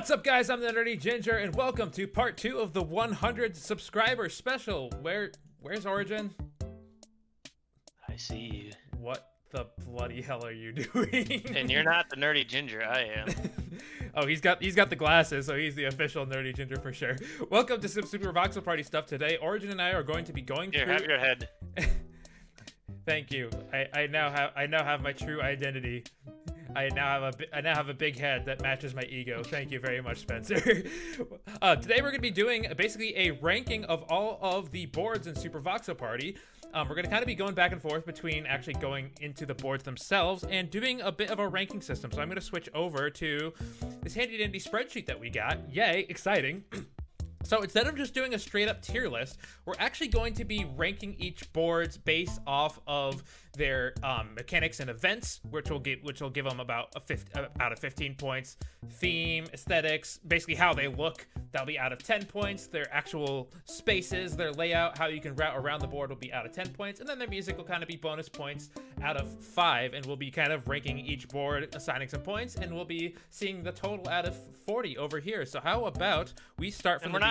What's up, guys? I'm the Nerdy Ginger, and welcome to part 2 of the 100 subscriber special. Where's Origin? I see you. What the bloody hell are you doing? And you're not the Nerdy Ginger, I am. Oh, he's got the glasses, so he's the official Nerdy Ginger for sure. Welcome to some Super Voxel Party stuff today. Origin and I are going to be going through. Here, have your head. Thank you. I now have my true identity. I now have a big head that matches my ego. Thank you very much, Spencer. Today we're going to be doing basically a ranking of all of the boards in Super Voxel Party. We're going to kind of be going back and forth between actually going into the boards themselves and doing a bit of a ranking system. So I'm going to switch over to this handy dandy spreadsheet that we got. Yay, exciting. So instead of just doing a straight up tier list, we're actually going to be ranking each boards based off of their mechanics and events, which will give them about out of 15 points. Theme, aesthetics, basically how they look, that'll be out of 10 points. Their actual spaces, their layout, how you can route around the board will be out of 10 points, and then their music will kind of be bonus points out of 5, and we'll be kind of ranking each board, assigning some points, and we'll be seeing the total out of 40 over here. So how about we start from the beginning?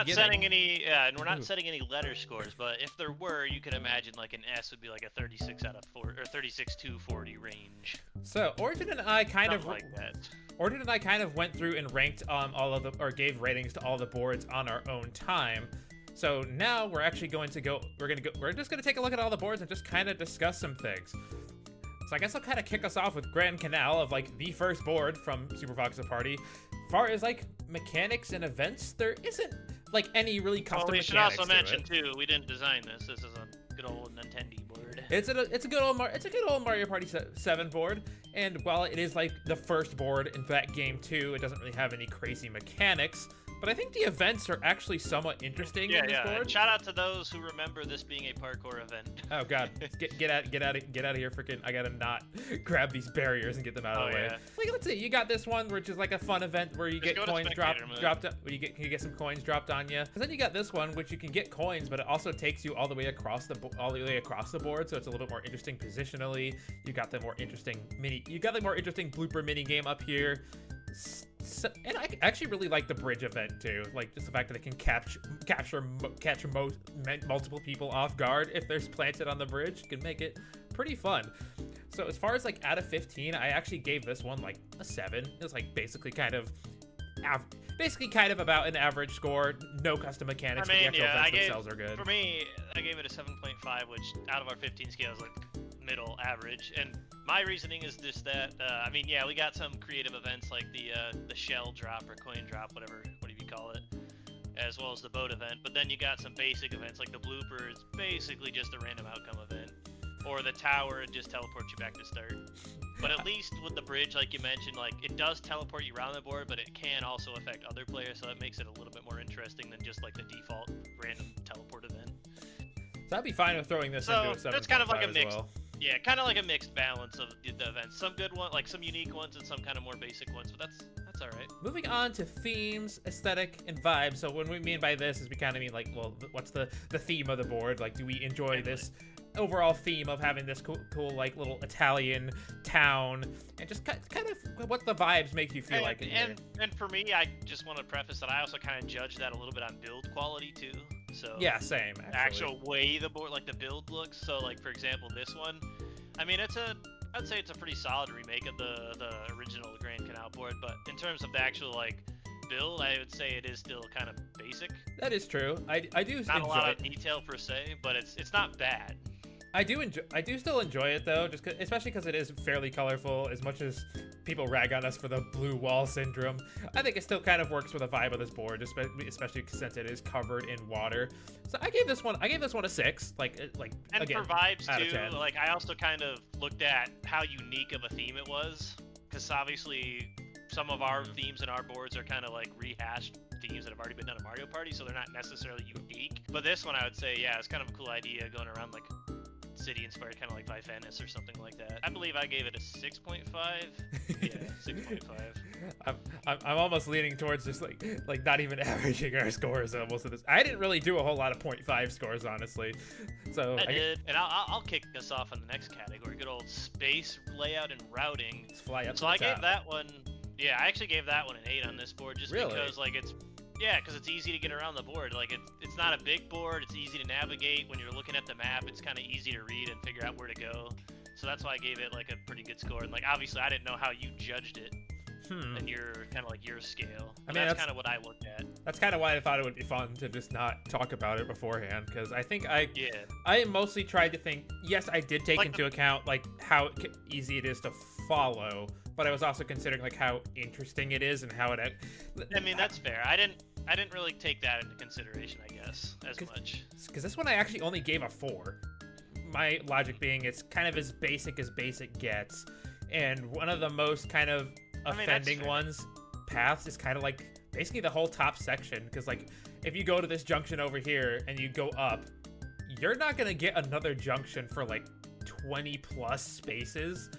And we're not setting any letter scores, but if there were, you could imagine like an S would be like a 36 out of 4 or 36 to 40 range. So Origin and I kind of like that. Origin and I kind of went through and ranked all of the, or gave ratings to all the boards on our own time. So now we're actually going to go. We're just going to take a look at all the boards and just kind of discuss some things. So I guess I'll kind of kick us off with Grand Canal of like the first board from Super Voxel Party. As far as like mechanics and events, there isn't like any really custom mechanics. We should also mention too, we didn't design this. This is a good old Nintendo board. It's a good old Mario Party 7 board, and while it is like the first board in that game too, it doesn't really have any crazy mechanics. But I think the events are actually somewhat interesting in this board. And shout out to those who remember this being a parkour event. Oh god, get out of here! Freaking, I gotta not grab these barriers and get them out of the way. Like, let's see, you got this one, which is like a fun event where you get coins dropped. You get some coins dropped on you. And then you got this one, which you can get coins, but it also takes you all the way across the board, so it's a little bit more interesting positionally. You got the more interesting blooper mini game up here. So, and I actually really like the bridge event too, like just the fact that it can catch multiple people off guard if they're planted on the bridge can make it pretty fun. So as far as like out of 15, I actually gave this one like a 7. It was like basically kind of about an average score, no custom mechanics, but the actual events themselves are good. For me, I gave it a 7.5, which out of our 15 scales, like middle average. And my reasoning is just that we got some creative events like the shell drop or coin drop, whatever you call it, as well as the boat event. But then you got some basic events like the blooper is basically just a random outcome event, or the tower just teleports you back to start. But at least with the bridge, like you mentioned, like it does teleport you around the board, but it can also affect other players, so that makes it a little bit more interesting than just like the default random teleport event. So I'd be fine with throwing this into a 7.5 that's kind of like a mixed. Well. Yeah, kind of like a mixed balance of the events. Some good ones, like some unique ones, and some kind of more basic ones. But that's all right. Moving on to themes, aesthetic, and vibes. So what we mean by this is we kind of mean like, well, what's the theme of the board? Like, do we enjoy this overall theme of having this cool like little Italian town, and just kind of what the vibes make you feel like in here? And for me, I just want to preface that I also kind of judge that a little bit on build quality too. So yeah, same. Actually. The actual way the board, like the build looks. So like for example, this one, I mean, I'd say it's a pretty solid remake of the original Grand Canal board. But in terms of the actual like build, I would say it is still kind of basic. That is true. I do not a lot of detail per se, but it's not bad. I do still enjoy it though, especially because it is fairly colorful. As much as people rag on us for the blue wall syndrome, I think it still kind of works with the vibe of this board, especially since it is covered in water. So I gave this one a 6. Like and again, for vibes too, like I also kind of looked at how unique of a theme it was, because obviously some of our themes and our boards are kind of like rehashed themes that have already been done in Mario Party, so they're not necessarily unique. But this one, I would say, yeah, it's kind of a cool idea going around like city inspired, kind of like Venice or something like that. I believe I gave it a 6.5. Yeah, 6.5. I'm almost leaning towards just like not even averaging our scores almost at this. I didn't really do a whole lot of 0.5 scores, honestly. So I did, and I'll kick us off on the next category. Good old space layout and routing. Let's fly up. So I gave that one Yeah, I actually gave that one an 8 on this board just Really? because like it's easy to get around the board. Like it's not a big board. It's easy to navigate when you're looking at the map. It's kind of easy to read and figure out where to go. So that's why I gave it like a pretty good score. And like obviously I didn't know how you judged it and your kind of like your scale. I mean, that's kind of what I looked at. That's kind of why I thought it would be fun to just not talk about it beforehand, because I think I mostly tried to think. Yes, I did take into account like how easy it is to follow, but I was also considering like how interesting it is and how it. I mean, that's fair. I didn't really take that into consideration, I guess, as much. Because this one I actually only gave a 4. My logic being it's kind of as basic gets, and one of the most kind of offending ones, paths, is kind of like basically the whole top section, because like if you go to this junction over here and you go up, you're not gonna get another junction for like 20 plus spaces.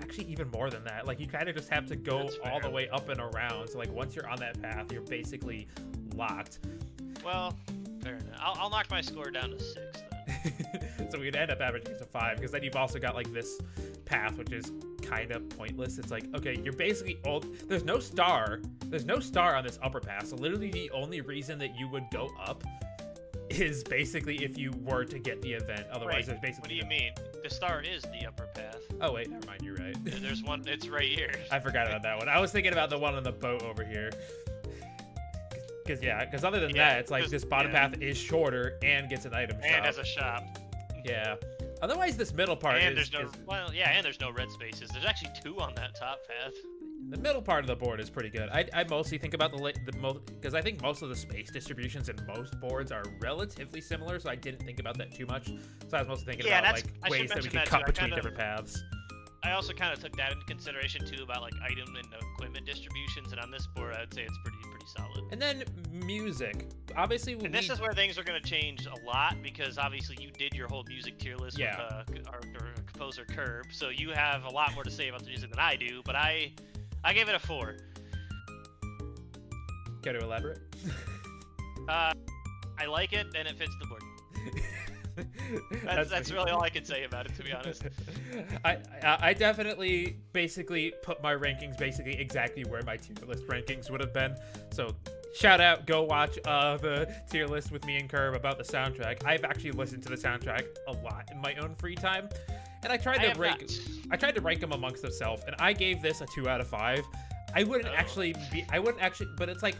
Actually, even more than that. Like you kind of just have to go all the way up and around. So like once you're on that path, you're basically locked. Well, fair enough. I'll knock my score down to 6 then. So we'd end up averaging to 5, because then you've also got like this path, which is kind of pointless. It's like, okay, you're basically there's no star on this upper path. So literally the only reason that you would go up is basically if you were to get the event. Otherwise, there's basically. What do you mean? The star is the upper path. Oh wait, never mind. You're right. There's one. It's right here. I forgot about that one. I was thinking about the one on the boat over here. Because other than that, it's like this bottom path is shorter and gets an item shop. And has a shop. Yeah. Otherwise, this middle part and there's no red spaces. There's actually 2 on that top path. The middle part of the board is pretty good. I mostly think about because I think most of the space distributions in most boards are relatively similar, so I didn't think about that too much. So I was mostly thinking about like ways that we could cut between different paths. I also kind of took that into consideration too about like item and equipment distributions, and on this board I would say it's pretty solid. And then music, obviously. This is where things are going to change a lot, because obviously you did your whole music tier list with our composer Curb, so you have a lot more to say about the music than I do. But I gave it a 4. Care to elaborate? I like it and it fits the board. That's really all I can say about it, to be honest. I definitely basically put my rankings basically exactly where my tier list rankings would have been. So shout out, go watch the tier list with me and Curb about the soundtrack. I've actually listened to the soundtrack a lot in my own free time, and I tried to rank them amongst themselves, and I gave this a 2 out of 5. I wouldn't actually, but it's like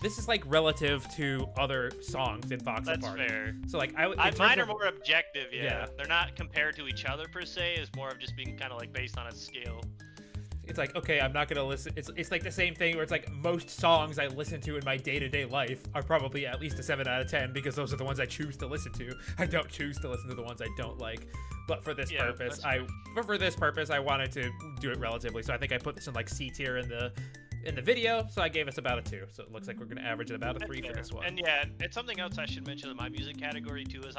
this is like relative to other songs in Voxel Party. That's fair. So like mine are more objective. Yeah, they're not compared to each other per se. It's more of just being kind of like based on a scale. It's like, okay, I'm not gonna listen. It's like the same thing where it's like most songs I listen to in my day-to-day life are probably at least a 7 out of 10, because those are the ones I choose to listen to. I don't choose to listen to the ones I don't like. But for this purpose, I wanted to do it relatively. So I think I put this in like C tier in the video. So I gave us about a 2. So it looks like we're gonna average at about a 3 for this one. And it's something else I should mention in my music category too. Is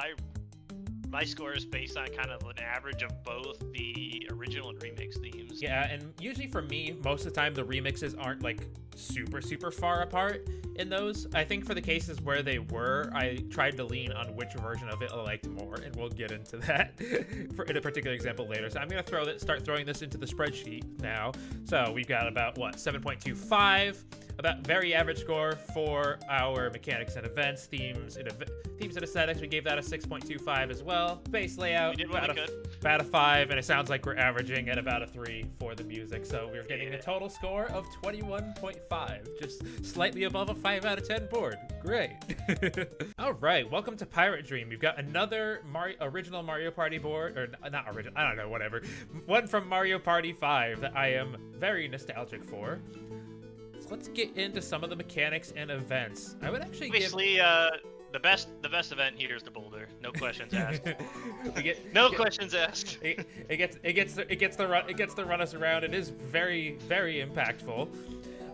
my score is based on kind of an average of both the original and remix themes. Yeah, and usually for me, most of the time the remixes aren't like super far apart in those. I think for the cases where they were, I tried to lean on which version of it I liked more, and we'll get into that in a particular example later. So I'm gonna start throwing this into the spreadsheet now. So we've got about 7.25, about very average score for our mechanics and events, themes and aesthetics. We gave that a 6.25 as well. Base layout, about a 5, and it sounds like we're averaging at about a 3 for the music. So we're getting a total score of 21.5, just slightly above a 5 out of 10 board. Great. All right, welcome to Pirate Dream. We've got another original Mario Party board, or not original, I don't know, whatever. One from Mario Party 5 that I am very nostalgic for. So let's get into some of the mechanics and events. I would actually obviously the best event here is the boulder. No questions asked. Questions asked. It gets to run us around. It is very impactful.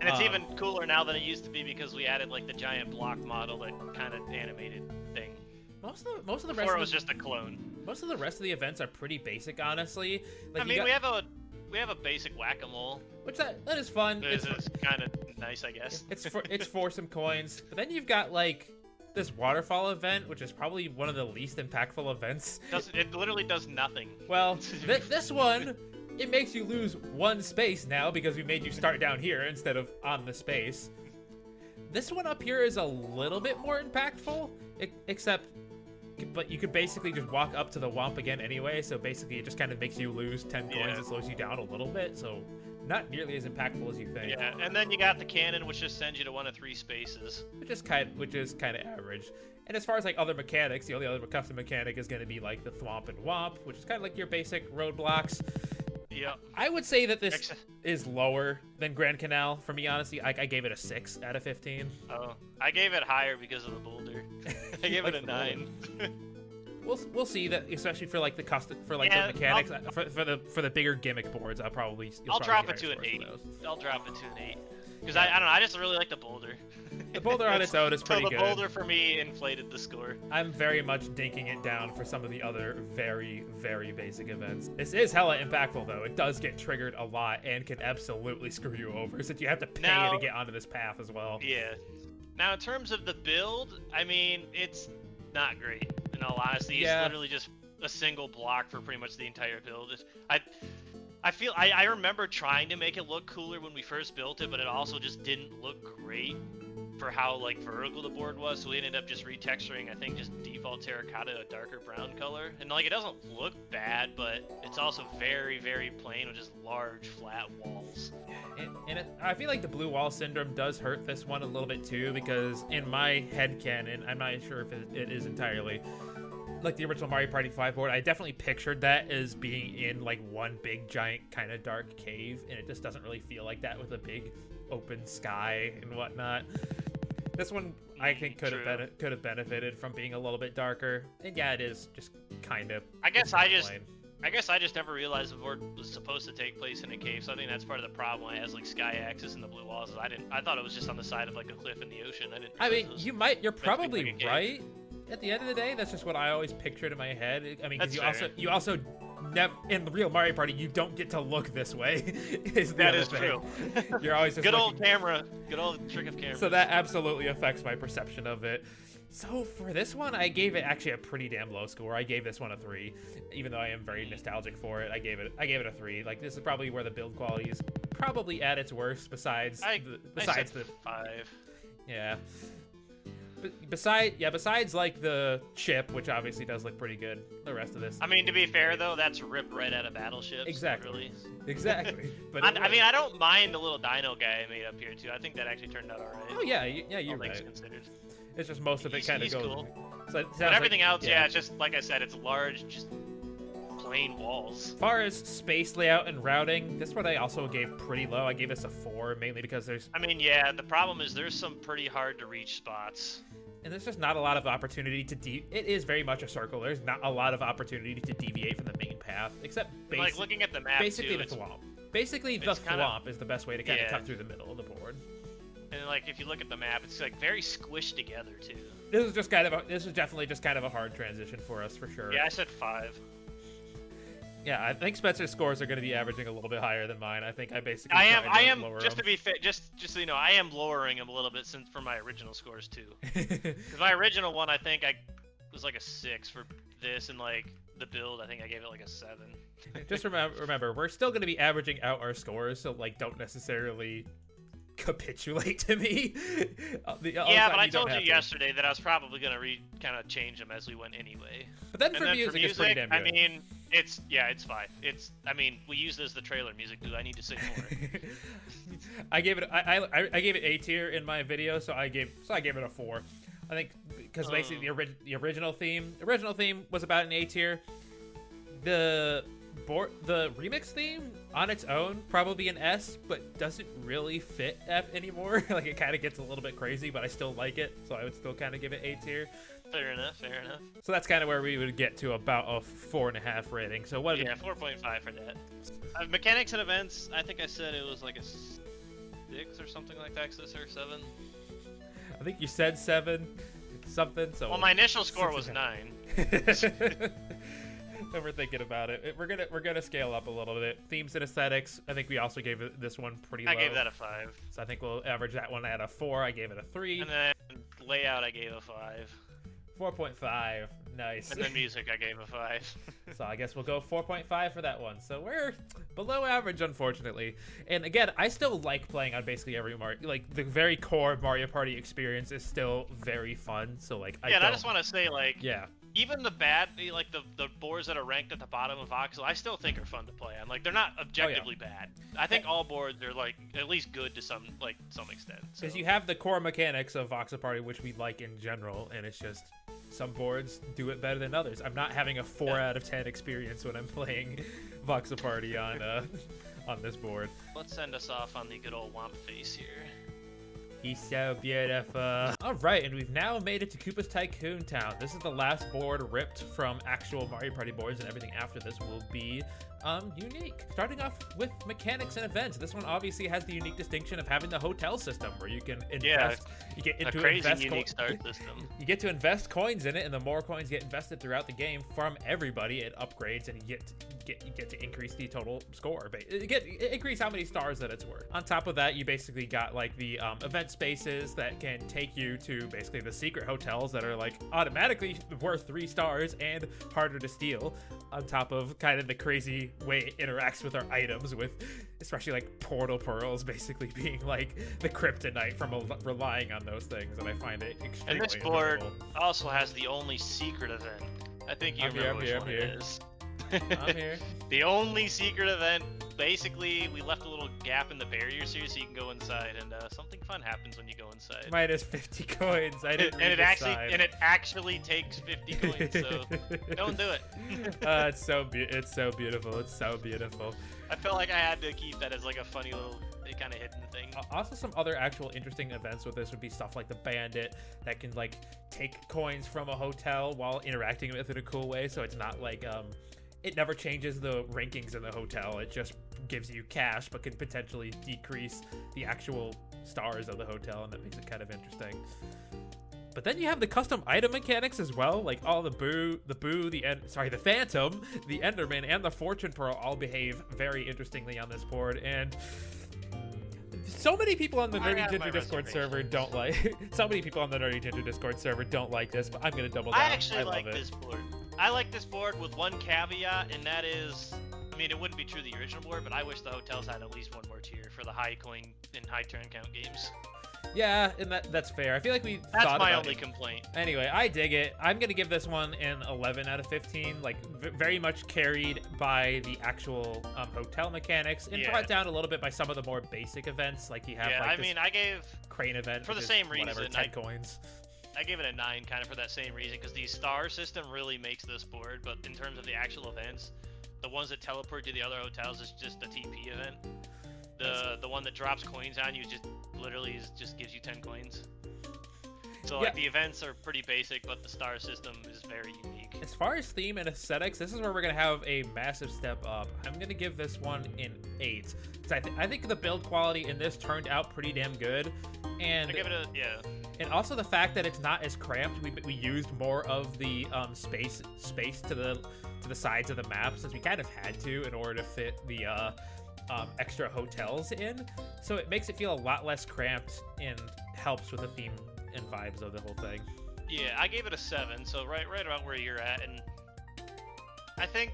And it's even cooler now than it used to be, because we added like the giant block model, that kind of animated thing. Most of the rest before it was just a clone. Most of the rest of the events are pretty basic, honestly. Like, I mean, we have a basic whack-a-mole, which that is fun. It's kind of nice, I guess. It's for some coins. But then you've got like this waterfall event, which is probably one of the least impactful events. It literally does nothing. Well, this one it makes you lose 1 space now because we made you start down here instead of on the space. This one up here is a little bit more impactful, except, but you could basically just walk up to the Womp again anyway, so basically it just kind of makes you lose 10 coins and slows you down a little bit, so not nearly as impactful as you think. Yeah, and then you got the cannon, which just sends you to 1 of 3 spaces. Which is kind of average. And as far as like other mechanics, the only other custom mechanic is going to be like the Thwomp and Womp, which is kind of like your basic roadblocks. Yep. I would say that this is lower than Grand Canal. For me, honestly, I gave it a 6 out of 15. Oh, I gave it higher because of the boulder. I gave it a 9. We'll see that, especially for like the custom, for like the mechanics, for the bigger gimmick boards. I'll drop it to an 8. I'll drop it to an 8 because I don't know. I just really like the boulder. The boulder on its own is pretty good. So the boulder for me inflated the score. I'm very much dinking it down for some of the other very, very basic events. This is hella impactful though. It does get triggered a lot and can absolutely screw you over since you have to pay to get onto this path as well. Yeah. Now in terms of the build, I mean, it's not great. In all honesty, it's literally just a single block for pretty much the entire build. I remember trying to make it look cooler when we first built it, but it also just didn't look great for how like vertical the board was, so we ended up just retexturing, I think, just default terracotta, a darker brown color. And like, it doesn't look bad, but it's also very, very plain with just large flat walls. I feel like the blue wall syndrome does hurt this one a little bit too, because in my headcanon, I'm not sure if it is entirely, like the original Mario Party 5 board, I definitely pictured that as being in like one big giant kind of dark cave, and it just doesn't really feel like that with a big open sky and whatnot. This one I think could have benefited from being a little bit darker, and yeah, it is just kind of. I guess I just never realized the board was supposed to take place in a cave, so I think that's part of the problem. It has like sky axis and the blue walls. I thought it was just on the side of like a cliff in the ocean. I mean, you're probably right. At the end of the day, that's just what I always pictured in my head. I mean, because you also never in the real Mario Party, you don't get to look this way. That is true. You're always just good old camera, good old trick of camera. So that absolutely affects my perception of it. So for this one, I gave it actually a pretty damn low score. I gave this one a 3, even though I am very nostalgic for it. I gave it a 3. Like, this is probably where the build quality is probably at its worst. Besides the 5. Yeah. Besides like the chip, which obviously does look pretty good. The rest of this. I mean, to be fair though, that's ripped right out of Battleship. Exactly. Really. Exactly. But I mean, I don't mind the little dino guy I made up here too. I think that actually turned out alright. Oh yeah, you're right. Considered. It's just most of it kind of goes. Cool. So but everything else, it's just like I said, it's large, just plain walls. As far as space layout and routing, this one I also gave pretty low. I gave this a 4, mainly because there's. I mean, yeah, the problem is there's some pretty hard to reach spots. And there's just not a lot of opportunity to it is very much a circle. There's not a lot of opportunity to deviate from the main path, except like looking at the map. Basically, the Thwomp. Basically, the Thwomp is the best way to kind of cut through the middle of the board. And like, if you look at the map, it's like very squished together too. This is definitely just kind of a hard transition for us for sure. Yeah, I said 5. Yeah, I think Spencer's scores are going to be averaging a little bit higher than mine. I think I basically. I am just to be fit. Just so you know, I am lowering them a little bit for my original scores too. Because my original one, I think I was like a 6 for this, and like the build, I think I gave it like a 7. Just remember, we're still going to be averaging out our scores, so like don't necessarily capitulate to me. Yeah, but I told you yesterday that I was probably going to kind of change them as we went anyway. But then for music, it's pretty damn good. I mean, it's 5. I mean, we use this as the trailer music. Do I need to sing more? I gave it A tier in my video, so I gave it a 4. I think because basically the original theme was about an A tier. The remix theme on its own probably an S, but doesn't really fit F anymore. Like, it kind of gets a little bit crazy, but I still like it, so I would still kind of give it A tier. Fair enough. So that's kind of where we would get to about a 4.5 rating. So what? Yeah, 4.5 for that. Mechanics and events, I think I said it was like a 6 or something like that. Or 7. I think you said 7 something. So well, my initial score was 9. When we're thinking about it, we're gonna scale up a little bit. Themes and aesthetics, I think we also gave this one pretty low. I gave that a 5. So I think we'll average that one at a 4. I gave it a 3. And then layout, I gave a 5. 4.5. Nice. And then music, I gave a 5. So I guess we'll go 4.5 for that one. So we're below average, unfortunately. And again, I still like playing on basically every Mario. Like, the very core Mario Party experience is still very fun. So, like, I just want to say, like, yeah. Even the bad, like the boards that are ranked at the bottom of Voxel, I still think are fun to play on. Like, they're not objectively bad. I think all boards are, like, at least good to some extent. Because you have the core mechanics of Voxel Party, which we like in general, and it's just some boards do it better than others. I'm not having a 4 out of 10 experience when I'm playing Voxel Party on this board. Let's send us off on the good old Womp face here. He's so beautiful. All right, and we've now made it to Koopa's Tycoon Town. This is the last board ripped from actual Mario Party boards, and everything after this will be unique. Starting off with mechanics and events. This one obviously has the unique distinction of having the hotel system, where you can invest. You get into a crazy unique start system. You get to invest coins in it, and the more coins get invested throughout the game from everybody, it upgrades, and you get to increase the total score. Increase how many stars that it's worth. On top of that, you basically got like the event spaces that can take you to basically the secret hotels that are like automatically worth 3 stars and harder to steal. On top of kind of the crazy way it interacts with our items, with especially like portal pearls basically being like the kryptonite from relying on those things, and I find it extremely And this board also has the only secret event. I think you remember which one it is. I'm here. The only secret event, basically, we left a little gap in the barriers here so you can go inside, and something fun happens when you go inside. Minus 50 coins. I didn't read the sign. And it actually takes 50 coins, so don't do it. It's so beautiful. It's so beautiful. I felt like I had to keep that as like a funny little kind of hidden thing. Also, some other actual interesting events with this would be stuff like the bandit that can like take coins from a hotel while interacting with it in a cool way, so it's not like it never changes the rankings in the hotel. It just gives you cash, but can potentially decrease the actual stars of the hotel, and that makes it kind of interesting. But then you have the custom item mechanics as well, like all the Phantom, the Enderman, and the Fortune Pearl all behave very interestingly on this board, and so many people on the NerdyGinger Discord server don't like. So many people on the NerdyGinger Discord server don't like this, but I'm gonna double down. I actually like this board. I like this board with one caveat, and that is, I mean, it wouldn't be true of the original board, but I wish the hotels had at least one more tier for the high coin and high turn count games. Yeah, and that's fair. I feel like that's my only complaint. Anyway, I dig it. I'm gonna give this one an 11 out of 15. Like, very much carried by the actual hotel mechanics, and brought down a little bit by some of the more basic events. Like you have I gave crane event for the same reason. 10 coins. I gave it a 9 kind of for that same reason, because the star system really makes this board, but in terms of the actual events, the ones that teleport to the other hotels is just a TP event. The one that drops coins on you just gives you 10 coins. So like the events are pretty basic, but the star system is very unique. As far as theme and aesthetics, this is where we're gonna have a massive step up. I'm gonna give this one an 8. I think the build quality in this turned out pretty damn good, and I give it a And also the fact that it's not as cramped. We used more of the space to the sides of the map, since we kind of had to in order to fit the extra hotels in. So it makes it feel a lot less cramped and helps with the theme and vibes of the whole thing. Yeah, I gave it a 7, so right about where you're at, and I think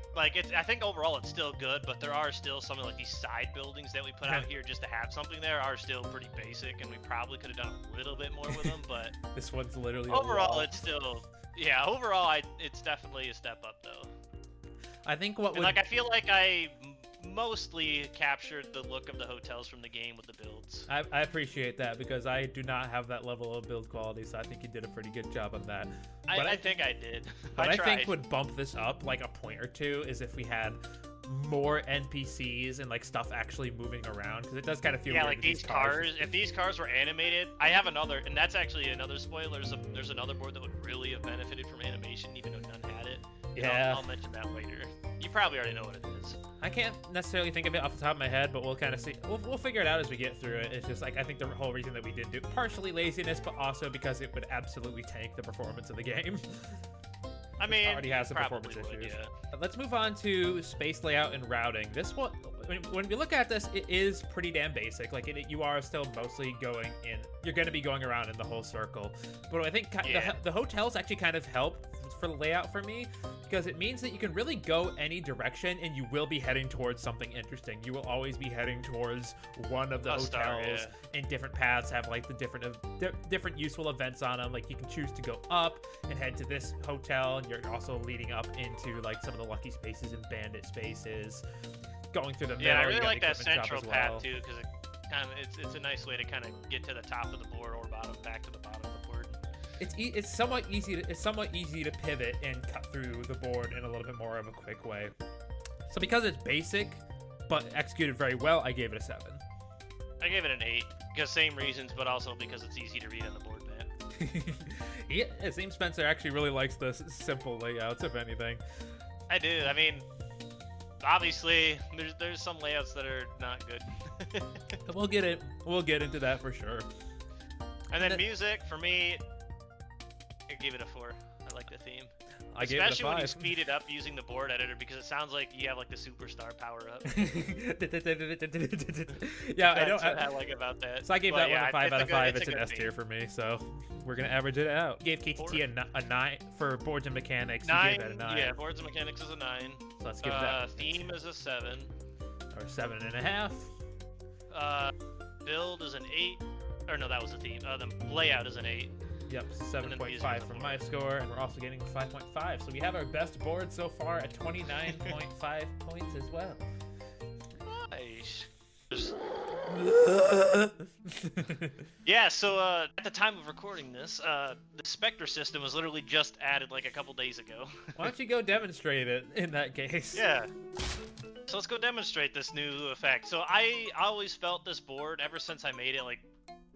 overall it's still good, but there are still some of like these side buildings that we put out here just to have something there are still pretty basic, and we probably could have done a little bit more with them, but this one's literally overall it's still it's definitely a step up though. I think I feel like I mostly captured the look of the hotels from the game with the builds. I appreciate that, because I do not have that level of build quality, so I think you did a pretty good job on that. I think I did. What I think would bump this up like a point or two is if we had more NPCs and like stuff actually moving around, because it does kind of feel weird like these cars. If these cars were animated, I have another, and that's actually another spoiler. There's another board that would really have benefited from animation, even though none had it. Yeah, I'll mention that later. You probably already know what it is. I can't necessarily think of it off the top of my head, but we'll kind of see. We'll figure it out as we get through it. It's just like, I think the whole reason that we didn't do partially laziness, but also because it would absolutely tank the performance of the game. I mean, it already has some performance issues. Let's move on to space layout and routing. This one, when we look at this, it is pretty damn basic. Like, you are still mostly going in. You're going to be going around in the whole circle. But I think the hotels actually kind of help for the layout for me, because it means that you can really go any direction and you will be heading towards something interesting. You will always be heading towards one of the hotels, and different paths have like the different useful events on them. Like you can choose to go up and head to this hotel, and you're also leading up into like some of the lucky spaces and bandit spaces. Going through the middle, I really like that central path too, because it's a nice way to kind of get to the top of the board or back to the bottom of the board. It's somewhat easy to pivot and cut through the board in a little bit more of a quick way. So because it's basic but executed very well, I gave it a 7. I gave it an 8 because same reasons, but also because it's easy to read on the board map. Yeah, it seems Spencer actually really likes the simple layouts, if anything. I do. I mean, obviously, there's some layouts that are not good. We'll get into that for sure. And then music, for me, I give it a 4. I like the theme. I gave it a 5. Especially when you speed it up using the board editor, because it sounds like you have like the superstar power up. Yeah, I don't. I like about that. So I gave that one a 5 out of 5. It's an S tier for me, so we're gonna average it out. Gave KTT a 9 for boards and mechanics. 9. You gave that a 9. Yeah, boards and mechanics is a 9. So let's give that. Theme is a 7. Or 7.5. Build is an 8. Or no, that was the theme. The layout is an 8. Yep, 7.5 from my score, and we're also getting 5.5. So we have our best board so far at 29.5 points as well. Nice. Yeah, so at the time of recording this, the Spectre system was literally just added like a couple days ago. Why don't you go demonstrate it in that case? Yeah. So let's go demonstrate this new effect. So I always felt this board ever since I made it, like,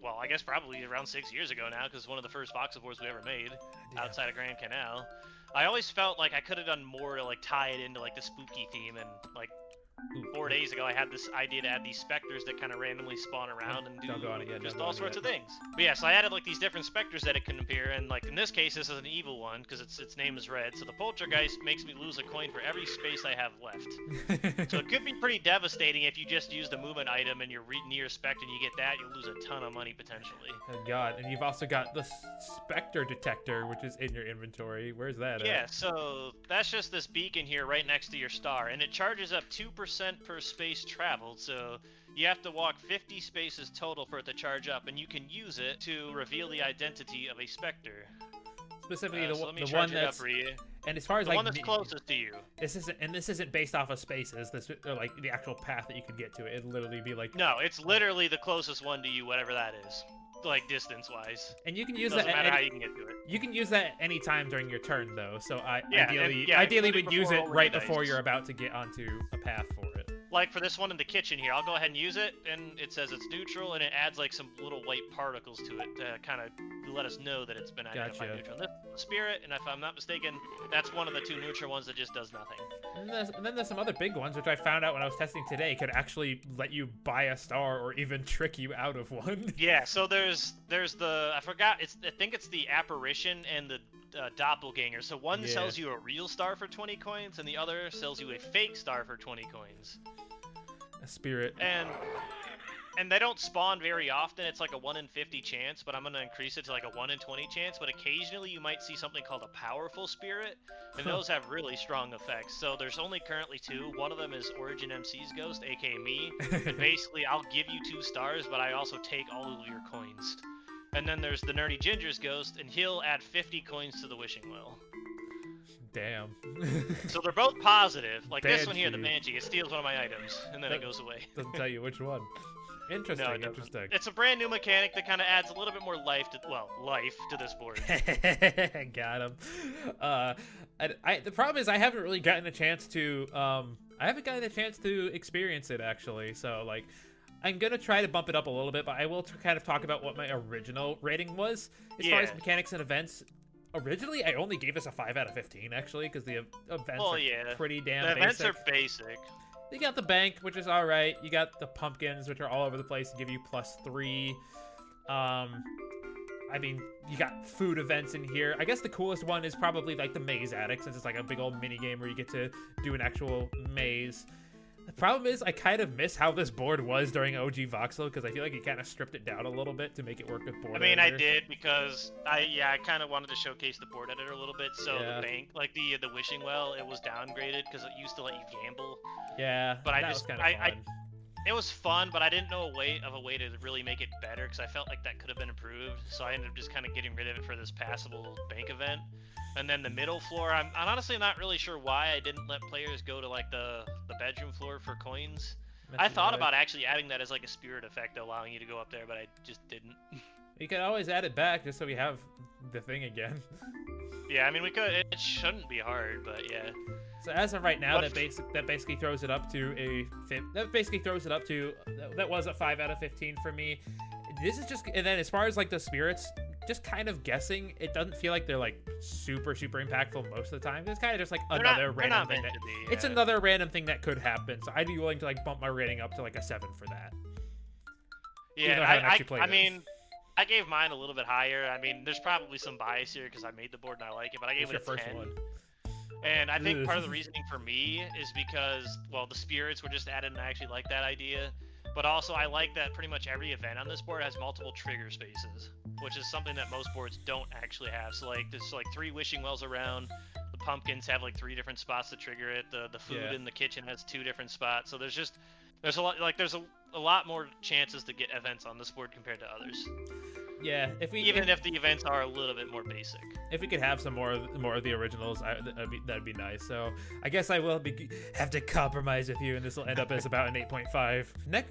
well, I guess probably around 6 years ago now, because one of the first voxel boards we ever made outside of Grand Canal. I always felt like I could have done more to like tie it into like the spooky theme, and like 4 days ago I had this idea to add these specters that kind of randomly spawn around and do just all sorts of things. But yeah, so I added like these different specters that it can appear, and like in this case this is an evil one because its name is red. So the poltergeist makes me lose a coin for every space I have left. So it could be pretty devastating if you just use the movement item and you're near spectre and you get that, you'll lose a ton of money potentially. Oh god, and you've also got the specter detector, which is in your inventory. Where's that Yeah, at? so that's just this beacon here right next to your star, and it charges up 2% per space traveled, so you have to walk 50 spaces total for it to charge up, and you can use it to reveal the identity of a specter. Specifically so let me the charge one it that's up for you. And as far as the like one that's closest to you. This isn't based off of spaces. This or like the actual path that you could get to it. It'd literally be like No, it's literally the closest one to you, whatever that is. Like distance wise. And you can use Doesn't that matter how you can get to it. You can use that any time during your turn though. So ideally including would use before it rolling right the before dice. you're about to get onto a path for it. Like for this one in the kitchen here, I'll go ahead and use it, and it says it's neutral, and it adds like some little white particles to it to kind of let us know that it's been identified neutral. This is the spirit, and if I'm not mistaken, that's one of the two neutral ones that just does nothing. And then there's some other big ones, which I found out when I was testing today, could actually let you buy a star or even trick you out of one. Yeah, so there's the, I think it's the apparition and the doppelganger. So one sells you a real star for 20 coins, and the other sells you a fake star for 20 coins. A spirit. And they don't spawn very often. It's like a 1 in 50 chance, but I'm going to increase it to like a 1 in 20 chance. But occasionally you might see something called a powerful spirit, and those have really strong effects. So there's only currently 2. One of them is Origin MC's ghost, aka me. And basically I'll give you 2 stars, but I also take all of your coins. And then there's the NerdyGinger's ghost, and he'll add 50 coins to the wishing well. Damn. So they're both positive. Like this Banshee. one here, the Banshee, it steals one of my items, and then it goes away. Doesn't tell you which one. Interesting, No, it doesn't. interesting. It's a brand new mechanic that kind of adds a little bit more life to this board. Got him. The problem is I haven't really gotten a chance to experience it actually. So like, I'm gonna try to bump it up a little bit, but I will kind of talk about what my original rating was as far as mechanics and events. Originally, I only gave this a 5 out of 15 actually, because the events are pretty damn basic. The events are basic. You got the bank, which is all right. You got the pumpkins, which are all over the place and give you +3. I mean, you got food events in here. I guess the coolest one is probably like the maze attic, since it's like a big old mini game where you get to do an actual maze. problem is I kind of miss how this board was during OG Voxel because I feel like he kind of stripped it down a little bit to make it work with board I mean, editor. I did because I kind of wanted to showcase the board editor a little bit. So Yeah. the bank, like the wishing well, it was downgraded because it used to let you gamble. Yeah, But I that just was kind of fun. It was fun, but I didn't know a way to really make it better because I felt like that could have been improved. So I ended up just kind of getting rid of it for this passable bank event. And then the middle floor, I'm honestly not really sure why I didn't let players go to like the bedroom floor for coins. I thought about actually adding that as like a spirit effect, allowing you to go up there, but I just didn't. You could always add it back just so we have the thing again. Yeah, I mean we could. It shouldn't be hard, but yeah. So as of right now, What- that basically throws it up to a that was a 5 out of 15 for me. This is just, and then as far as like the spirits, just kind of guessing. It doesn't feel like they're like super impactful most of the time. It's kind of just like another random thing that it's another random thing that could happen. So I'd be willing to like bump my rating up to like a 7 for that. Yeah, though I haven't actually played I it. mean, I gave mine a little bit higher. I mean, there's probably some bias here because I made the board and I like it, but I gave It's it your a first 10. one. And I think Ugh. part of the reasoning for me is because, well, the spirits were just added and I actually like that idea. But also I like that pretty much every event on this board has multiple trigger spaces, which is something that most boards don't actually have. So like there's like 3 wishing wells around. The pumpkins have like 3 different spots to trigger it. The food Yeah. in the kitchen has 2 different spots. So there's a lot, like there's a lot more chances to get events on this board compared to others. Yeah, if If the events are a little bit more basic. If we could have some more of the originals, that'd be nice. So I guess I will have to compromise with you, and this will end up as about an 8.5.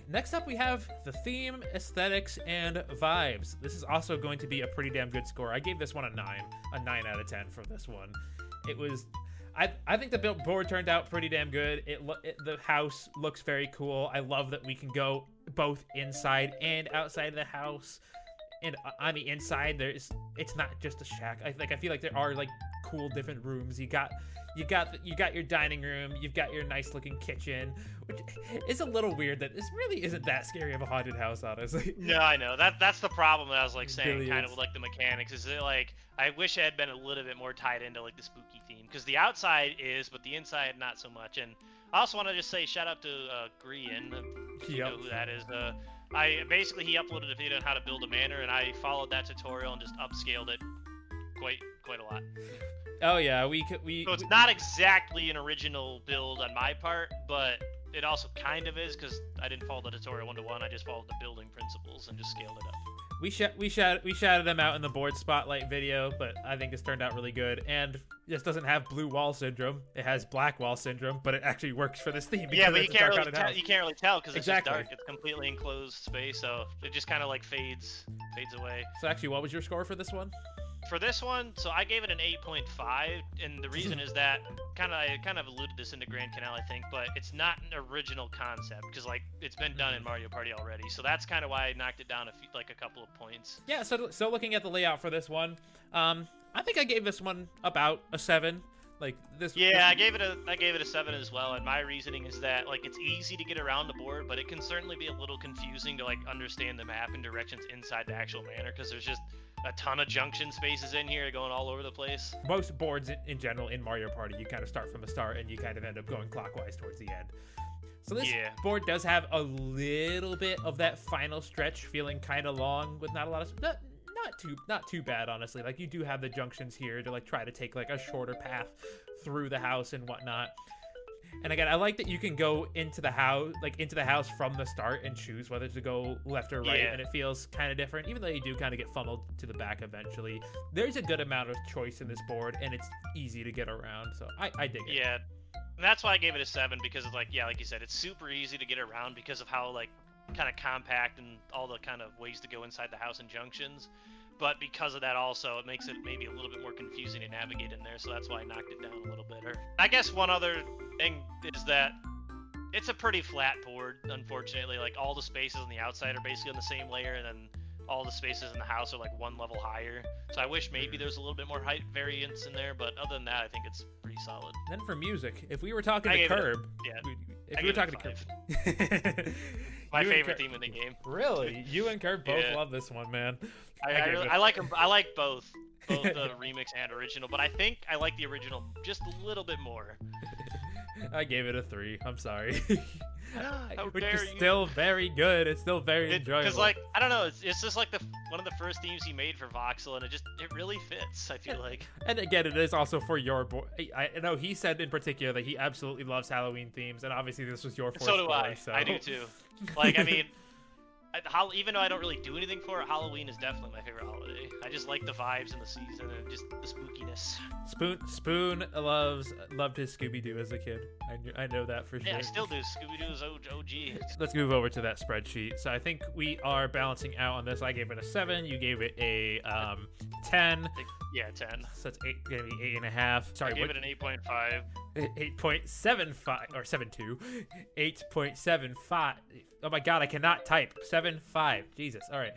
Next up, we have the theme, aesthetics, and vibes. This is also going to be a pretty damn good score. I gave this one a 9 out of 10 for this one. It was. I think the board turned out pretty damn good. The house looks very cool. I love that we can go both inside and outside of the house. And on the inside, it's not just a shack. I feel like there are like cool different rooms. You got your dining room. You've got your nice looking kitchen, which is a little weird that this really isn't that scary of a haunted house, honestly. No, I know that's the problem that I was like saying, kind Billions. of with like the mechanics. Is it like I wish it had been a little bit more tied into like the spooky theme because the outside is, but the inside not so much. And I also want to just say shout out to Grian, if you know who that is. He uploaded a video on how to build a manor, and I followed that tutorial and just upscaled it quite a lot. Oh yeah, So it's not exactly an original build on my part, but it also kind of is because I didn't follow the tutorial 1-to-1. I just followed the building principles and just scaled it up. we shouted them out in the board spotlight video, but I think this turned out really good. And this doesn't have blue wall syndrome; it has black wall syndrome, but it actually works for this theme. Yeah, but it's a dark haunted house. you can't really tell because it's Exactly. just dark. It's completely enclosed space, so it just kind of like fades away. So actually, what was your score for this one? For this one, so I gave it an 8.5, and the reason is that I kind of alluded this into Grand Canal, I think, but it's not an original concept because like it's been done in Mario Party already. So that's kind of why I knocked it down a couple of points. Yeah, so looking at the layout for this one, I think I gave this one about a 7. Like this. Yeah, I gave it a 7 as well, and my reasoning is that like it's easy to get around the board, but it can certainly be a little confusing to like understand the map and directions inside the actual manor because there's just a ton of junction spaces in here going all over the place. Most boards in general in Mario Party, you kind of start from the start and you kind of end up going clockwise towards the end. So this board does have a little bit of that final stretch feeling kind of long with not a lot of not too bad, honestly. Like you do have the junctions here to like try to take like a shorter path through the house and whatnot. And again, I like that you can go into the house from the start and choose whether to go left or right, and it feels kind of different, even though you do kind of get funneled to the back eventually. There's a good amount of choice in this board, and it's easy to get around, so I dig it. Yeah, and that's why I gave it a 7 because it's like you said, it's super easy to get around because of how like kind of compact and all the kind of ways to go inside the house and junctions. But because of that also, it makes it maybe a little bit more confusing to navigate in there, so that's why I knocked it down a little bit. Or I guess one other thing is that it's a pretty flat board, unfortunately. Like, all the spaces on the outside are basically on the same layer, and then all the spaces in the house are like one level higher. So I wish maybe there's a little bit more height variance in there, but other than that, I think it's pretty solid. Then for music, if we were talking I to gave it a- Curb, yeah, if I we were gave it talking a to Curb, My You and favorite Curb- theme in the game. Really, you and Curb both Yeah. love this one, man. I like them. I like both the remix and original, but I think I like the original just a little bit more. I gave it a 3. I'm sorry. How which dare is you. still very good. It's still very enjoyable. Because like I don't know, it's just like one of the first themes he made for Voxel, and it really fits. I feel like. And again, it is also for your boy. I know he said in particular that he absolutely loves Halloween themes, and obviously this was your fourth So do boy, I. so. I do too. Like I mean, even though I don't really do anything for it, Halloween is definitely my favorite holiday. I just like the vibes and the season and just the spookiness. Spoon loved his Scooby-Doo as a kid. I know that for sure. Yeah, I still do. Scooby-Doo's OG. Let's move over to that spreadsheet. So I think we are balancing out on this. I gave it a 7. You gave it a 10. Yeah, 10. So it's gonna be 8.5. Sorry, I gave it an 8.5. 8.75 or 7.2. 8.75. Oh my god, I cannot type. 7.5. Jesus. All right.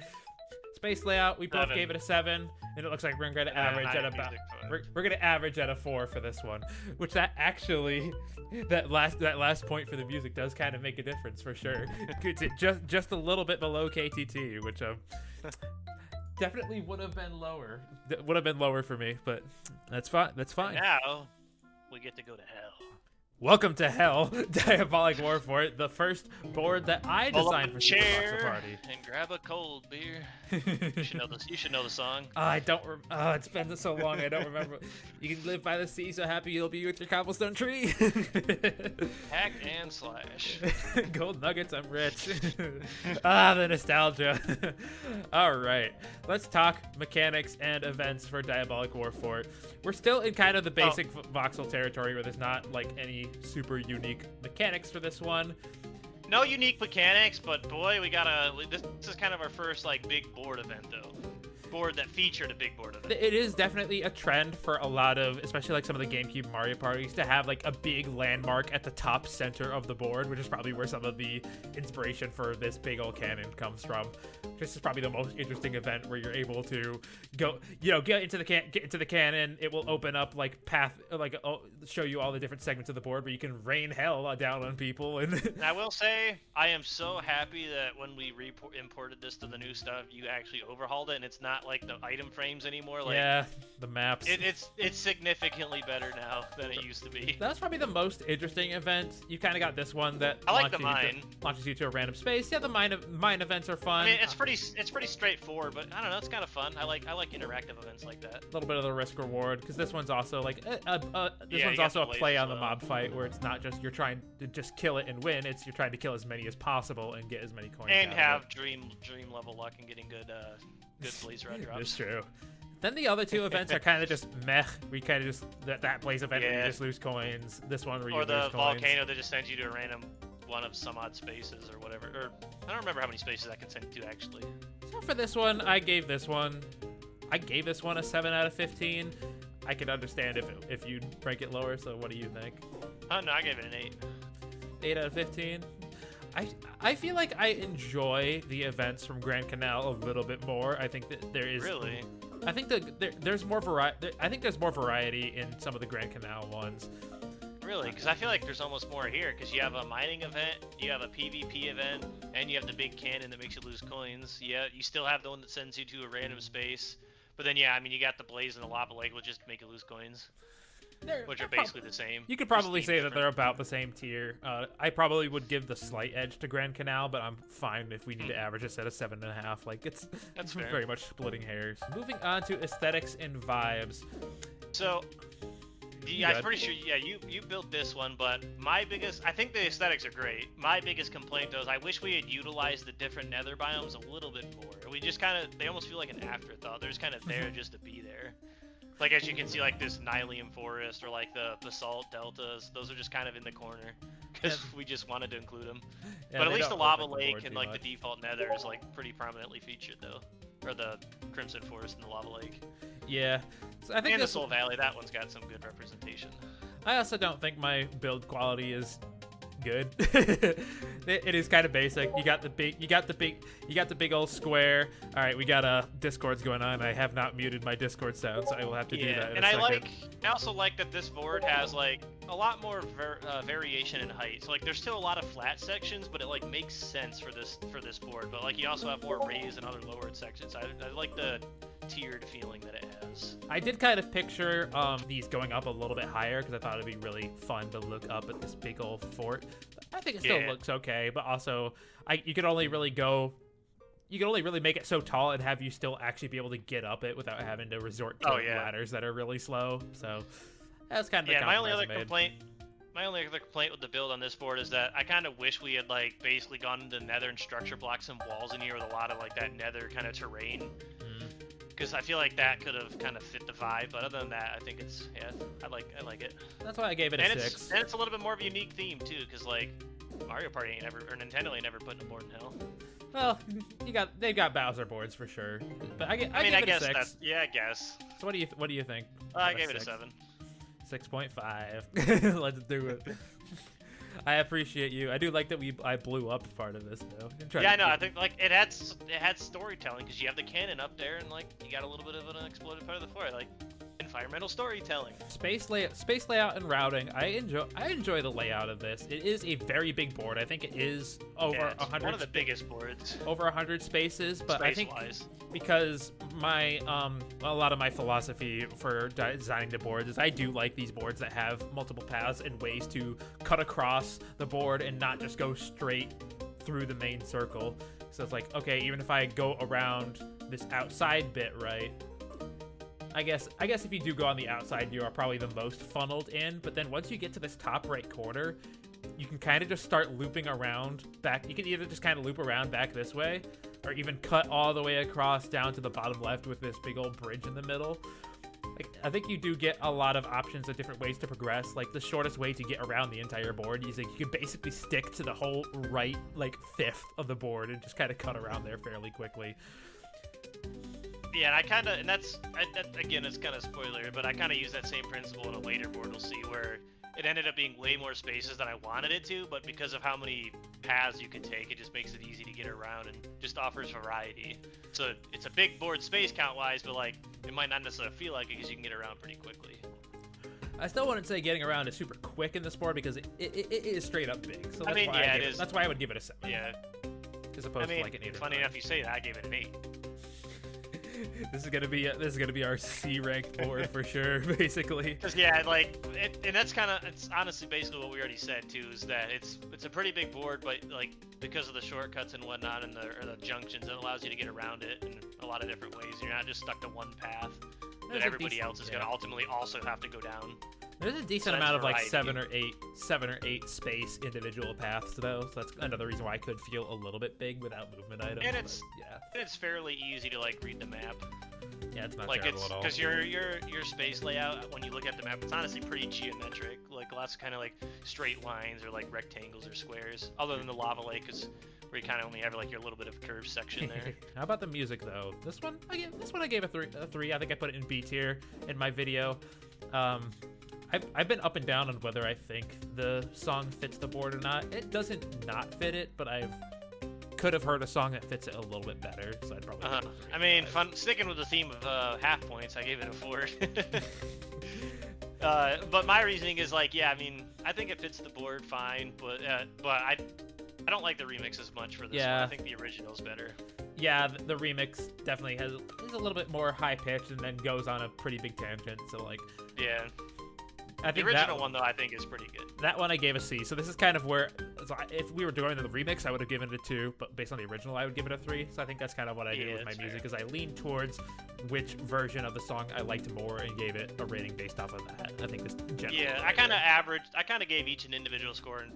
Space layout, we both 7. gave it a 7, and it looks like we're going to average at about we're going to average at a 4 for this one, which that actually that last point for the music does kind of make a difference for sure. It's just a little bit below KTT, which definitely would have been lower. Would have been lower for me, but that's fine. That's fine. Now we get to go to hell. Welcome to Hell, Diabolic Warfort, the first board that I designed for Super Voxel Party. And grab a cold beer. You should know the song. I don't. It's been so long. I don't remember. You can live by the sea, so happy you'll be with your cobblestone tree. Hack and slash. Gold nuggets. I'm rich. The nostalgia. All right, let's talk mechanics and events for Diabolic Warfort. We're still in kind of the basic voxel territory where there's not like any super unique mechanics for this one. No unique mechanics, but boy, this is kind of our first like big board event though. Board that featured a big board event. It is definitely a trend for a lot of, especially like some of the GameCube Mario parties, to have like a big landmark at the top center of the board, which is probably where some of the inspiration for this big old cannon comes from. This is probably the most interesting event where you're able to go, get into the cannon. It will open up like show you all the different segments of the board where you can rain hell down on people. And I will say, I am so happy that when we imported this to the new stuff, you actually overhauled it, and it's not like the item frames anymore. Like, yeah, the maps. It's significantly better now than it used to be. That's probably the most interesting event. You kind of got this one that I like the mine. Launches you to a random space. Yeah, the mine events are fun. I mean, it's pretty straightforward, but I don't know, it's kind of fun. I like interactive events like that. A little bit of the risk reward, because this one's also like this one's also a play on the mob fight, where it's not just you're trying to just kill it and win. It's you're trying to kill as many as possible and get as many coins. And have dream level luck and getting good blaze rod drops. It's true. Then the other two events are kind of just meh. We kind of just that blaze event where you just lose coins. This one where you lose coins. Or the volcano that just sends you to a random one of some odd spaces or whatever. Or I don't remember how many spaces I can send you to actually. So for this one, I gave this one a 7 out of 15. I could understand if you rank it lower. So what do you think? Oh no, I gave it an 8. 8 out of 15. I feel like I enjoy the events from Grand Canal a little bit more. I think that there is really. I think there's more variety. I think there's more variety in some of the Grand Canal ones. Really, because I feel like there's almost more here. Because you have a mining event, you have a PvP event, and you have the big cannon that makes you lose coins. Yeah, you still have the one that sends you to a random space. But then yeah, I mean you got the blaze and the lava lake, which just make you lose coins. Which are basically the same. You could probably say that they're about the same tier. I probably would give the slight edge to Grand Canal, but I'm fine if we need to average this at a 7.5. Like that's very much splitting hairs. Moving on to aesthetics and vibes. So, yeah, I'm pretty sure. Yeah, you built this one, but I think the aesthetics are great. My biggest complaint though is I wish we had utilized the different nether biomes a little bit more. They almost feel like an afterthought. They're just kind of there just to be there. Like, as you can see, like, this Nylium Forest or, like, the Basalt Deltas, those are just kind of in the corner because we just wanted to include them. Yeah, but at least the Lava Lake and, like, the default Nether is, like, pretty prominently featured, though. Or the Crimson Forest and the Lava Lake. Yeah. So I think and the Soul Valley, that one's got some good representation. I also don't think my build quality is good. It is kind of basic. You got the big old square. All right, we got Discord's going on. I have not muted my Discord sound, so I will have to do that in a second. I also like that this board has like a lot more variation in height. So like there's still a lot of flat sections, but it like makes sense for this board. But like you also have more raised and other lowered sections. I like the tiered feeling that it has. I did kind of picture these going up a little bit higher because I thought it'd be really fun to look up at this big old fort. I think it still looks okay, but also you can only really make it so tall and have you still actually be able to get up it without having to resort to ladders that are really slow. So that's kind of the my only other complaint with the build on this board is that I kind of wish we had like basically gone into nether and structure blocks and walls in here with a lot of like that nether kind of terrain. Because I feel like that could have kind of fit the vibe, but other than that, I think it's I like it. That's why I gave it a 6. And it's a little bit more of a unique theme too, because like Mario Party ain't never, or Nintendo ain't never put a board in hell. Well, they've got Bowser boards for sure, but I guess it a 6. I guess. So what do you think? I gave it a 7. 6.5. Let's do it. I appreciate you. I do like that I blew up part of this though. Yeah, I know. I think like it had storytelling because you have the cannon up there and like you got a little bit of an exploded part of the floor, like environmental storytelling. Space layout and routing. I enjoy the layout of this. It is a very big board. I think it is over 100. One of the biggest boards. Over 100 spaces, but I think because my a lot of my philosophy for designing the boards is I do like these boards that have multiple paths and ways to cut across the board and not just go straight through the main circle. So it's like, okay, even if I go around this outside bit, right? I guess if you do go on the outside, you are probably the most funneled in, but then once you get to this top right corner, you can kind of just start looping around back. You can either just kind of loop around back this way, or even cut all the way across down to the bottom left with this big old bridge in the middle. Like, I think you do get a lot of options of different ways to progress. Like, the shortest way to get around the entire board is like you can basically stick to the whole right, like, fifth of the board and just kind of cut around there fairly quickly. Yeah, and that's again, it's kind of spoiler, but I kind of use that same principle in a later board we'll see where it ended up being way more spaces than I wanted it to, but because of how many paths you can take, it just makes it easy to get around and just offers variety. So it's a big board space count-wise, but like it might not necessarily feel like it because you can get around pretty quickly. I still wouldn't say getting around is super quick in this board because it is straight up big. So that's why I would give it a 7. Yeah. As opposed to like an 8 or 9. Funny enough you say that, I gave it an 8. This is gonna be our C ranked board for sure, basically. Cause yeah, like, and that's it's honestly basically what we already said too, is that it's a pretty big board, but like because of the shortcuts and whatnot and the junctions, it allows you to get around it in a lot of different ways. You're not just stuck to one path that everybody else is gonna ultimately also have to go down. There's a decent amount of like 7 or 8 space individual paths though, so that's another reason why I could feel a little bit big without movement items. And it's fairly easy to like read the map. Yeah, it's not like terrible at all. Because your space layout, when you look at the map, it's honestly pretty geometric. Like lots of kind of like straight lines or like rectangles or squares. Other than the lava lake, where you kind of only have like your little bit of curved section there. How about the music though? This one I gave a 3. I think I put it in B tier in my video. I've been up and down on whether I think the song fits the board or not. It doesn't not fit it, but I could have heard a song that fits it a little bit better, so I'd probably give it a 3. I mean, sticking with the theme of half points, I gave it a 4. But my reasoning is like, yeah, I mean, I think it fits the board fine, but I don't like the remix as much for this one. I think the original's better. Yeah, the remix definitely is a little bit more high pitched and then goes on a pretty big tangent. So like, yeah. I think the original one though, I think is pretty good. That one I gave a C. So this is kind of where, if we were doing the remix, I would have given it a 2, but based on the original, I would give it a 3. So I think that's kind of what I did with my music, is I leaned towards which version of the song I liked more and gave it a rating based off of that. I think this generally. Yeah, I kind of gave each an individual score and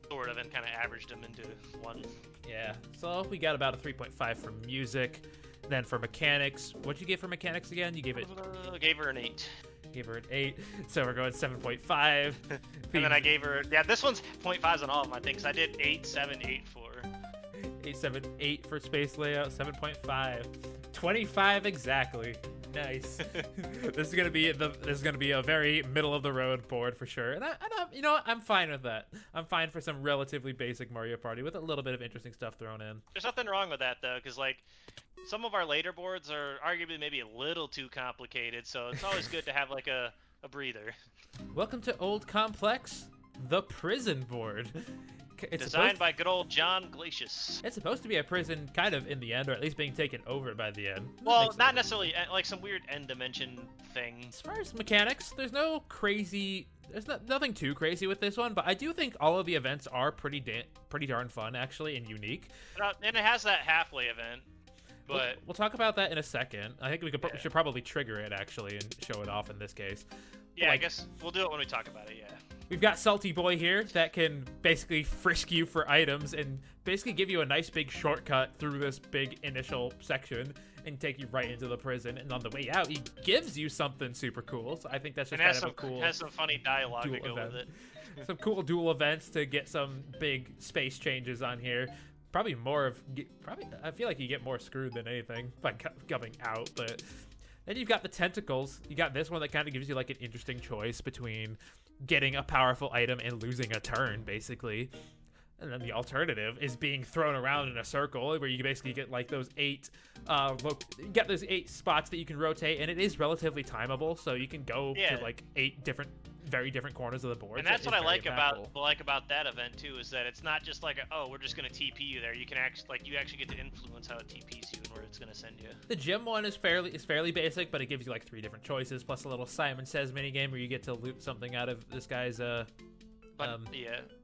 sort of and kind of averaged them into one. Yeah. So we got about a 3.5 for music. Then for mechanics, what'd you give for mechanics again? You gave it. Gave her an 8. Gave her an 8, so we're going 7.5. And then I gave her, this one's 0.5s on all of them, I think, because I did 8, 7, 8, 4. 8, 7, 8 for space layout, 7.5. 25 exactly. Nice. This is gonna be a very middle of the road board for sure, and you know what? I'm fine with that. I'm fine for some relatively basic Mario Party with a little bit of interesting stuff thrown in. There's nothing wrong with that though, because like some of our later boards are arguably maybe a little too complicated, so it's always good to have like a breather. Welcome to Old Complex, the prison board. it's Designed by good old John Glacius. It's supposed to be a prison, kind of in the end, or at least being taken over by the end. Well, not necessarily like some weird end dimension thing. As far as mechanics, there's nothing too crazy with this one, but I do think all of the events are pretty darn fun actually and unique. And it has that halfway event. But we'll talk about that in a second. I think we should probably trigger it actually and show it off in this case. Yeah, I guess we'll do it when we talk about it. Yeah. We've got Salty Boy here that can basically frisk you for items and basically give you a nice big shortcut through this big initial section and take you right into the prison. And on the way out, he gives you something super cool. So I think that's just kind of a cool. Has some funny dialogue to go with it. Some cool dual events to get some big space changes on here. Probably I feel like you get more screwed than anything by coming out, but then you've got the tentacles. You got this one that kind of gives you like an interesting choice between getting a powerful item and losing a turn, basically. And then the alternative is being thrown around in a circle where you basically get like those 8 those 8 spots that you can rotate, and it is relatively timeable, so you can go to like 8 very different corners of the board. And that's what I like about that event too, is that it's not just like we're just gonna TP you there. You can actually get to influence how it TPs you and where it's gonna send you. The gym one is fairly basic, but it gives you like 3 different choices plus a little Simon Says minigame where you get to loot something out of this guy's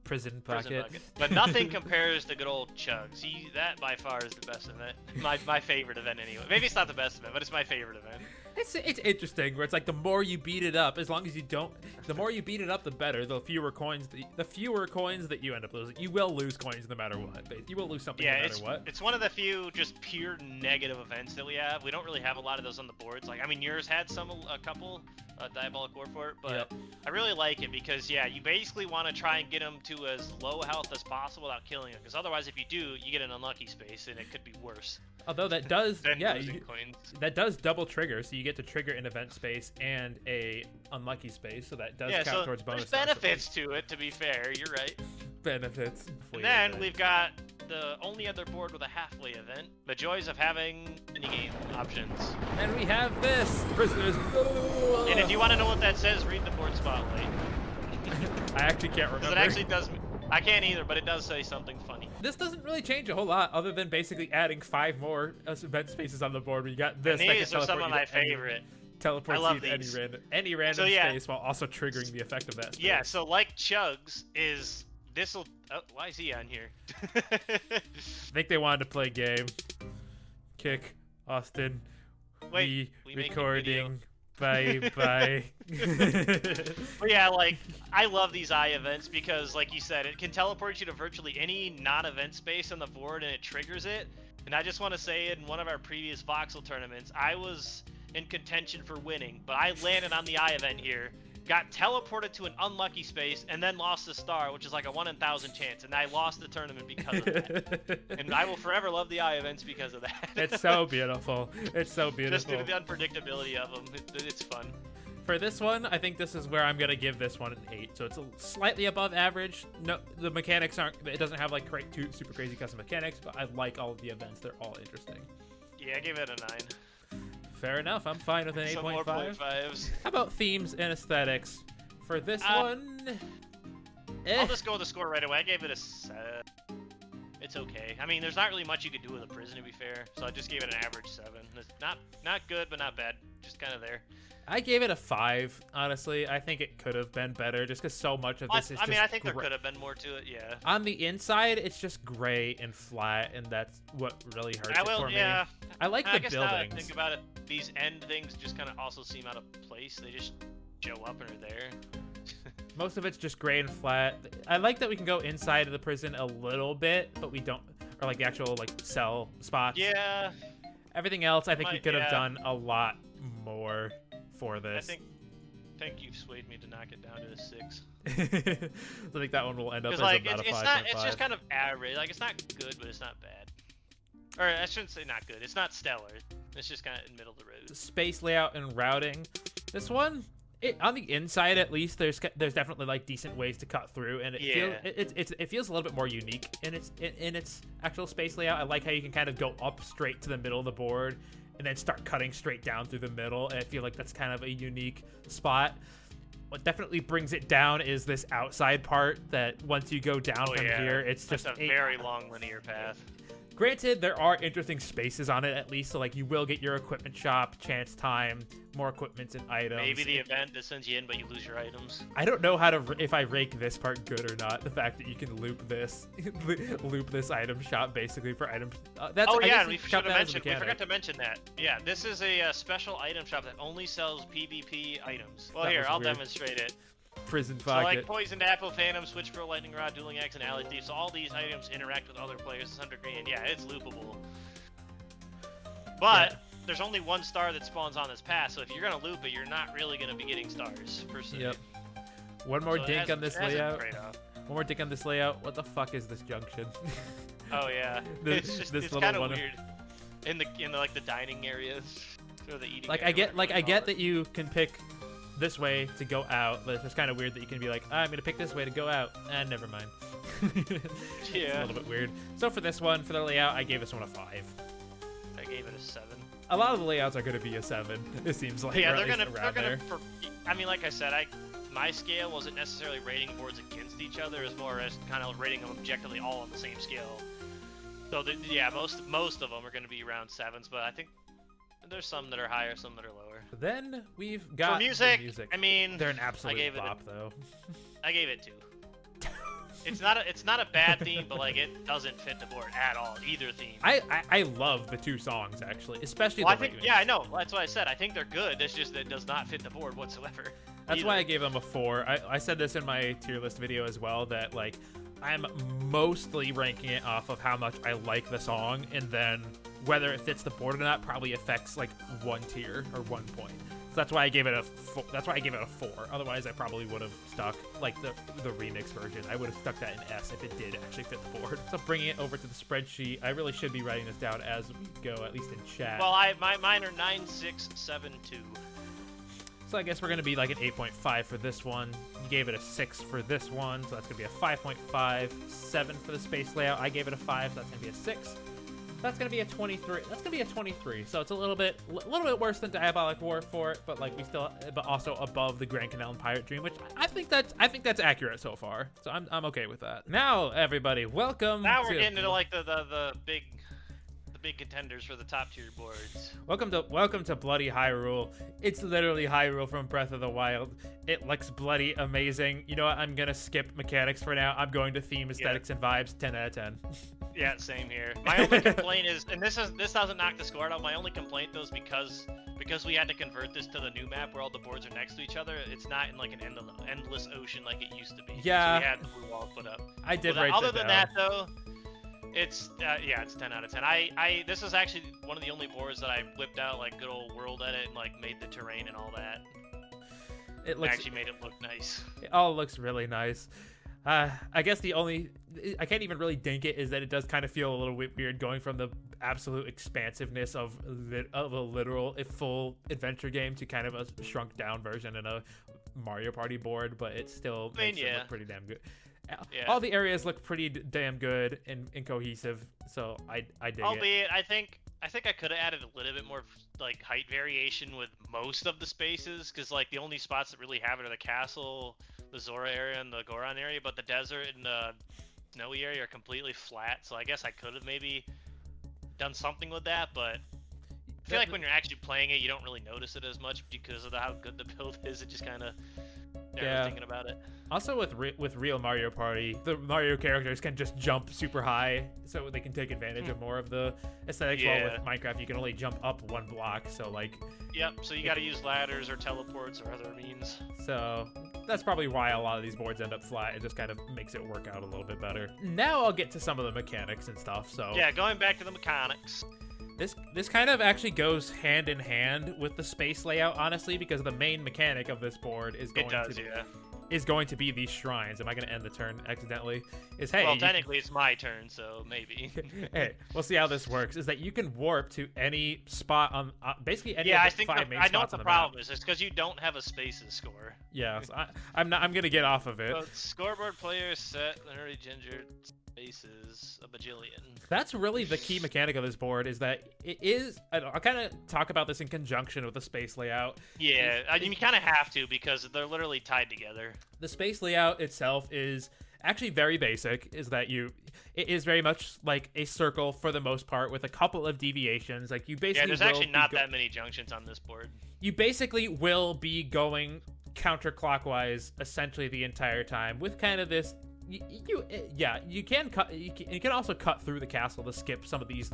prison pocket. But nothing compares to good old Chugs. That by far is the best event. My favorite event anyway. Maybe it's not the best event, but it's my favorite event. It's interesting where it's like the more you beat it up, as long as you don't, the more you beat it up, the better. The fewer coins that you end up losing. You will lose coins no matter what. You will lose something no matter what. It's one of the few just pure negative events that we have. We don't really have a lot of those on the boards. Like, I mean, yours had a couple. Diabolic Warfort, but I really like it because you basically want to try and get them to as low health as possible without killing them, because otherwise if you do, you get an unlucky space and it could be worse. Although that does that does double trigger, so you get to trigger an event space and a unlucky space, so that does count towards bonus. There's benefits to it, to be fair. You're right. Benefits. And then we've got the only other board with a halfway event, the joys of having minigame options. And we have this prisoners. And if you want to know what that says, read the board spotlight. I actually can't remember. It actually does. I can't either, but it does say something funny. This doesn't really change a whole lot, other than basically adding 5 more event spaces on the board. Where you got this. And these are some of my favorite. Teleports you to any random space while also triggering the effect of that space. Yeah, so like Chugs is this'll. Oh, why is he on here? I think they wanted to play a game. Kick Austin. Wait, we recording. Bye. But yeah, like, I love these eye events because, like you said, it can teleport you to virtually any non-event space on the board and it triggers it. And I just want to say, in one of our previous voxel tournaments, I was in contention for winning, but I landed on the eye event here, got teleported to an unlucky space, and then lost a star, which is like a 1 in 1,000 chance, and I lost the tournament because of that. And I will forever love the eye events because of that. It's so beautiful. It's so beautiful. Just due to the unpredictability of them, it's fun. For this one, I think this is where I'm gonna give this one an 8. So it's slightly above average. No, the mechanics aren't. It doesn't have like super crazy custom mechanics, but I like all of the events. They're all interesting. Yeah, I gave it a 9. Fair enough. I'm fine with an 8.5. Some more 0.5s. How about themes and aesthetics? For this one, I'll just go with the score right away. I gave it a 7. It's okay. I mean, there's not really much you could do with a prison, to be fair. So I just gave it an average 7. It's not good, but not bad. Just kind of there. I gave it a 5. Honestly, I think it could have been better, just because so much of this is. I mean, I think there could have been more to it. Yeah. On the inside, it's just gray and flat, and that's what really hurts it for me. I like the buildings. Now that I think about it, these end things just kind of also seem out of place. They just show up and are there. Most of it's just gray and flat. I like that we can go inside of the prison a little bit, but we don't, or like the actual like cell spots. Yeah. Everything else, I think we could have done a lot more for this. I think you've swayed me to knock it down to a 6. I think that one will end up as like, about a 5.5. It's just kind of average. Like, it's not good, but it's not bad. Or I shouldn't say not good. It's not stellar. It's just kind of in the middle of the road. Space layout and routing. This one, on the inside at least, there's definitely like decent ways to cut through, and it feels a little bit more unique in its actual space layout. I like how you can kind of go up straight to the middle of the board and then start cutting straight down through the middle, and I feel like that's kind of a unique spot. what definitely brings it down is this outside part that once you go down from here, it's That's just a very long linear path. Granted, there are interesting spaces on it at least, so like you will get your equipment shop, chance time, more equipment and items. Maybe the event that sends you in, but you lose your items. I don't know how to if I rake this part good or not. The fact that you can loop this item shop basically for items. That's Oh I yeah, guess and you we count that as a we mechanic. forgot to mention that. Yeah, this is a special item shop that only sells PvP items. Well, That here was I'll weird. demonstrate it. Prison So like pocket. Poisoned Apple, Phantom, Switch Pro, Lightning Rod, Dueling Axe, and Ally Thief. So all these items interact with other players to some degree, and yeah, it's loopable. But there's only one star that spawns on this path, so if you're gonna loop it, you're not really gonna be getting stars per se. Yep. One more So it dink has- on this it has a layout. trade-off. One more dink on this layout. What the fuck is this junction? Oh yeah, This it's little kind of one- weird. In the like the dining areas or the eating. Like area, I get whatever you I call get it. that you can pick this way to go out, but it's just kind of weird that you can be like, I'm gonna pick this way to go out, and never mind. It's a Yeah. little bit weird. So for this one, for the layout, I gave this one a 5. I gave it a 7. A lot of the layouts are gonna be a 7. It seems like. Yeah, or at they're least gonna around there. I mean, like I said, my scale wasn't necessarily rating boards against each other, as more as kind of rating them objectively all on the same scale. So yeah, most of them are gonna be around 7s, but I think there's some that are higher, some that are lower. Then we've got For the music, I mean, They're an absolute gave it a- bop, though. I gave it 2. It's not a bad theme, but like it doesn't fit the board at all, either theme. I love the 2 songs actually, especially Well, I the think, remix. yeah, I know. That's what I said. I think they're good. It's just that it does not fit the board whatsoever. That's either. why I gave them a 4. I said this in my tier list video as well, that like I'm mostly ranking it off of how much I like the song, and then whether it fits the board or not probably affects like 1 tier or 1 point. So that's why I gave it a 4. Otherwise, I probably would have stuck like the remix version. I would have stuck that in S if it did actually fit the board. So bringing it over to the spreadsheet, I really should be writing this down as we go, at least in chat. Well, mine are 9, 6, 7, 2. So I guess we're going to be like an 8.5 for this one. You gave it a 6 for this one, so that's going to be a 5.5. 7 for the space layout. I gave it a 5, so that's going to be a 6. That's going to be a 23. That's going to be a 23. So it's a little bit worse than Diabolic War for it, but like but also above the Grand Canal and Pirate Dream, which I think that's accurate so far. So I'm okay with that. Now everybody, welcome. Now we're getting into like the big contenders for the top tier boards. Welcome to Bloody Hyrule. It's literally Hyrule from Breath of the Wild. It looks bloody amazing. You know what? I'm gonna skip mechanics for now. I'm going to theme, aesthetics, and vibes. 10 out of 10. Yeah, same here. My only complaint is, and this doesn't knock the score out. My only complaint though is because we had to convert this to the new map where all the boards are next to each other. It's not in like an endless ocean like it used to be. Yeah. So we had the blue wall put up. I did But write other that than down. that though, it's 10 out of 10. This is actually one of the only boards that I whipped out like good old world edit and like made the terrain and all that. It looks. Actually made it look nice. It all looks really nice. I guess I can't even really dink it is that it does kind of feel a little bit weird going from the absolute expansiveness of a literal full adventure game to kind of a shrunk down version in a Mario Party board, but it still makes it look pretty damn good. Yeah. All the areas look pretty damn good and cohesive, so I dig it. Albeit, I think I could have added a little bit more like height variation with most of the spaces, because like the only spots that really have it are the castle, the Zora area, and the Goron area, but the desert and the snowy area are completely flat. So I guess I could have maybe done something with that, but I feel like when you're actually playing it, you don't really notice it as much because of how good the build is. It just kind of thinking about it. Also, with real Mario Party, the Mario characters can just jump super high, so they can take advantage of more of the aesthetics. While with Minecraft, you can only jump up 1 block, so like. Yep. So you got to use ladders or teleports or other means. So that's probably why a lot of these boards end up flat. It just kind of makes it work out a little bit better. Now I'll get to some of the mechanics and stuff. So yeah, going back to the mechanics. This kind of actually goes hand in hand with the space layout, honestly, because the main mechanic of this board is going to be these shrines. Am I going to end the turn accidentally? Well, technically it's my turn, so maybe. Hey, we'll see how this works. Is that you can warp to any spot on basically any of the 5 main spots on the map. I know what the problem is. It's because you don't have a spaces score. Yeah, so I'm going to get off of it. So scoreboard players set, TheNerdyGinger, spaces a bajillion. That's really the key mechanic of this board, is that it is. I'll kind of talk about this in conjunction with the space layout. Yeah, I mean, you kind of have to because they're literally tied together. The space layout itself is actually very basic. Is that it is very much like a circle for the most part, with a couple of deviations. Like you basically there's actually not that many junctions on this board. You basically will be going counterclockwise essentially the entire time, with kind of this. You can also cut through the castle to skip some of these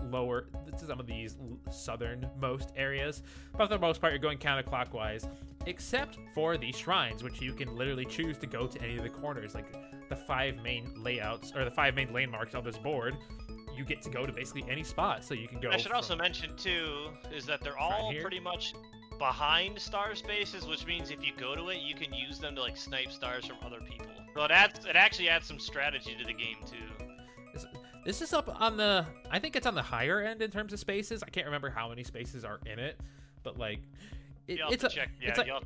southernmost areas, but for the most part you're going counterclockwise, except for these shrines, which you can literally choose to go to any of the corners. Like the 5 main layouts, or the 5 main landmarks of this board, you get to go to basically any spot, so you can go. I should also mention too is that they're all pretty much behind star spaces, which means if you go to it, you can use them to like snipe stars from other people. So it actually adds some strategy to the game too. This is up on the, I think it's on the higher end in terms of spaces. I can't remember how many spaces are in it, but like you'll have to check. Yeah, you'll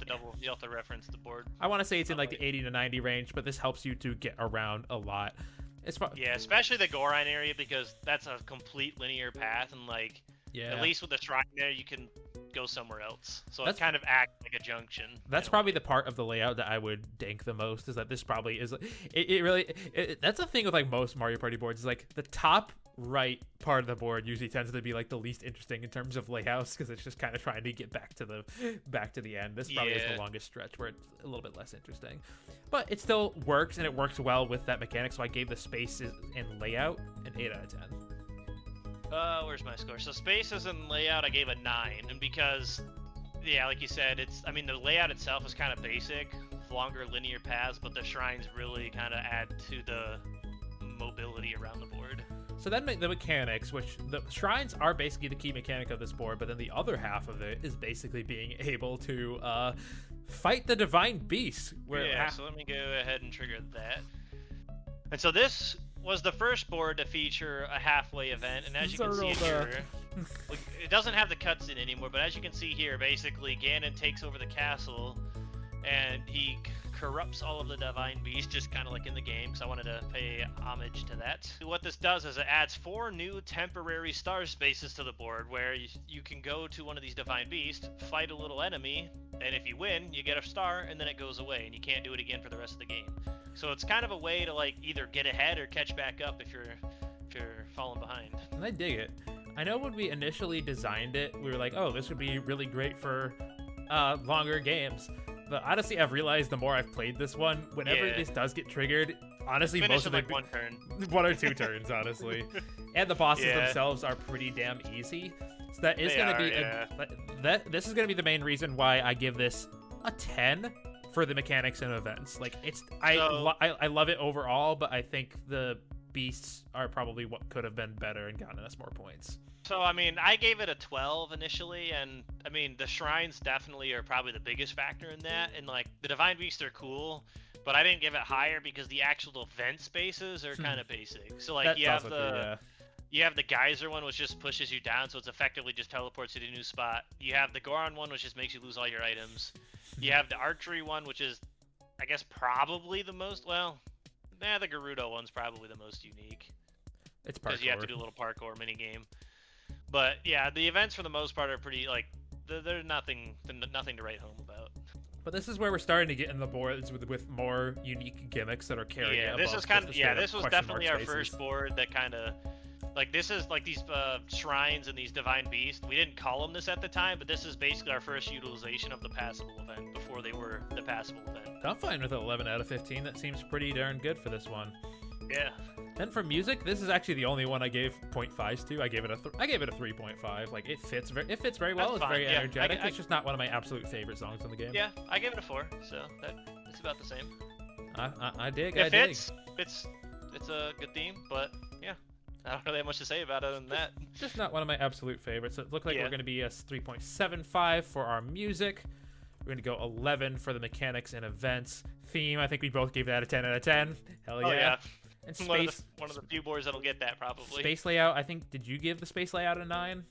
have to reference the board. I want to say it's in like the 80 to 90 range, but this helps you to get around a lot. Yeah, especially the Goron area, because that's a complete linear path, and like at least with the shrine there, you can go somewhere else. So it kind of acts like a junction. That's probably the part of the layout that I would dank the most, is that this probably is that's the thing with like most Mario Party boards, is like the top right part of the board usually tends to be like the least interesting in terms of layouts, because it's just kind of trying to get back to the end. This probably is the longest stretch where it's a little bit less interesting, but it still works, and it works well with that mechanic. So I gave the spaces and layout an 8 out of 10. Where's my score? So spaces and layout, I gave a 9, and because, like you said, the layout itself is kind of basic, longer linear paths, but the shrines really kind of add to the mobility around the board. So then the mechanics, which the shrines are basically the key mechanic of this board, but then the other half of it is basically being able to fight the divine beast. So let me go ahead and trigger that. And so this was the first board to feature a halfway event, and as you can see here, it doesn't have the cutscene anymore, but as you can see here, basically Ganon takes over the castle, and he corrupts all of the divine beasts, just kind of like in the game, because I wanted to pay homage to that. What this does is it adds 4 new temporary star spaces to the board, where you can go to one of these divine beasts, fight a little enemy, and if you win, you get a star, and then it goes away, and you can't do it again for the rest of the game. So it's kind of a way to like either get ahead or catch back up if you're falling behind. And I dig it. I know when we initially designed it, we were like, oh, this would be really great for longer games. But honestly, I've realized the more I've played this one, whenever this does get triggered, honestly, most of like 1 turn. 1 or 2 turns, honestly. And the bosses themselves are pretty damn easy. So that is going to be this is going to be the main reason why I give this a 10 for the mechanics and events. Like I love it overall, but I think the beasts are probably what could have been better and gotten us more points. So, I mean, I gave it a 12 initially, and, I mean, the shrines definitely are probably the biggest factor in that, and, like, the Divine Beasts are cool, but I didn't give it higher because the actual event spaces are kind of basic. So, like, you have the Geyser one, which just pushes you down, so it's effectively just teleports you to a new spot. You have the Goron one, which just makes you lose all your items. You have the Archery one, which is, I guess, probably the most, the Gerudo one's probably the most unique. It's parkour. Because you have to do a little parkour minigame. But yeah, the events for the most part are pretty they're nothing to write home about. But this is where we're starting to get in the boards with more unique gimmicks that are carrying. Yeah, this was definitely our first board that kind of like this is like these shrines and these divine beasts. We didn't call them this at the time, but this is basically our first utilization of the passable event before they were the passable event. I'm fine with 11 out of 15. That seems pretty darn good for this one. Yeah. Then for music, this is actually the only one I gave 0.5s to. I gave it a 3.5. Like it fits very well. It's very energetic. It's just not one of my absolute favorite songs in the game. Yeah, I gave it a 4, so it's about the same. I dig. It fits. It's a good theme, but yeah, I don't really have much to say about it other than that. Just not one of my absolute favorites. It looked like we're going to be a 3.75 for our music. We're going to go 11 for the mechanics and events. Theme, I think we both gave that a 10 out of 10. Hell yeah. Oh, yeah. And space, one of the few boards that'll get that probably. Space layout, I think, did you give the space layout a 9?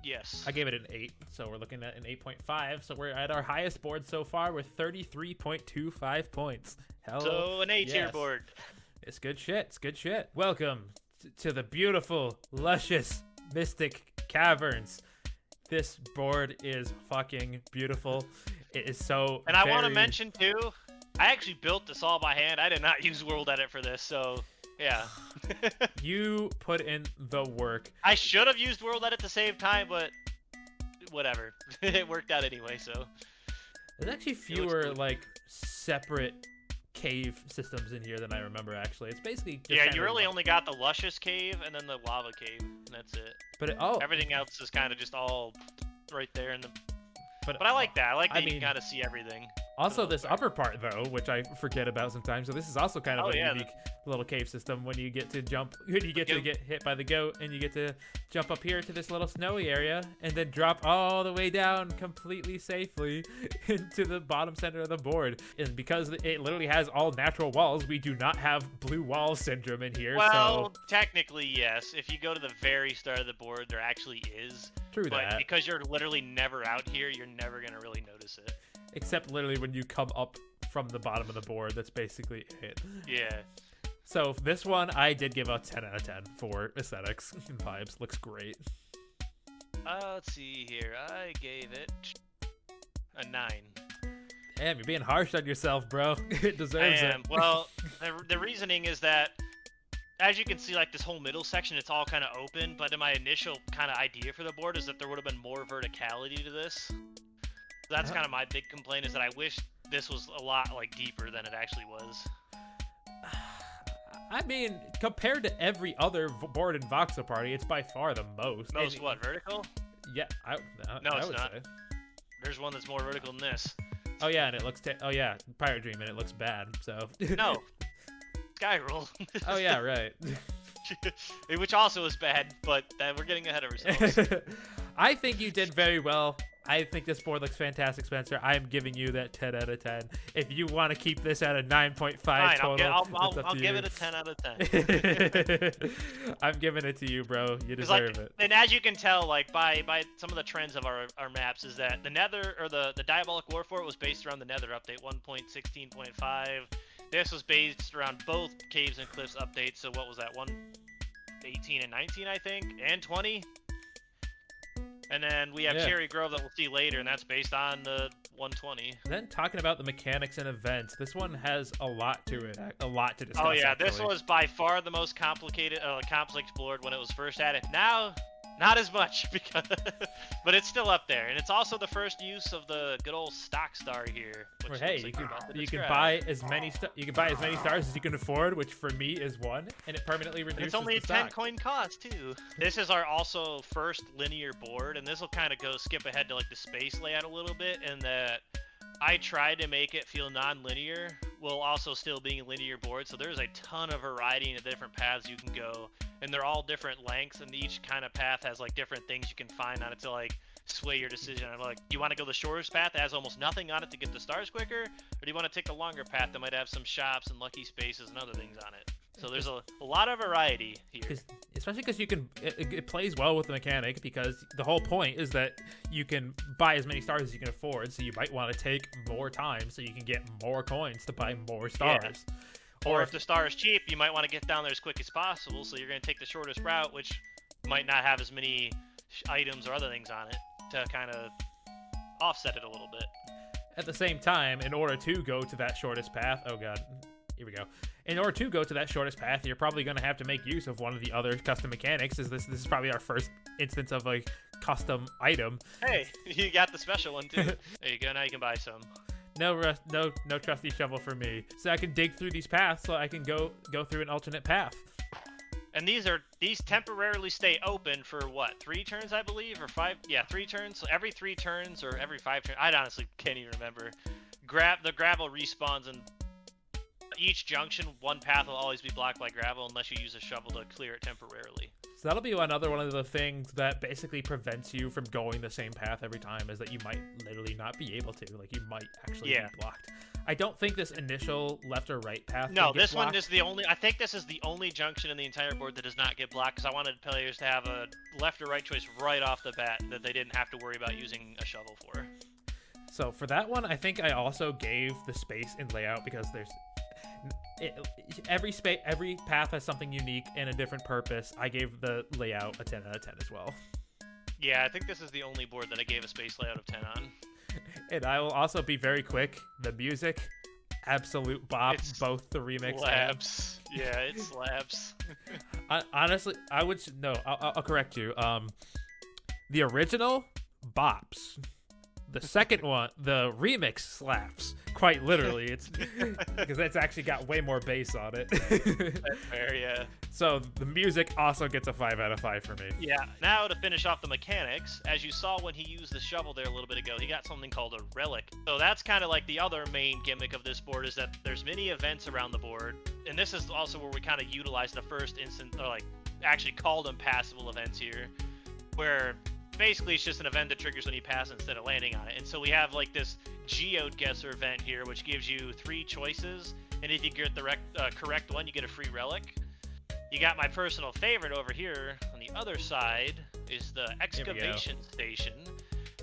Yes. I gave it an 8, so we're looking at an 8.5. So we're at our highest board so far with 33.25 points. So an A tier board. It's good shit. It's good shit. Welcome to the beautiful, luscious, mystic caverns. This board is fucking beautiful. It is so. And I want to mention too, I actually built this all by hand. I did not use World Edit for this, so yeah. You put in the work. I should have used World Edit to save time, but whatever. It worked out anyway, so. There's actually fewer like separate cave systems in here than I remember. Actually, it's basically just yeah. You really only got the luscious cave and then the lava cave, and that's it. But everything else is kind of just all right there in the. But I like that. I like that you can kind of see everything. Also, this upper part, though, which I forget about sometimes. So this is also kind of a unique little cave system when you get to jump, when you get to get hit by the goat, and you get to jump up here to this little snowy area, and then drop all the way down completely safely into the bottom center of the board. And because it literally has all natural walls, we do not have blue wall syndrome in here. Well, technically, yes. If you go to the very start of the board, there actually is. True that. But because you're literally never out here, you're never going to really notice it. Except literally when you come up from the bottom of the board, that's basically it. Yeah. So this one, I did give a 10 out of 10 for aesthetics and vibes. Looks great. Let's see here. I gave it a 9. Damn, you're being harsh on yourself, bro. It deserves it. Well, the reasoning is that, as you can see, like this whole middle section, it's all kind of open. But in my initial kind of idea for the board is that there would have been more verticality to this. That's kind of my big complaint, is that I wish this was a lot like deeper than it actually was. I mean, compared to every other board in Voxel Party, it's by far the most. Most what, vertical? Yeah, no, I it's would not. say. There's one that's more vertical than this. Oh yeah, and it looks. Oh yeah, Pirate Dream, and it looks bad. So. No. Sky Roll. Oh yeah, right. Which also is bad, but we're getting ahead of ourselves. I think you did very well. I think this board looks fantastic, Spencer. I'm giving you that 10 out of 10. If you want to keep this at a 9.5 Fine, total, I'll give it a 10 out of 10. I'm giving it to you, bro. You deserve it. And as you can tell, like by some of the trends of our maps, is that the Nether, or the Diabolic War Fort, was based around the Nether update 1.16.5. This was based around both Caves and Cliffs updates. So what was that? 1.18 and 19, I think, and 20. And then we have Cherry Grove that we'll see later, and that's based on the 120. Then talking about the mechanics and events, this one has a lot to it, a lot to discuss. Oh yeah, actually. This was by far the most complicated, complex explored when it was first added. Now, not as much, because, but it's still up there, and it's also the first use of the good old stock star here. Which hey, you can buy as many stars as you can afford, which for me is 1, and it permanently reduces. It's only a the 10 coin cost too. This is our also first linear board, and this will kind of skip ahead to like the space layout a little bit, and that I tried to make it feel non-linear while also still being a linear board. So there's a ton of variety in the different paths you can go, and they're all different lengths, and each kind of path has like different things you can find on it to like sway your decision. I'm like, do you want to go the shortest path that has almost nothing on it to get the stars quicker, or do you want to take the longer path that might have some shops and lucky spaces and other things on it? So there's a lot of variety here. Especially because you can, it plays well with the mechanic, because the whole point is that you can buy as many stars as you can afford, so you might want to take more time so you can get more coins to buy more stars. Yeah. Or if the star is cheap, you might want to get down there as quick as possible, so you're going to take the shortest route, which might not have as many items or other things on it to kind of offset it a little bit. At the same time, in order to go to that shortest path, oh god, here we go. In order to go to that shortest path, you're probably going to have to make use of one of the other custom mechanics. This is probably our first instance of like custom item. Hey, you got the special one too. There you go. Now you can buy some. No trusty shovel for me. So I can dig through these paths, so I can go through an alternate path. And these temporarily stay open for what, 3 turns, I believe, or 5? Yeah, 3 turns. So every 3 turns or every 5 turns, I honestly can't even remember. The gravel respawns, and each junction, one path will always be blocked by gravel unless you use a shovel to clear it temporarily. So that'll be another one of the things that basically prevents you from going the same path every time, is that you might literally not be able to. Like, you might actually be blocked. I don't think this initial left or right path. No, this one is the only. I think this is the only junction in the entire board that does not get blocked, because I wanted players to have a left or right choice right off the bat that they didn't have to worry about using a shovel for. So for that one, I think I also gave the space and layout, because Every path has something unique and a different purpose. I gave the layout a 10 out of 10 as well. Yeah, I think this is the only board that I gave a space layout of 10 on. And I will also be very quick. The music, absolute bop. Both the remix slaps. Yeah, it slaps. Honestly, I would no. I'll correct you. The original bops. The second one, the remix slaps. Quite literally, it's because it's actually got way more bass on it. That's fair, yeah. So the music also gets a 5 out of 5 for me. Yeah. Now to finish off the mechanics, as you saw when he used the shovel there a little bit ago, he got something called a relic. So that's kind of like the other main gimmick of this board is that there's many events around the board, and this is also where we kind of utilize the first instant, or like actually call them passable events here, where basically it's just an event that triggers when you pass instead of landing on it. And so we have like this geode guesser event here, which gives you 3 choices, and if you get the correct one, you get a free relic. You got my personal favorite over here on the other side is the excavation station.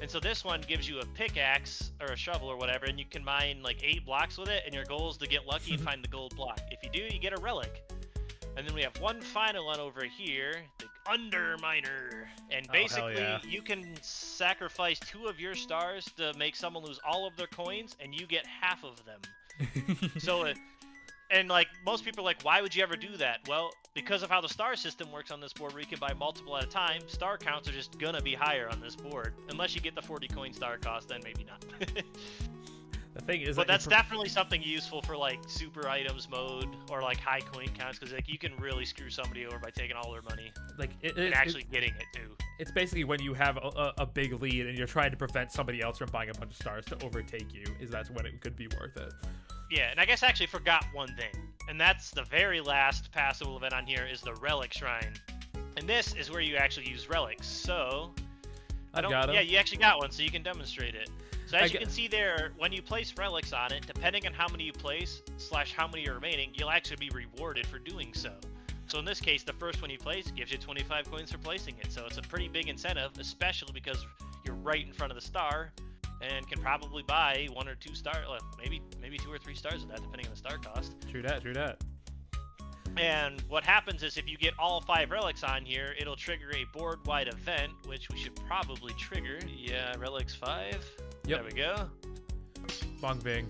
And so this one gives you a pickaxe or a shovel or whatever, and you can mine like 8 blocks with it, and your goal is to get lucky and find the gold block. If you do, you get a relic. And then we have one final one over here, the Underminer. And basically, you can sacrifice 2 of your stars to make someone lose all of their coins, and you get half of them. So, and like, most people are like, why would you ever do that? Well, because of how the star system works on this board, where you can buy multiple at a time, star counts are just gonna be higher on this board. Unless you get the 40 coin star cost, then maybe not. The thing is, but that's definitely something useful for like super items mode or like high coin counts, because like you can really screw somebody over by taking all their money, like and actually getting it too. It's basically when you have a big lead and you're trying to prevent somebody else from buying a bunch of stars to overtake you, that's when it could be worth it. Yeah, and I guess I actually forgot one thing, and that's the very last passable event on here is the Relic Shrine, and this is where you actually use relics. So yeah, you actually got one, so you can demonstrate it. So as you can see there, when you place relics on it, depending on how many you place / how many are remaining, you'll actually be rewarded for doing so. So in this case, the first one you place gives you 25 coins for placing it. So it's a pretty big incentive, especially because you're right in front of the star and can probably buy 1 or 2 stars, maybe 2 or 3 stars of that, depending on the star cost. True that. And what happens is if you get all 5 relics on here, it'll trigger a board-wide event, which we should probably trigger. Yeah, relics 5. Yep. There we go. Bong bing.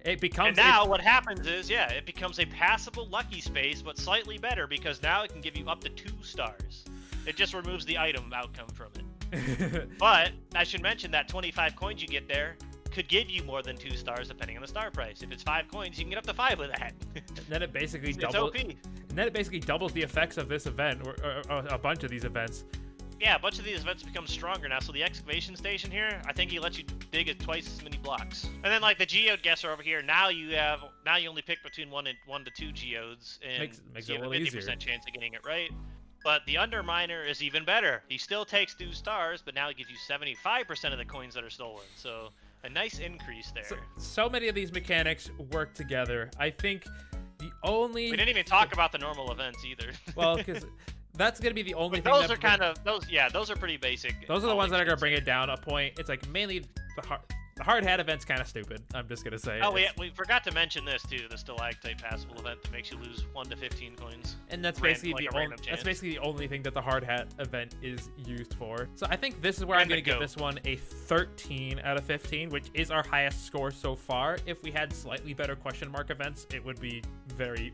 It becomes. And now what happens is, it becomes a passable lucky space, but slightly better because now it can give you up to 2 stars. It just removes the item outcome from it. But I should mention that 25 coins you get there could give you more than 2 stars depending on the star price. If it's 5 coins, you can get up to 5 with that. And then it basically doubles. It's OP. And then it basically doubles the effects of this event, or a bunch of these events. Yeah, a bunch of these events become stronger now. So the excavation station here, I think he lets you dig at twice as many blocks. And then like the geode guesser over here, now you only pick between 1 to 2 geodes, and makes you it have a a little 50% easier. chance of getting it right. But the Underminer is even better. He still takes 2 stars, but now he gives you 75% of the coins that are stolen. So a nice increase there. So many of these mechanics work together. I think the only... We didn't even talk about the normal events either. Well, because that's going to be the only thing. Those are kind of, those are pretty basic. Those are the ones that are going to bring it down a point. It's like mainly the hard hat event's kind of stupid. I'm just going to say. Oh, we forgot to mention this too, the stalactite passable event that makes you lose 1 to 15 coins. And that's basically the only thing that the hard hat event is used for. So I think this is where I'm going to give this one a 13 out of 15, which is our highest score so far. If we had slightly better question mark events, it would be it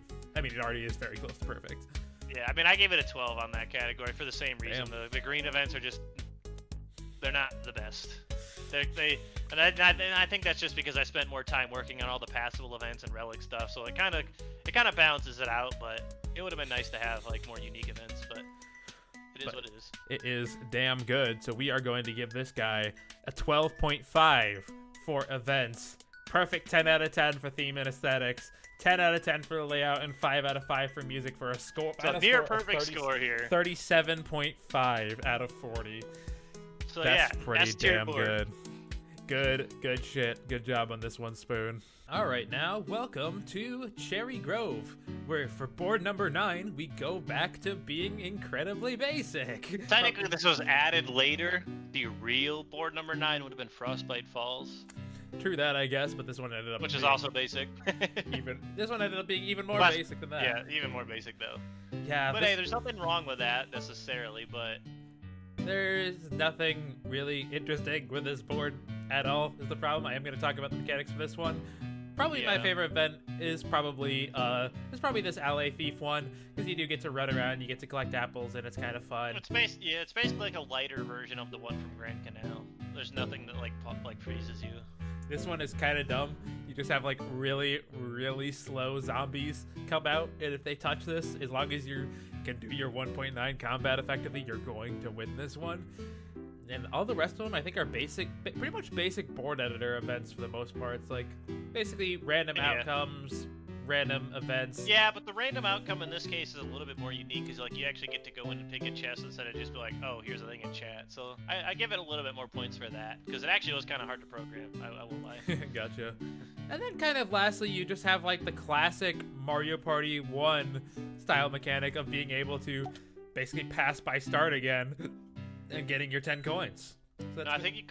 already is very close to perfect. Yeah, I mean, I gave it a 12 on that category for the same reason. The green events are just, they're not the best. And I think that's just because I spent more time working on all the passable events and relic stuff, so it kind of balances it out. But it would have been nice to have like more unique events, but it is what it is. It is damn good. So we are going to give this guy a 12.5 for events. Perfect 10 out of 10 for theme and aesthetics. 10 out of 10 for the layout, and 5 out of 5 for music for a score. So near perfect score here. 37.5 out of 40. So that's pretty damn board. good. Good shit. Good job on this one, Spoon. All right, now welcome to Cherry Grove, where for board number 9 we go back to being incredibly basic. Technically, this was added later. The real board number 9 would have been Frostbite Falls. True that, I guess, but this one ended up Which is being also basic. this one ended up being even more Less- basic than that. Yeah, even more basic though. Yeah, But hey, there's nothing wrong with that necessarily. But there's nothing really interesting with this board at all. Is the problem. I am going to talk about the mechanics for this one. Probably my Yeah. favorite event is probably this Alley Thief one, because you do get to run around, you get to collect apples, and it's kind of fun. it's basically like a lighter version of the one from Grand Canal. There's nothing that like freezes you. This one is kind of dumb. You just have like really, really slow zombies come out, and if they touch this, as long as you can do your 1.9 combat effectively, you're going to win this one. And all the rest of them, I think, are pretty much basic board editor events for the most part. It's like basically random Yeah. outcomes, random events. Yeah, but the random outcome in this case is a little bit more unique, because like you actually get to go in and pick a chest instead of just be like, oh, here's a thing in chat. So I give it a little bit more points for that, because it actually was kind of hard to program. I won't lie. Gotcha. And then kind of lastly, you just have like the classic Mario Party 1 style mechanic of being able to basically pass by start again and getting your 10 coins. So No, I think you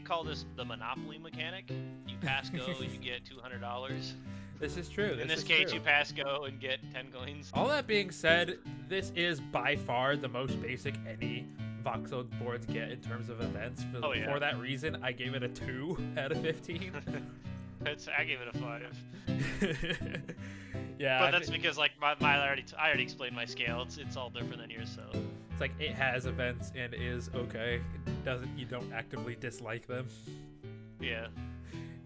call this the Monopoly mechanic. You pass go, you get $200. This is true. In this case, you pass go and get 10 coins. All that being said, this is by far the most basic any voxel boards get in terms of events. For that reason, I gave it a 2 out of 15. I gave it a 5. Yeah, But that's because like I already explained my scale. It's all different than yours, so. it's like it has events and is okay. You don't actively dislike them. Yeah.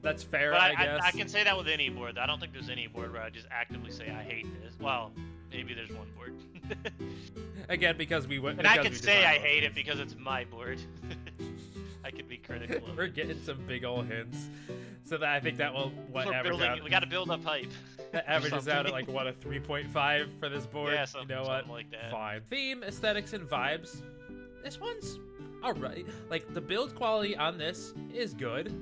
That's fair, But I guess. I can say that with any board. I don't think there's any board where I just actively say I hate this. Well, maybe there's one board. Again, because we went. And I can say I hate it because it's my board. I could be critical of We're it. getting some big old hints, so that I think that will We got to build up hype. That averages out at something. like what, a 3.5 for this board. Yeah, you know what? something like that. Fine. Theme, aesthetics, and vibes. This one's alright. Like the build quality on this is good.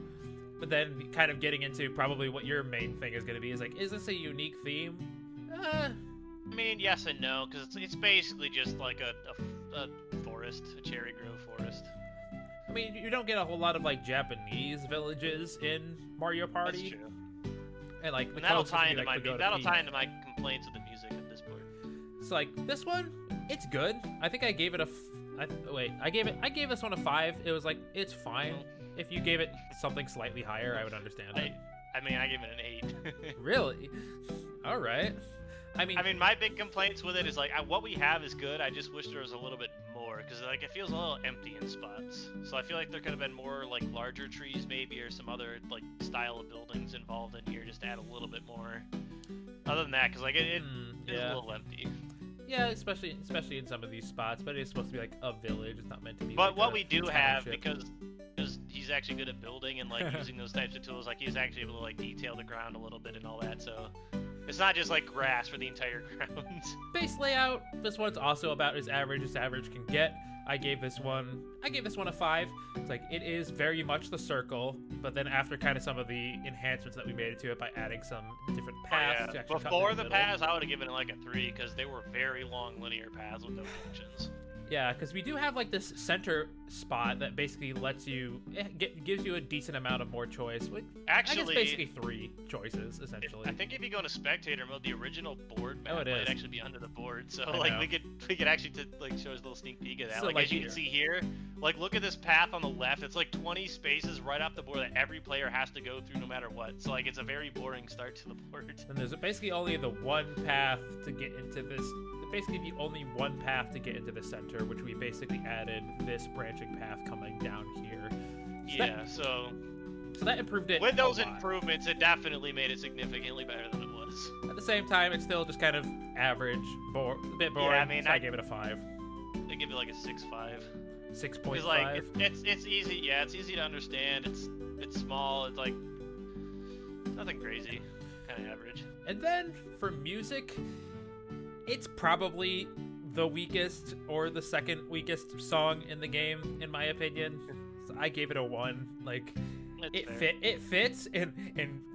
But then kind of getting into probably what your main thing is going to be is like, is this a unique theme? I mean, yes and no, because it's basically just like a forest, a cherry grove forest. I mean, you don't get a whole lot of like Japanese villages in Mario Party. That's true. And like the And that'll closest would tie be, into like, my Pagoda Peak. my complaints with the music at this point. So like this one, it's good. I think I gave it I gave this one a 5. It was like, it's fine. If you gave it something slightly higher, I would understand it. I mean, I gave it an 8. Really? All right. I mean, my big complaints with it is like what we have is good. I just wish there was a little bit more, because like it feels a little empty in spots. So I feel like there could have been more like larger trees maybe, or some other like style of buildings involved in here, just to add a little bit more. Other than that, because like it is a little empty. Yeah, especially in some of these spots, but it's supposed to be like a village. It's not meant to be. But like what a we do have, township. because he's actually good at building and like using those types of tools, like he's actually able to like detail the ground a little bit and all that. So it's not just like grass for the entire ground. Base layout. This one's also about as average as average can get. I gave this one a 5. It's like it is very much the circle, but then after kind of some of the enhancements that we made to it by adding some different paths to actually cut Before through the middle. paths, I would have given it like a 3, because they were very long linear paths with no junctions. Yeah, because we do have like this center spot that basically lets you gives you a decent amount of more choice. Actually, I guess basically 3 choices essentially. I think if you go into spectator mode, the original board map Oh, it might is. actually be under the board. So I like know. we could actually like show us a little sneak peek of that. So, like like as you here. can see here, like look at this path on the left. It's like 20 spaces right off the board that every player has to go through no matter what. So like it's a very boring start to the board. And there's basically only the one path to get into this. Basically, the only one path to get into the center, which we basically added this branching path coming down here. So that improved it. With those a lot. improvements, it definitely made it significantly better than it was. At the same time, it's still just kind of average, a bit boring. Yeah, I mean, so I gave it a 5. They give it like a 6.5. 6.5. Because like it's easy. Yeah, it's easy to understand. It's small. It's like nothing crazy. Kind of average. And then for music, it's probably the weakest or the second weakest song in the game, in my opinion. So I gave it a 1. Like, It's fair. it fits, and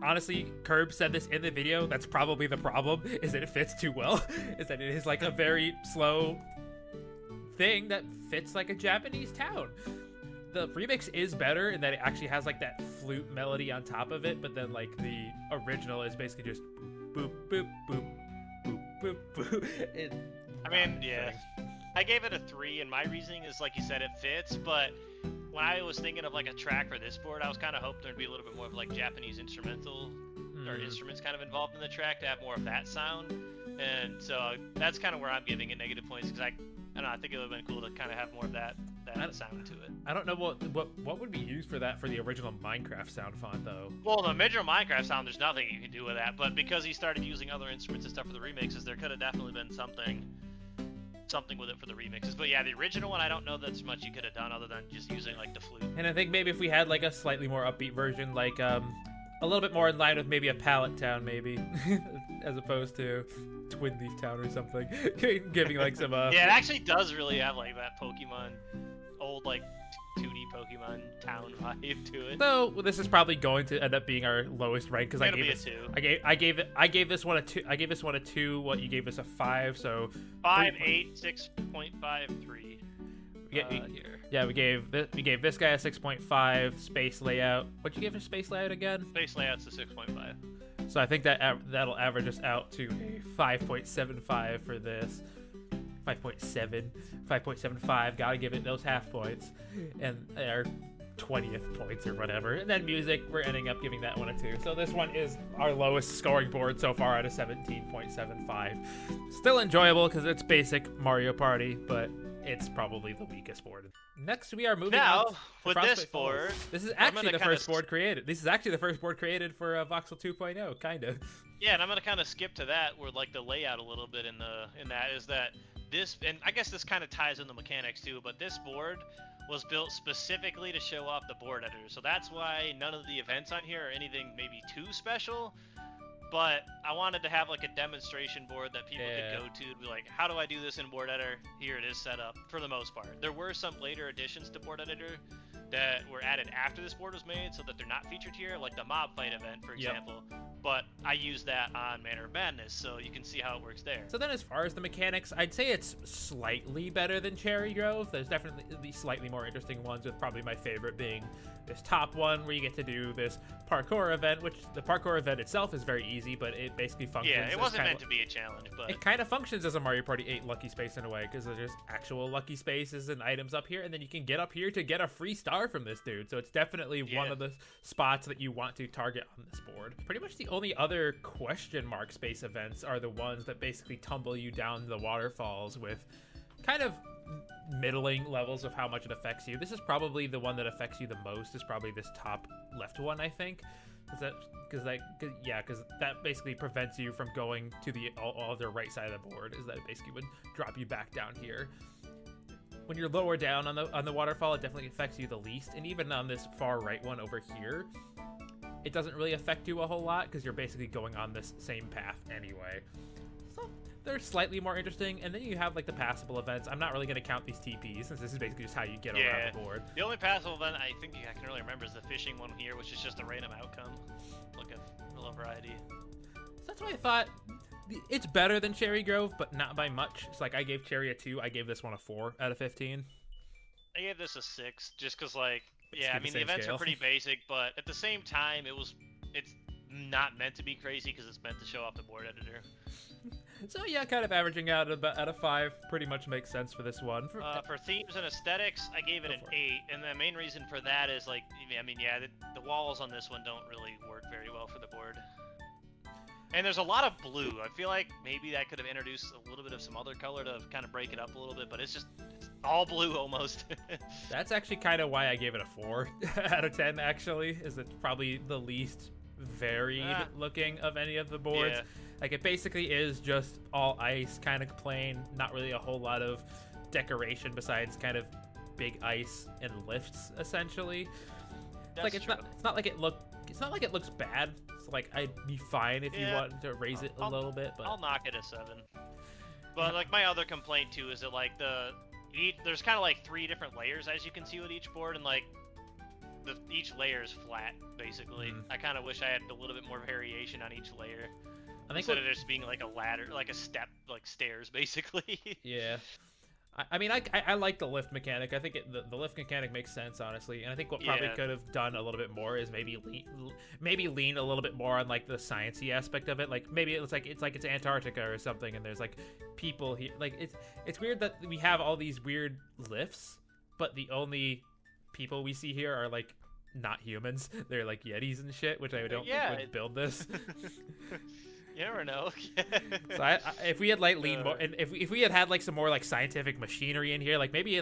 honestly, Curb said this in the video. That's probably the problem, is that it fits too well. Is that it is like a very slow thing that fits like a Japanese town. the remix is better in that it actually has like that flute melody on top of it, but then like the original is basically just boop boop boop boop boop boop. I mean, yeah. I gave it a 3, and my reasoning is, like you said, it fits, but when I was thinking of like a track for this board, I was kind of hoping there'd be a little bit more of like Japanese instrumental or instruments kind of involved in the track to have more of that sound, and so that's kind of where I'm giving it negative points, because I don't know, I think it would have been cool to kind of have more of that sound to it. I don't know what would be used for that for the original Minecraft sound font though. Well, the original Minecraft sound, there's nothing you can do with that, but because he started using other instruments and stuff for the remixes, there could have definitely been something with it for the remixes. But yeah, the original one, I don't know that's much you could have done other than just using like the flute. And I think maybe if we had like a slightly more upbeat version, like a little bit more in line with maybe a Pallet Town, maybe, as opposed to Twin Leaf Town or something, giving like some yeah, it actually does really have like that Pokemon, old like 2D Pokemon town vibe to it. So this is probably going to end up being our lowest rank, because I gave this one a 2. I gave this one a 2. What, you gave this a 5? So 5, 8, 6.53. Yeah, we gave this guy a 6.5. Space layout. What'd you give for space layout again? Space layout's a 6.5. So I think that'll average us out to a 5.75 for this. 5.75. Gotta give it those half points, and our 20th points or whatever. And then music, we're ending up giving that one a 2. So this one is our lowest scoring board so far at a 17.75. Still enjoyable because it's basic Mario Party, but it's probably the weakest board. Next, we are moving now on with this board. This is actually the first board created. This is actually the first board created for Voxel 2.0, kind of. Yeah, and I'm gonna kind of skip to that, where like the layout a little bit in that is that this, and I guess this kind of ties in the mechanics too, but this board was built specifically to show off the board editor, so that's why none of the events on here are anything maybe too special. But I wanted to have like a demonstration board that people could go to be like, how do I do this in board editor? Here it is set up for the most part. There were some later additions to board editor that were added after this board was made so that they're not featured here, like the mob fight event, for example. But I used that on Manor of Madness, so you can see how it works there. So then as far as the mechanics, I'd say it's slightly better than Cherry Grove. There's definitely the slightly more interesting ones, with probably my favorite being this top one where you get to do this parkour event, which the parkour event itself is very easy, but it basically functions. Yeah, it wasn't meant to be a challenge, but it kind of functions as a Mario Party 8 lucky space in a way, because there's actual lucky spaces and items up here, and then you can get up here to get a free star from this dude. So it's definitely one of the spots that you want to target on this board. Pretty much the only other question mark space events are the ones that basically tumble you down the waterfalls with kind of middling levels of how much it affects you. This is probably the one that affects you the most, is probably this top left one, I think. Because that basically prevents you from going to the other right side of the board, is that it basically would drop you back down here. When you're lower down on the waterfall, it definitely affects you the least, and even on this far right one over here, it doesn't really affect you a whole lot because you're basically going on this same path anyway. So they're slightly more interesting, and then you have like the passable events. I'm not really going to count these TPs since this is basically just how you get around the board. The only passable event I think I can really remember is the fishing one here, which is just a random outcome. Look at a little variety. So that's why I thought it's better than Cherry Grove, but not by much. It's like I gave Cherry a 2. I gave this one a 4 out of 15. I gave this a 6 just because, like, yeah, I mean, the events are pretty basic, but at the same time, it's not meant to be crazy because it's meant to show off the board editor. So yeah, kind of averaging out at a 5 pretty much makes sense for this one. For themes and aesthetics, I gave it an 8, and the main reason for that is, like, I mean, yeah, the walls on this one don't really work very well for the board. And there's a lot of blue. I feel like maybe that could have introduced a little bit of some other color to kind of break it up a little bit, but it's all blue almost. That's actually kind of why I gave it a 4 out of 10, actually, is it's probably the least varied looking of any of the boards. Yeah. Like, it basically is just all ice, kind of plain, not really a whole lot of decoration besides kind of big ice and lifts, essentially. It's not like it looks bad. So, like, I'd be fine if you wanted to raise it a little bit, but I'll knock it a 7. But like, my other complaint too is that, like, there's kind of like 3 different layers, as you can see with each board, and like each layer is flat basically. I kind of wish I had a little bit more variation on each layer. Instead of just being like a ladder, like a step, like stairs, basically. Yeah. I mean, I like the lift mechanic. I think the lift mechanic makes sense, honestly. And I think what probably could have done a little bit more is maybe lean a little bit more on like the sciencey aspect of it. Like maybe it's Antarctica or something, and there's like people here. Like it's weird that we have all these weird lifts, but the only people we see here are like not humans. They're like Yetis and shit, which I don't think would build this. You never know. So if we had like lean more, and if we had like some more like scientific machinery in here, like maybe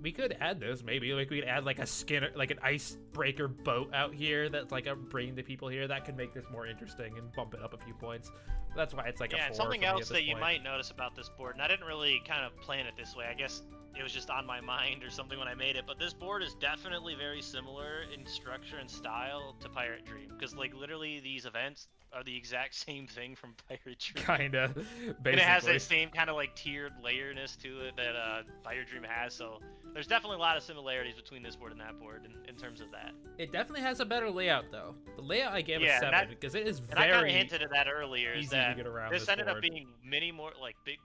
we could add this. Maybe like we could add like a Skinner, like an icebreaker boat out here that's like bringing the people here. That could make this more interesting and bump it up a few points. That's why it's like a 4 and something for me else at this that you point. might notice about this board, and I didn't really kind of plan it this way. I guess it was just on my mind or something when I made it, but this board is definitely very similar in structure and style to Pirate Dream, because like literally these events are the exact same thing from Pirate Dream. Kinda, basically. And it has that same kind of like tiered layerness to it that Pirate Dream has, so there's definitely a lot of similarities between this board and that board in terms of that. It definitely has a better layout though. The layout I gave a 7 because it is and I kind very of hinted at that earlier. Is easy that to get around this ended board. up being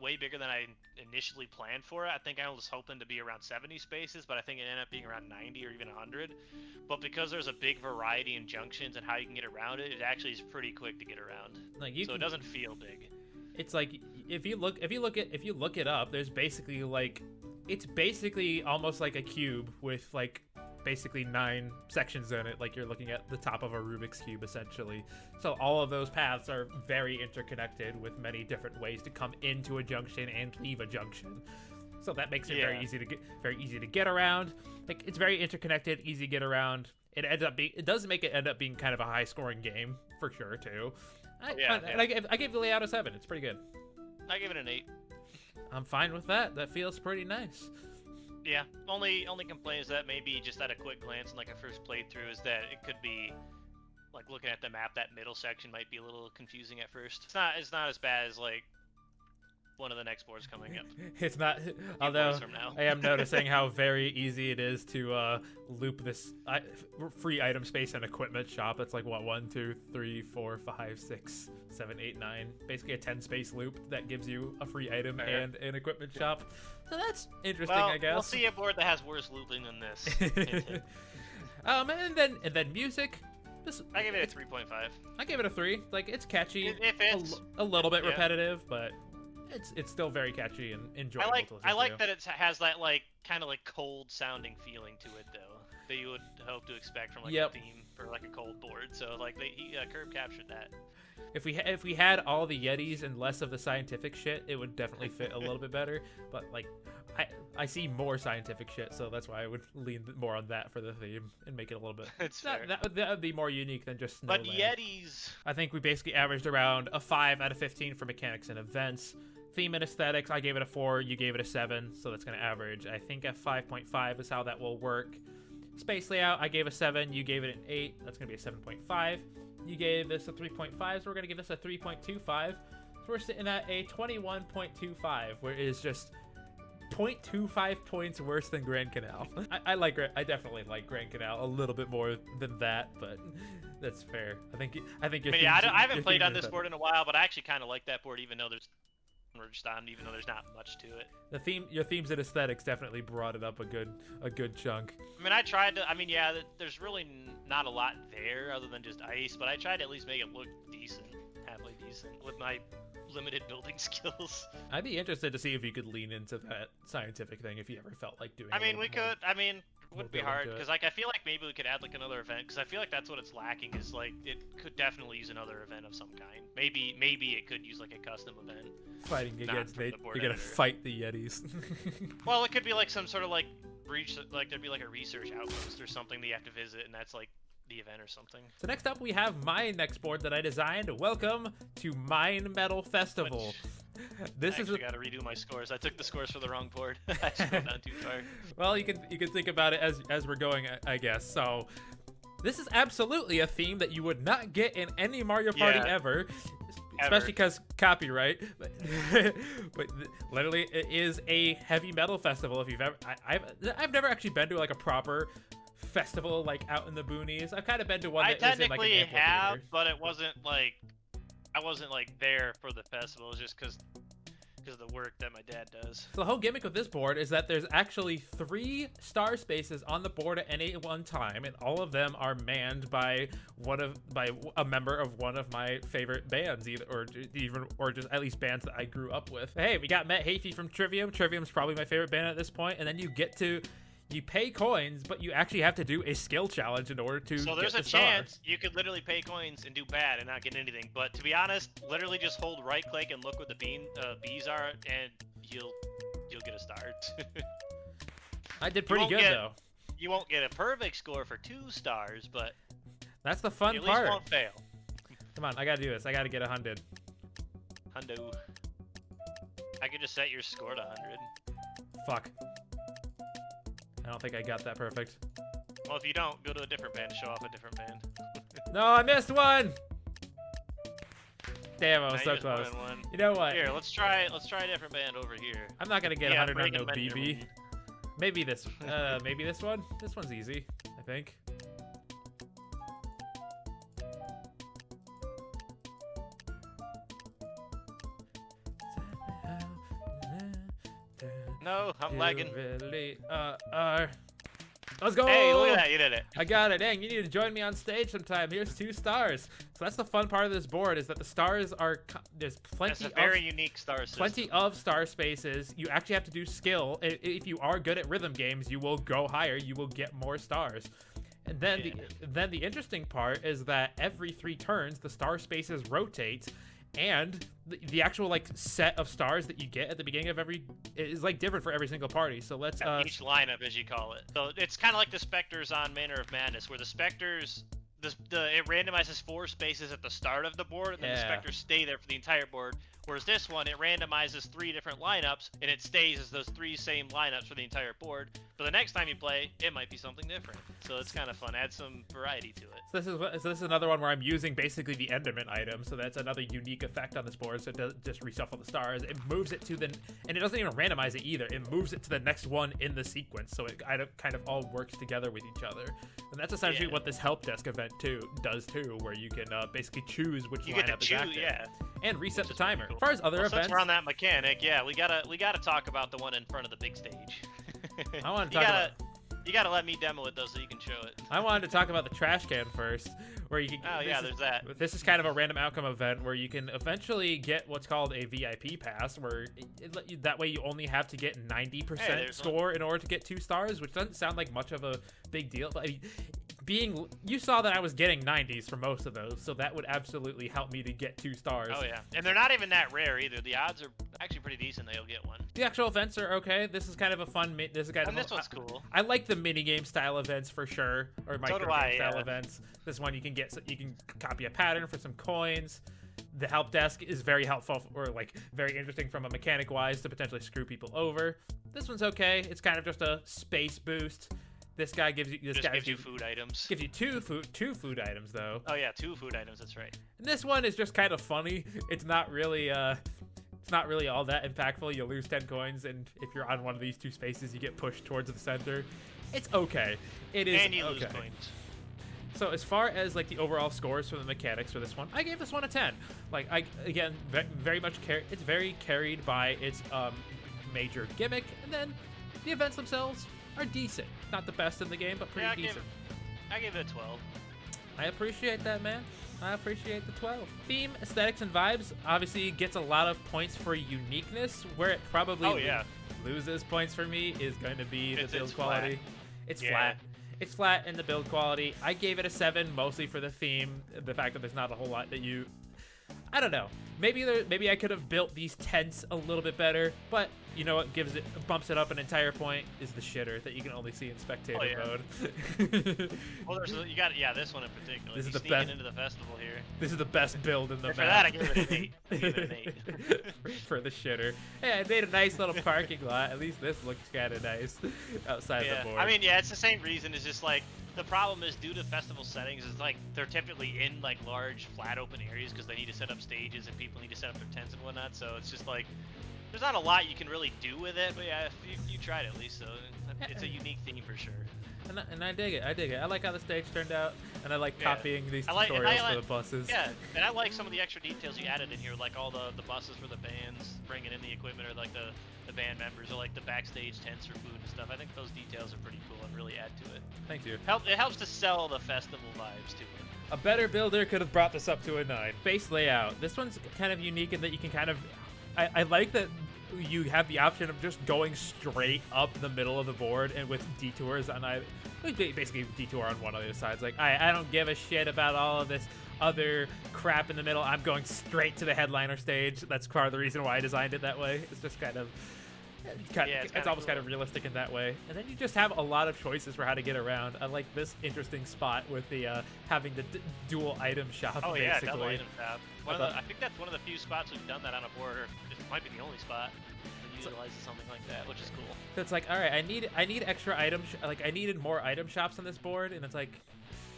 way bigger than I initially planned for it. I think I was hoping to be around 70 spaces, but I think it ended up being around 90 or even 100. But because there's a big variety in junctions and how you can get around it, it actually is pretty quick to get around. Like it doesn't feel big. It's like if you look it up, there's basically like it's basically almost like a cube with like basically 9 sections in it, like you're looking at the top of a Rubik's Cube essentially. So all of those paths are very interconnected with many different ways to come into a junction and leave a junction. So that makes it very easy to get around. Like it's very interconnected, easy to get around. It does make it end up being kind of a high scoring game for sure too. I gave the layout a 7. It's pretty good. I give it an 8. I'm fine with that. That feels pretty nice. Yeah, only complaint is that maybe just at a quick glance in like a first playthrough is that it could be like looking at the map, that middle section might be a little confusing at first. It's not as bad as like one of the next boards coming up. It's not, although I am noticing how very easy it is to loop this free item space and equipment shop. It's like what 1, 2, 3, 4, 5, 6, 7, 8, 9. Basically a 10 space loop that gives you a free item and an equipment shop. So that's interesting, I guess. We'll see a board that has worse looping than this. and then music. I give it a 3.5. I give it a 3. Like it's catchy. It fits. A little bit repetitive, but it's still very catchy and enjoyable. I like that it has that like kind of like cold sounding feeling to it though, that you would hope to expect from like a theme for like a cold board. So like Curb captured that. If we had all the Yetis and less of the scientific shit, it would definitely fit a little bit better. But like I see more scientific shit, so that's why I would lean more on that for the theme and make it a little bit. That would be more unique than just Snowland. But Yetis. I think we basically averaged around a 5 out of 15 for mechanics and events. Theme and aesthetics, I gave it a 4, you gave it a 7, so that's going to average. I think a 5.5 is how that will work. Space layout, I gave a 7, you gave it an 8, that's going to be a 7.5. You gave this a 3.5, so we're going to give this a 3.25. So we're sitting at a 21.25, where it is just 0.25 points worse than Grand Canal. I definitely like Grand Canal a little bit more than that, but that's fair. I think I haven't played on this board in a while, but I actually kind of like that board, even though there's not much to it. Your themes and aesthetics definitely brought it up a good chunk. I mean, there's really not a lot there other than just ice, but I tried to at least make it look decent, halfway decent, with my limited building skills. I'd be interested to see if you could lean into that scientific thing if you ever felt like doing. It wouldn't be hard because like I feel like maybe we could add like another event, because I feel like that's what it's lacking, is like it could definitely use another event of some kind. Maybe it could use like a custom event. Fighting against you're gonna fight the Yetis. Well, it could be like some sort of like breach, like there'd be like a research outpost or something that you have to visit, and that's like the event or something. So next up we have my next board that I designed. Welcome to Mine Metal Festival. I got to redo my scores. I took the scores for the wrong board. I scrolled down too far. Well, you can think about it as we're going, I guess. So this is absolutely a theme that you would not get in any Mario Party ever. Especially because copyright, but literally it is a heavy metal festival. If you've ever, I've never actually been to like a proper festival like out in the boonies. I've kind of been to one that was in like an amphitheater. I technically have, but it wasn't like I wasn't like there for the festival. It was just because because of the work that my dad does. So the whole gimmick of this board is that there's actually 3 star spaces on the board at any one time, and all of them are manned by a member of one of my favorite bands, or just at least bands that I grew up with. Hey, we got Matt Hafey from Trivium. Trivium's probably my favorite band at this point, and then you pay coins, but you actually have to do a skill challenge in order to So there's get a the star. chance you could literally pay coins and do bad and not get anything. But to be honest, literally just hold right click and look what the bees are, and you'll get a star. I did pretty good though. You won't get a perfect score for 2 stars, but That's the fun you at part. least won't fail. Come on, I gotta do this. I gotta get 100. Hundo. I could just set your score to 100. Fuck. I don't think I got that perfect. Well, if you don't, go to a different band to show off a different band. No, I missed one. Damn, I was Now so you just won close. one. You know what? Here, let's try a different band over here. I'm not gonna get Yeah, 100 on Reagan no Bender BB. one. Maybe this. Maybe this one. This one's easy, I think. No, I'm lagging. Really Let's go! Hey, look at that, you did it. I got it. Dang, you need to join me on stage sometime. Here's 2 stars. So that's the fun part of this board, is that the stars are there's That's plenty a of very unique star system. plenty of star spaces. You actually have to do skill. If you are good at rhythm games, you will go higher. You will get more stars. And then the interesting part is that every 3 turns, the star spaces rotate, and the actual like set of stars that you get at the beginning of every is like different for every single party. So let's each lineup, as you call it. So it's kind of like the Spectres on Manor of Madness, where the Spectres, it randomizes 4 spaces at the start of the board, and then the Spectres stay there for the entire board. Whereas this one, it randomizes 3 different lineups, and it stays as those 3 same lineups for the entire board. But the next time you play, it might be something different. So it's kind of fun. Add some variety to it. So this is another one where I'm using basically the Enderman item, so that's another unique effect on this board. So it doesn't just reshuffle the stars, it moves it to and it doesn't even randomize it either. It moves it to the next one in the sequence, so it kind of all works together with each other. And that's essentially what this help desk event does too, where you can basically choose which lineup is active, and reset the timer. Cool. As far as other events, since we're on that mechanic, we gotta talk about the one in front of the big stage. I want to talk about. You gotta let me demo it though, so you can show it. I wanted to talk about the trash can first, where you can. Oh yeah, there's that. This is kind of a random outcome event where you can eventually get what's called a VIP pass, where that way you only have to get 90% score in order to get 2 stars, which doesn't sound like much of a big deal. But I mean, you saw that I was getting 90s for most of those, so that would absolutely help me to get 2 stars. Oh yeah, and they're not even that rare either. The odds are actually pretty decent that you'll get one. The actual events are okay. This is kind of a fun. This one's cool. I like the minigame style events for sure, or micro game style events. This one you can copy a pattern for some coins. The help desk is very helpful, or like very interesting from a mechanic wise to potentially screw people over. This one's okay. It's kind of just a space boost. This guy gives you food items. Gives you two food items though. Oh yeah, 2 food items. That's right. And this one is just kind of funny. It's not really all that impactful. You lose 10 coins, and if you're on one of these 2 spaces, you get pushed towards the center. It's okay. It is and you okay. lose coins. So as far as like the overall scores for the mechanics for this one, I gave this one a 10. Like very much it's very carried by its major gimmick, and then the events themselves are decent. Not the best in the game, but pretty decent. I gave it a 12. I appreciate that, man. I appreciate the 12. Theme, aesthetics, and vibes obviously gets a lot of points for uniqueness. Where it probably loses points for me is going to be the build quality. It's flat. It's flat in the build quality. I gave it a 7, mostly for the theme. The fact that there's not a whole lot that I don't know. Maybe I could have built these tents a little bit better, but you know what bumps it up an entire point is the shitter that you can only see in spectator mode. Well, this one in particular. This is the best into the festival here. This is the best build in the map. For that, I gave it an 8. For the shitter. Hey, I made a nice little parking lot. At least this looks kind of nice outside the board. I mean, it's the same reason. It's just like the problem is due to festival settings is like they're typically in like large flat open areas because they need to set up stages and people need to set up their tents and whatnot. So it's just like there's not a lot you can really do with it. But yeah, if you tried at least, so it's a unique theme for sure. And I dig it. I dig it. I like how the stage turned out, and I like copying these I like- tutorials for the buses. Yeah, and I like some of the extra details you added in here, like all the buses for the bands, bringing in the equipment, or like the band members, or like the backstage tents for food and stuff. I think those details are pretty cool and really add to it. Thank you. It helps to sell the festival vibes to it. A better builder could have brought this up to a 9. Base layout. This one's kind of unique in that you can kind of... I like that you have the option of just going straight up the middle of the board and with detours on either... Basically detour on one of the sides. Like, I don't give a shit about all of this other crap in the middle. I'm going straight to the headliner stage. That's part of the reason why I designed it that way. It's just kind of... It's almost kind of realistic in that way. And then you just have a lot of choices for how to get around. I like this interesting spot with the having the dual item shop. Oh basically. yeah, double item shop. I think that's one of the few spots we've done that on a board, or it might be the only spot that utilizes something like that, which is cool. So it's like, all right, I need extra items. Like I needed more item shops on this board, and it's like,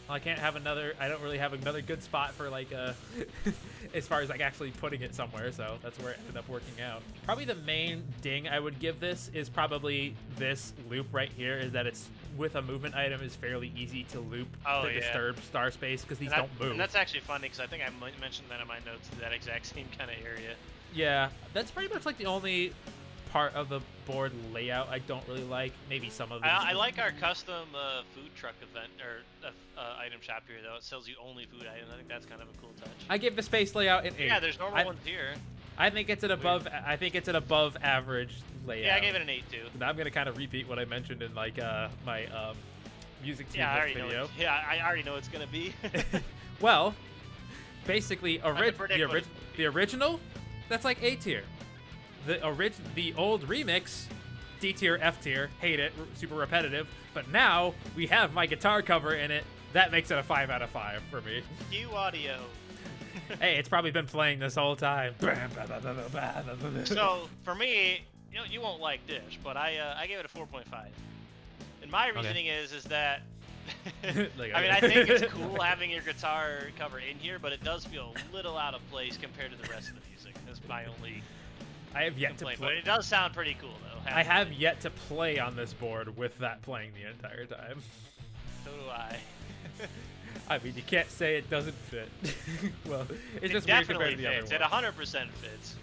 well, I can't have another. I don't really have another good spot for like as far as like actually putting it somewhere. So that's where it ended up working out. Probably the main ding I would give this is probably this loop right here. Is that it's with a movement item is fairly easy to loop the disturbed star space because these don't move. And that's actually funny because I think I mentioned that in my notes, that exact same kind of area. Yeah, that's pretty much like the only part of the board layout I don't really like. Maybe some of them. I like our custom food truck event or item shop here though. It sells you only food items. I think that's kind of a cool touch. I give the space layout an 8. Yeah, there's normal ones here. I think it's an above. I think it's an above average layout. Yeah, I gave it an 8 too. Now I'm gonna kind of repeat what I mentioned in like my music team video. I already know it's gonna be. Well, basically, the original, that's like A tier. The old remix, D tier, F tier, hate it, super repetitive. But now we have my guitar cover in it. That makes it a 5 out of 5 for me. Cue audio. Hey, it's probably been playing this whole time. So for me, you won't like this, but I gave it a 4.5. And my reasoning is that Like, I mean, I think it's cool having your guitar cover in here, but it does feel a little out of place compared to the rest of the music. That's my only I have yet complaint. to play. But it does sound pretty cool, though. I have yet to play on this board with that playing the entire time. So do I. I mean, you can't say it doesn't fit. Well, it's just weird compared to the other one. It 100% fits.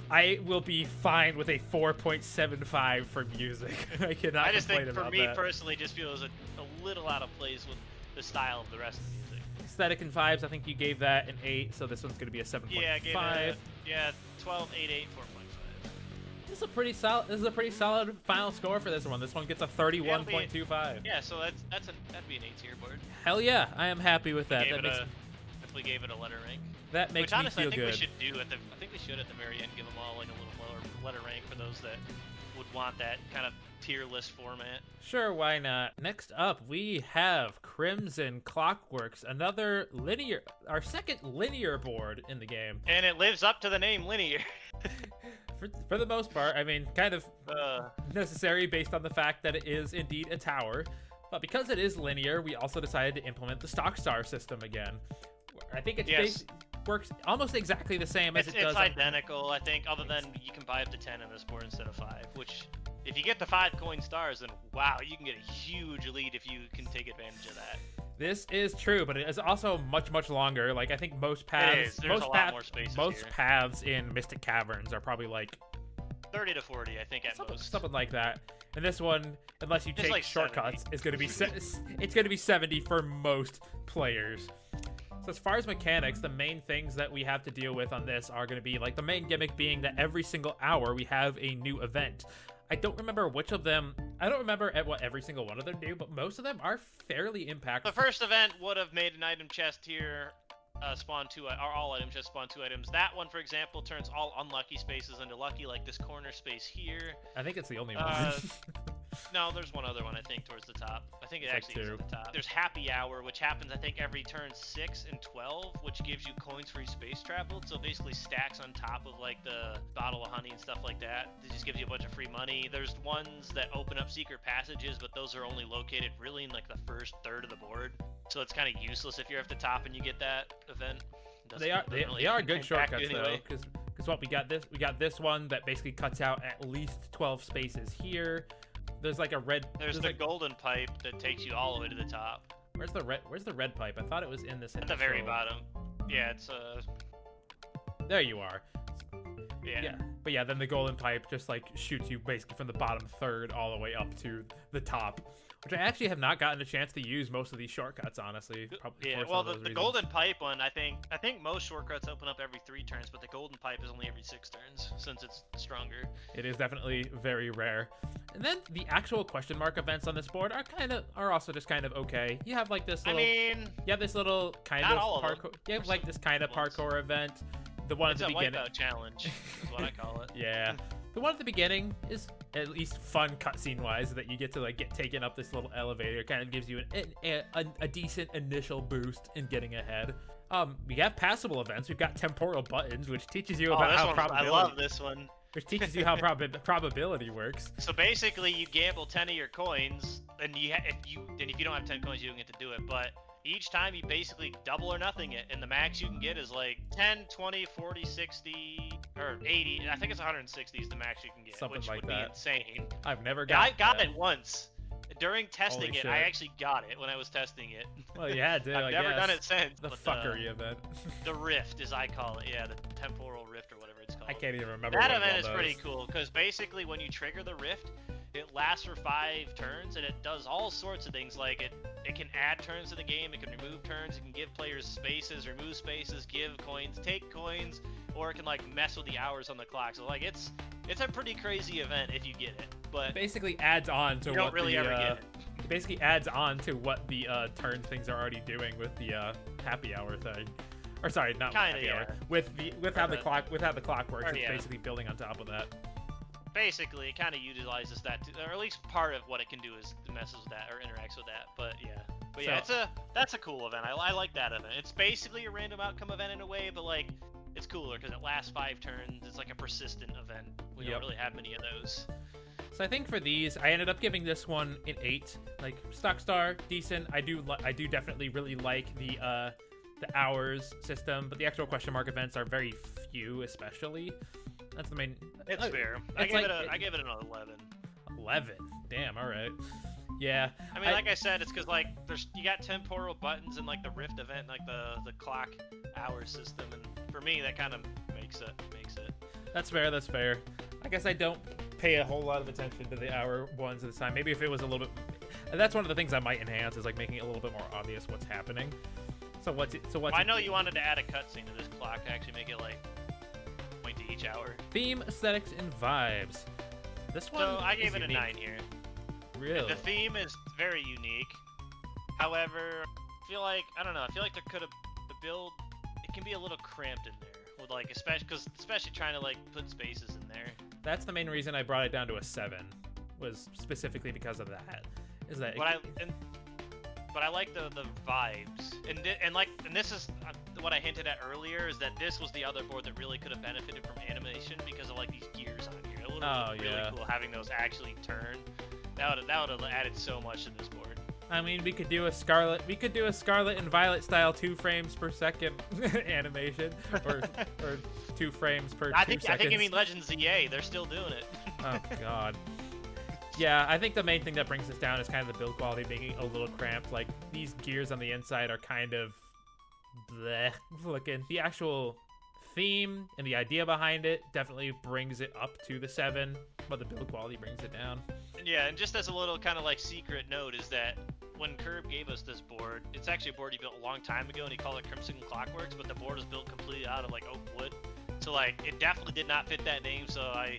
I will be fine with a 4.75 for music. I cannot. I just think complain for about me that. personally, just feels a little out of place with the style of the rest of the music. Aesthetic and vibes, I think you gave that an 8, so this one's going to be a 7.5. Yeah, I gave it 12, 8, 8, 4.5. This is a pretty solid. This is a pretty solid final score for this one. This one gets a 31.25. Yeah, so that'd be an A tier board. Hell yeah, I am happy with that. If we gave it a letter rank. That makes Which honestly, me feel good. I think we should at the very end give them all like a little lower letter rank for those that would want that kind of tier list format. Sure, why not? Next up, we have Crimson Clockworks, our second linear board in the game. And it lives up to the name linear. For the most part, I mean, kind of necessary based on the fact that it is indeed a tower. But because it is linear, we also decided to implement the stock star system again. I think it works almost exactly the same as it does. It's identical, I think, other than you can buy up to 10 in this board instead of 5, which, if you get the 5 coin stars, then wow, you can get a huge lead if you can take advantage of that. This is true, but it is also much, much longer. Like, I think most paths... There's a lot more spaces Most paths in Mystic Caverns are probably like... 30 to 40, I think, at most. Something like that. And this one, unless you take like shortcuts, is going to be it's going to be 70 for most players. So as far as mechanics, the main things that we have to deal with on this are going to be like the main gimmick being that every single hour we have a new event. I don't remember which of them. I don't remember at what every single one of them do, but most of them are fairly impactful. The first event would have made an item chest here. Spawn 2, or all items just spawn 2 items. That one, for example, turns all unlucky spaces into lucky, like this corner space here. I think it's the only one. No, there's one other one, I think, towards the top. I think it It's actually is like at the top. There's Happy Hour, which happens, I think, every turn 6 and 12, which gives you coins-free space travel. So basically stacks on top of, like, the bottle of honey and stuff like that. It just gives you a bunch of free money. There's ones that open up secret passages, but those are only located really in, like, the first third of the board. So it's kind of useless if you're at the top and you get that event. They are good shortcuts though, because what we got this one that basically cuts out at least 12 spaces here. There's like a red. There's the golden pipe that takes you all the way to the top. Where's the red pipe? I thought it was in this. At the very bottom. Yeah, it's There you are. Yeah. But yeah, then the golden pipe just like shoots you basically from the bottom third all the way up to the top, which I actually have not gotten a chance to use most of these shortcuts, honestly. Probably Yeah, well, the golden pipe one, I think most shortcuts open up every 3 turns, but the golden pipe is only every 6 turns since it's stronger. It is definitely very rare. And then the actual question mark events on this board are also just kind of okay. You have like this little. You have this little kind of parkour. You have like this kind of parkour event. The one at the beginning. It's a wipeout challenge, is what I call it. Yeah. The one at the beginning is at least fun cutscene wise, that you get to like get taken up this little elevator. It kind of gives you a decent initial boost in getting ahead. We have passable events. We've got temporal buttons, which teaches you about how probability. I love this one. Which teaches you how probability works. So basically, you gamble 10 of your coins, and if you don't have 10 coins, you don't get to do it. But each time you basically double or nothing it, and the max you can get is like 10, 20, 40, 60, or 80. I think it's 160 is the max you can get, Something which like would that. be insane. I've never Yeah, I got that. it once. During testing it, I actually got it when I was testing it. Well, you had to, I've never done it since. The fuckery event. The rift, as I call it. Yeah, the temporal rift or whatever it's called. I can't even remember. That event is pretty cool, because basically when you trigger the rift, it lasts for 5 turns, and it does all sorts of things. Like it can add turns to the game, it can remove turns, it can give players spaces, remove spaces, give coins, take coins, or it can like mess with the hours on the clock. So like it's a pretty crazy event if you get it. But it basically adds on to you don't really ever get it. It basically adds on to what the turn things are already doing with the happy hour thing. Or sorry, not Kinda, happy hour. yeah. With how the clock works, it's basically building on top of that. Basically, it kind of utilizes that, or at least part of what it can do is messes with that or interacts with that. But yeah, that's a cool event. I like that event. It's basically a random outcome event in a way, but like it's cooler because it lasts 5 turns. It's like a persistent event. We don't really have many of those. So I think for these, I ended up giving this one an 8. Like stock star, decent. I do definitely really like the hours system, but the actual question mark events are very few, especially. That's the main. It's fair. I gave it an 11. 11. Damn. All right. Yeah. I mean, like I said, it's because like you got temporal buttons and like the rift event, like the clock hour system, and for me that kind of makes it. That's fair. That's fair. I guess I don't pay a whole lot of attention to the hour ones this time. Maybe if it was a little bit. That's one of the things I might enhance, is like making it a little bit more obvious what's happening. So what's? I know you wanted to add a cutscene to this clock to actually make it like point to each hour. Theme, aesthetics, and vibes. This one. So I gave it unique. A 9 here. Really? The theme is very unique. However, I feel like there could have the build. It can be a little cramped in there with like especially trying to like put spaces in there. That's the main reason I brought it down to a 7. Was specifically because of that. Is that? But I like the vibes, and this is what I hinted at earlier, is that this was the other board that really could have benefited from animation because of like these gears on here. It would have been really cool having those actually turn. That would have added so much to this board. I mean, we could do a Scarlet and Violet style 2 frames per second animation, or 2 frames per 2 seconds. I think you mean Legends ZA. They're still doing it. Oh God. Yeah, I think the main thing that brings us down is kind of the build quality being a little cramped. Like, these gears on the inside are kind of bleh looking. The actual theme and the idea behind it definitely brings it up to the 7, but the build quality brings it down. Yeah, and just as a little kind of like secret note is that when Curb gave us this board, it's actually a board he built a long time ago, and he called it Crimson Clockworks, but the board was built completely out of like oak wood. So like, it definitely did not fit that name, so I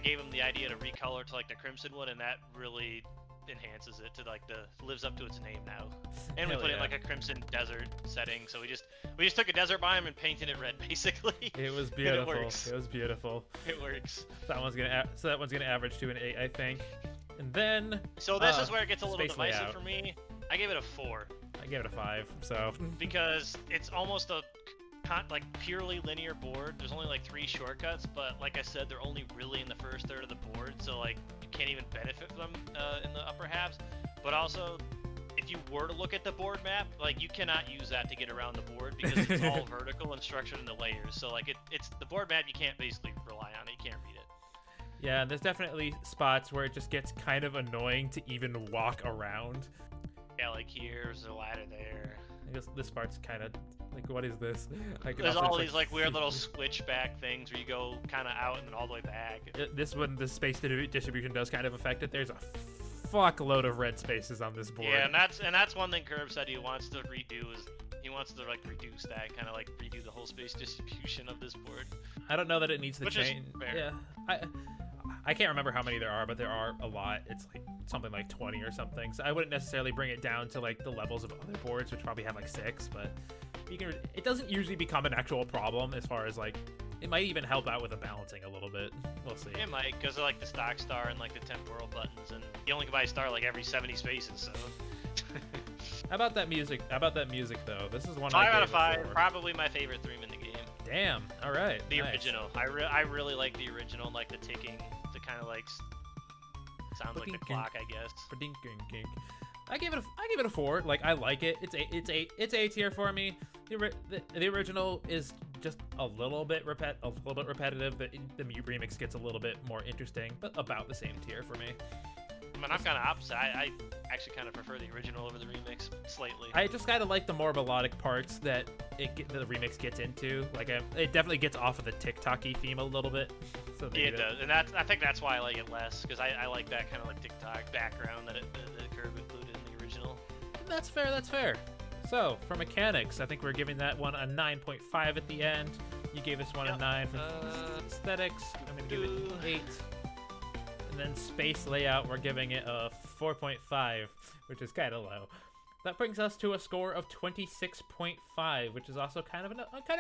gave him the idea to recolor to like the crimson one, and that really enhances it to like lives up to its name now. And we put it in like a crimson desert setting, so we just took a desert biome and painted it red basically. It was beautiful. It works. It was beautiful. It works. That one's gonna average to an 8, I think. And then so this is where it gets a little divisive for me. I gave it a 4. I gave it a 5. So because it's almost a like purely linear board. There's only like 3 shortcuts, but like I said, they're only really in the first third of the board, so like you can't even benefit from them in the upper halves. But also, if you were to look at the board map, like you cannot use that to get around the board because it's all vertical and structured into layers. So like it's the board map, you can't basically rely on it. You can't read it. Yeah, and there's definitely spots where it just gets kind of annoying to even walk around. Yeah, like here's a ladder there. I guess this part's kind of like, what is this? There's all these like weird little switchback things where you go kind of out and then all the way back. This one, the space distribution does kind of affect it. There's a fuckload of red spaces on this board. Yeah, and that's one thing Curb said he wants to redo is he wants to like reduce that, kind of like redo the whole space distribution of this board. I don't know that it needs to change. Fair. Yeah, I can't remember how many there are, but there are a lot. It's like something like 20 or something. So I wouldn't necessarily bring it down to like the levels of other boards, which probably have like 6. But you can. It doesn't usually become an actual problem as far as like. It might even help out with the balancing a little bit. We'll see. It might, because of like the stock star and like the temporal buttons, and you only can buy a star like every 70 spaces. So. How about that music? How about that music though? This is one 5 out of 5. Probably my favorite theme in the game. Damn. All right. The nice. original. I really like the original, like the ticking, the kind of like sounds like the clock, I guess. I give it a 4. Like I like it. It's A tier for me. The original is just a little bit repetitive. The Mute remix gets a little bit more interesting, but about the same tier for me. I mean, I'm kind of opposite. I actually kind of prefer the original over the remix slightly. I just kind of like the more melodic parts that the remix gets into. Like it definitely gets off of the TikTok-y theme a little bit. So yeah, it does, and I think that's why I like it less, because I like that kind of like TikTok background that the Curb included in the original. That's fair. That's fair. So for mechanics, I think we're giving that one a 9.5 at the end. You gave this one a 9 for aesthetics. I'm gonna give it 8. And then space layout, we're giving it a 4.5, which is kind of low. That brings us to a score of 26.5, which is also kind of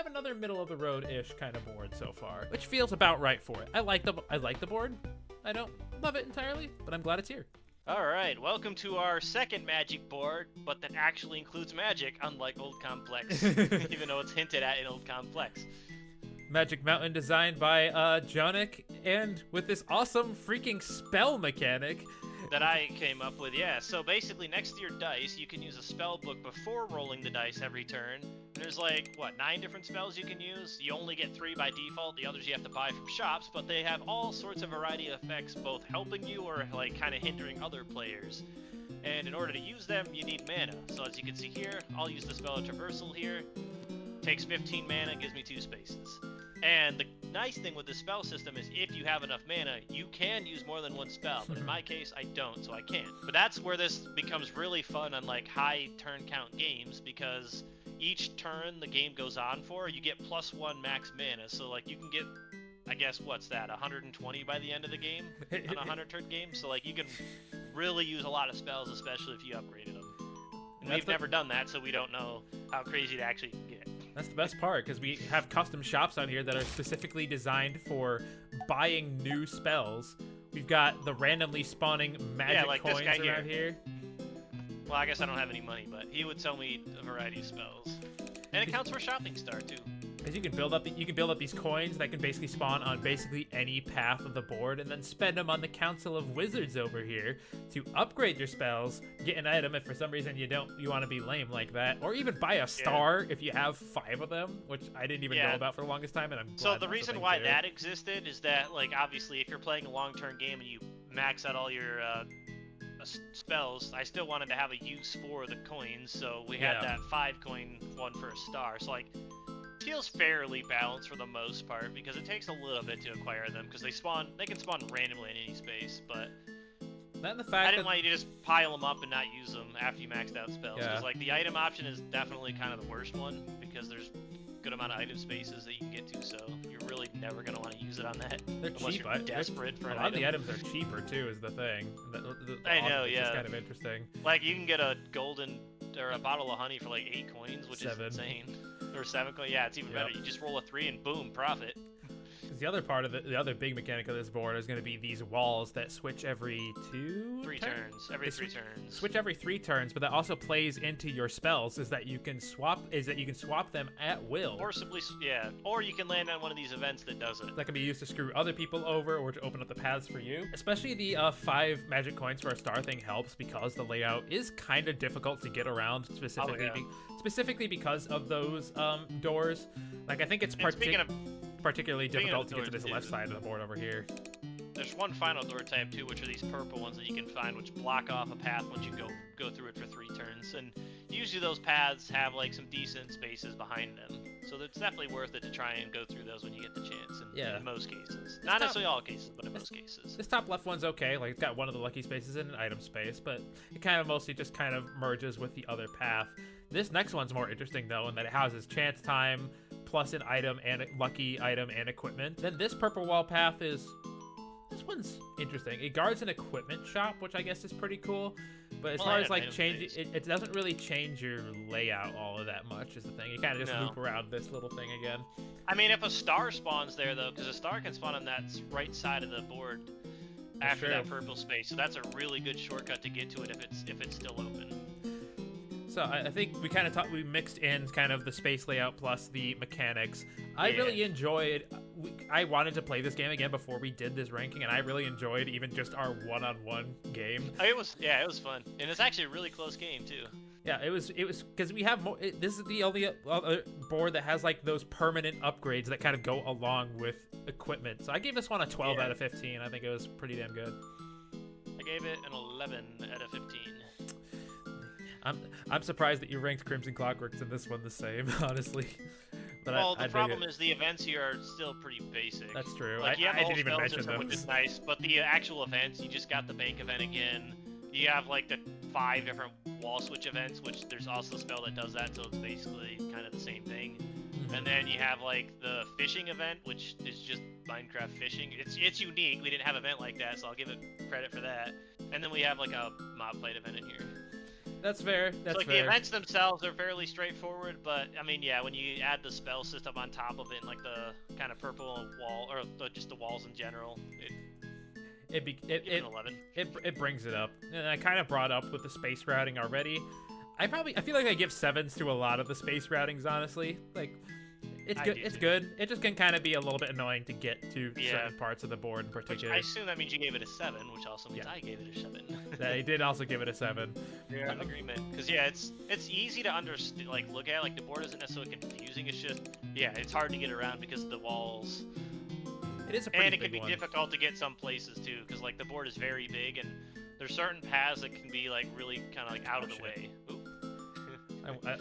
another middle of the road-ish kind of board so far, which feels about right for it. I like the board. I don't love it entirely, but I'm glad it's here. All right, welcome to our second Magic board, but that actually includes Magic, unlike Old Complex, even though it's hinted at in Old Complex. Magic Mountain designed by Jonic, and with this awesome freaking spell mechanic that I came up with. Yeah, so basically next to your dice you can use a spell book before rolling the dice every turn, and there's like 9 different spells you can use. You only get 3 by default, the others you have to buy from shops, but they have all sorts of variety of effects, both helping you or like kind of hindering other players. And in order to use them you need mana. So as you can see here, I'll use the spell of Traversal here. Takes 15 mana, gives me 2 spaces. And the nice thing with this spell system is if you have enough mana, you can use more than one spell, but in my case, I don't, so I can't. But that's where this becomes really fun on like high turn count games, because each turn the game goes on for, you get +1 max mana, so like you can get, I guess, what's that, 120 by the end of the game on a 100 turn game, so like you can really use a lot of spells, especially if you upgraded them. And we've never done that, so we don't know how crazy it actually can get. That's the best part, because we have custom shops on here that are specifically designed for buying new spells. We've got the randomly spawning magic like coins this guy around here. Well, I guess I don't have any money, but he would sell me a variety of spells. And it counts for Shopping Star, too. Because you can build up these coins that can basically spawn on basically any path of the board, and then spend them on the Council of Wizards over here to upgrade your spells, get an item if for some reason you want to be lame like that, or even buy a star if you have 5 of them, which I didn't even know about for the longest time, and I'm glad. So the reason why that existed is that, like, obviously if you're playing a long-term game and you max out all your spells, I still wanted to have a use for the coins, so we had that 5 coin one for a star. So like, feels fairly balanced for the most part, because it takes a little bit to acquire them, because they can spawn randomly in any space, but the fact I didn't want you to just pile them up and not use them after you maxed out spells, because like the item option is definitely kind of the worst one, because there's a good amount of item spaces that you can get to, so you're really never going to want to use it on that. They're unless cheap. You're desperate for an item. A lot of the items are cheaper too, is the thing. I know, It's kind of interesting. Like you can get a golden or a bottle of honey for like 8 coins, which is insane. Or 7 coins. Yeah, it's even better. You just roll a 3 and boom, profit. The other part of the other big mechanic of this board is going to be these walls that switch every 3 turns. Every 3 turns. Switch every 3 turns, but that also plays into your spells. Is that you can swap them at will. Or simply, or you can land on one of these events that does it. That can be used to screw other people over or to open up the paths for you. Especially the 5 magic coins for a star thing helps, because the layout is kind of difficult to get around, specifically because of those doors. Like I think it's particularly difficult to get to this left side of the board over here. there's one final door type too, which are these purple ones that you can find, which block off a path once you go through it for 3 turns. And usually those paths have like some decent spaces behind them, so it's definitely worth it to try and go through those when you get the chance. In most cases, not necessarily all cases, but in most cases. This top left one's okay. Like it's got one of the lucky spaces in an item space, but it kind of mostly just kind of merges with the other path. This next one's more interesting though, in that it houses chance time plus an item and a lucky item and equipment. Then this purple wall path this one's interesting. It guards an equipment shop, which I guess is pretty cool. But as far as like changing, it doesn't really change your layout all of that much is the thing. You kind of just loop around this little thing again. I mean, if a star spawns there though, because a star can spawn on that right side of the board after that purple space, so that's a really good shortcut to get to it if it's still open. So I think we kind of we mixed in kind of the space layout plus the mechanics. I really enjoyed. I wanted to play this game again before we did this ranking, and I really enjoyed even just our one-on-one game. It was fun, and it's actually a really close game too. Yeah, it was because we have more. This is the only other board that has like those permanent upgrades that kind of go along with equipment. So I gave this one a 12 out of 15. I think it was pretty damn good. I gave it an 11 out of 15. I'm surprised that you ranked Crimson Clockworks in this one the same, honestly. But the problem is the events here are still pretty basic. That's true. Like, you have I didn't even mention system, which is nice, but the actual events, you just got the bank event again. You have like the 5 different wall switch events, which there's also a spell that does that, so it's basically kind of the same thing. And then you have like the fishing event, which is just Minecraft fishing. It's unique. We didn't have an event like that, so I'll give it credit for that. And then we have like a mob fight event in here. That's fair. That's fair. The events themselves are fairly straightforward, but I mean, yeah, when you add the spell system on top of it, and like the kind of purple wall, or just the walls in general, it brings it up. And I kind of brought up with the space routing already. I feel like I give 7s to a lot of the space routings, honestly. Like, it's good. It's good. It just can kind of be a little bit annoying to get to certain parts of the board in particular. Which I assume that means you gave it a 7, which also means I gave it a 7. I did also give it a 7. We're in agreement. Because it's easy to understand, like look at. Like the board isn't necessarily confusing. It's just it's hard to get around because of the walls. It is a pretty big can be one. difficult to get some places too, because like the board is very big and there's certain paths that can be like really kind of like out of the way.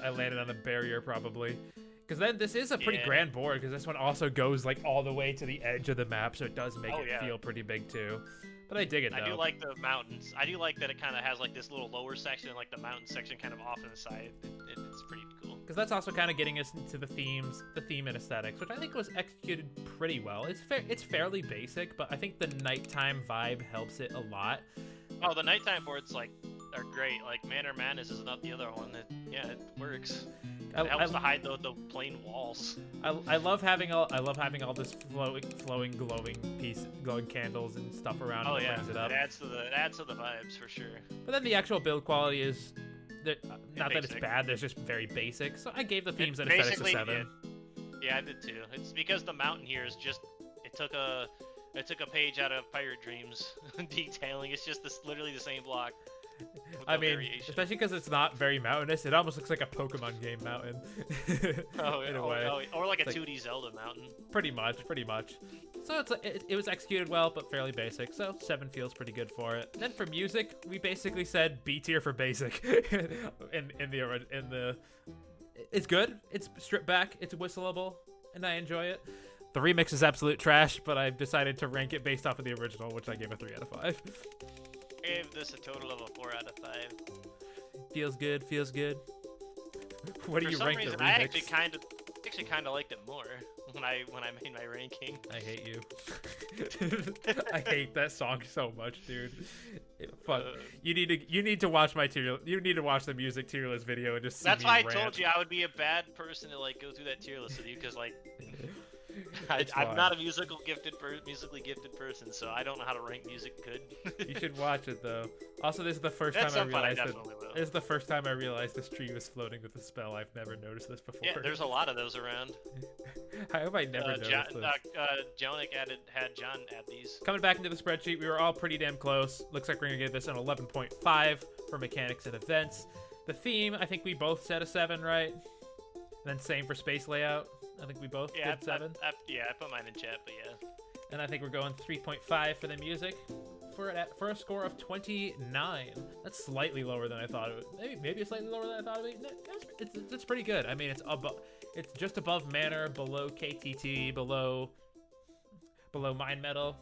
I landed on a barrier probably. Because then this is a pretty grand board, because this one also goes like all the way to the edge of the map, so it does make it feel pretty big too. But I dig it though. I do like the mountains. I do like that it kind of has like this little lower section and like the mountain section kind of off on the side. It's pretty cool. Because that's also kind of getting us into the theme and aesthetics, which I think was executed pretty well. It's fairly basic, but I think the nighttime vibe helps it a lot. Oh, the nighttime boards are great. Like Manor Madness is not the other one. It works. It helps to hide the plain walls. I love having all this flowing glowing candles and stuff around. Oh it brings it up. It adds to the vibes for sure. But then the actual build quality is not that it's bad. It's just very basic. So I gave the themes and aesthetics a 7. Yeah, I did too. It's because the mountain here is just it took a page out of Pirate Dreams detailing. It's just literally the same block. I mean, especially because it's not very mountainous, it almost looks like a Pokemon game mountain. In a way. Or like a 2D Zelda mountain. Pretty much. So it was executed well, but fairly basic. So 7 feels pretty good for it. Then for music, we basically said B tier for basic. in the it's good. It's stripped back. It's whistleable, and I enjoy it. The remix is absolute trash, but I've decided to rank it based off of the original, which I gave a 3 out of 5. I gave this a total of a 4 out of 5. Feels good. What do you rank the remix? I actually kind of liked it more when I made my ranking. I hate you. I hate that song so much, dude. Fuck. You need to watch my tier. You need to watch the music tier list video and just see That's me why rant. I told you I would be a bad person to like go through that tier list with you, because like I'm not a musically gifted person, so I don't know how to rank music good. You should watch it though. Also, this is the first time I realized this is the first time I realized this tree was floating with a spell. I've never noticed this before. Yeah, there's a lot of those around. I hope I never noticed this. Jonic had John add these. Coming back into the spreadsheet, we were all pretty damn close. Looks like we're gonna give this an 11.5 for mechanics and events. The theme, I think we both said a 7, right? And then same for space layout. I think we both did 7. I put mine in chat, but yeah. And I think we're going 3.5 for the music for a score of 29. That's slightly lower than I thought it would. Maybe slightly lower than I thought it would. It's pretty good. I mean, it's just above Manor, below KTT, below Mind Metal.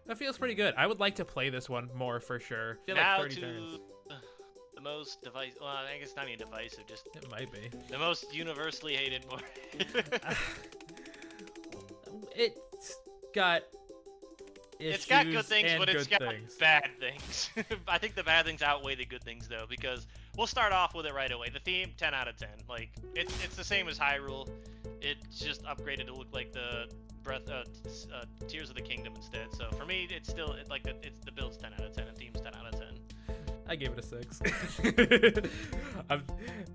That feels pretty good. I would like to play this one more for sure. Now like 30 to turns. the most divisive. Well, I guess not even divisive. Just It might be. the most universally hated board. It's got issues. It's got good things, and but it's good got things. bad things. I think the bad things outweigh the good things, though, because we'll start off with it right away. The theme, 10 out of 10. Like, it's the same as Hyrule. It's just upgraded to look like the Tears of the Kingdom instead. So for me, it's still the build's 10 out of 10, and theme's 10 out of 10. I gave it a 6.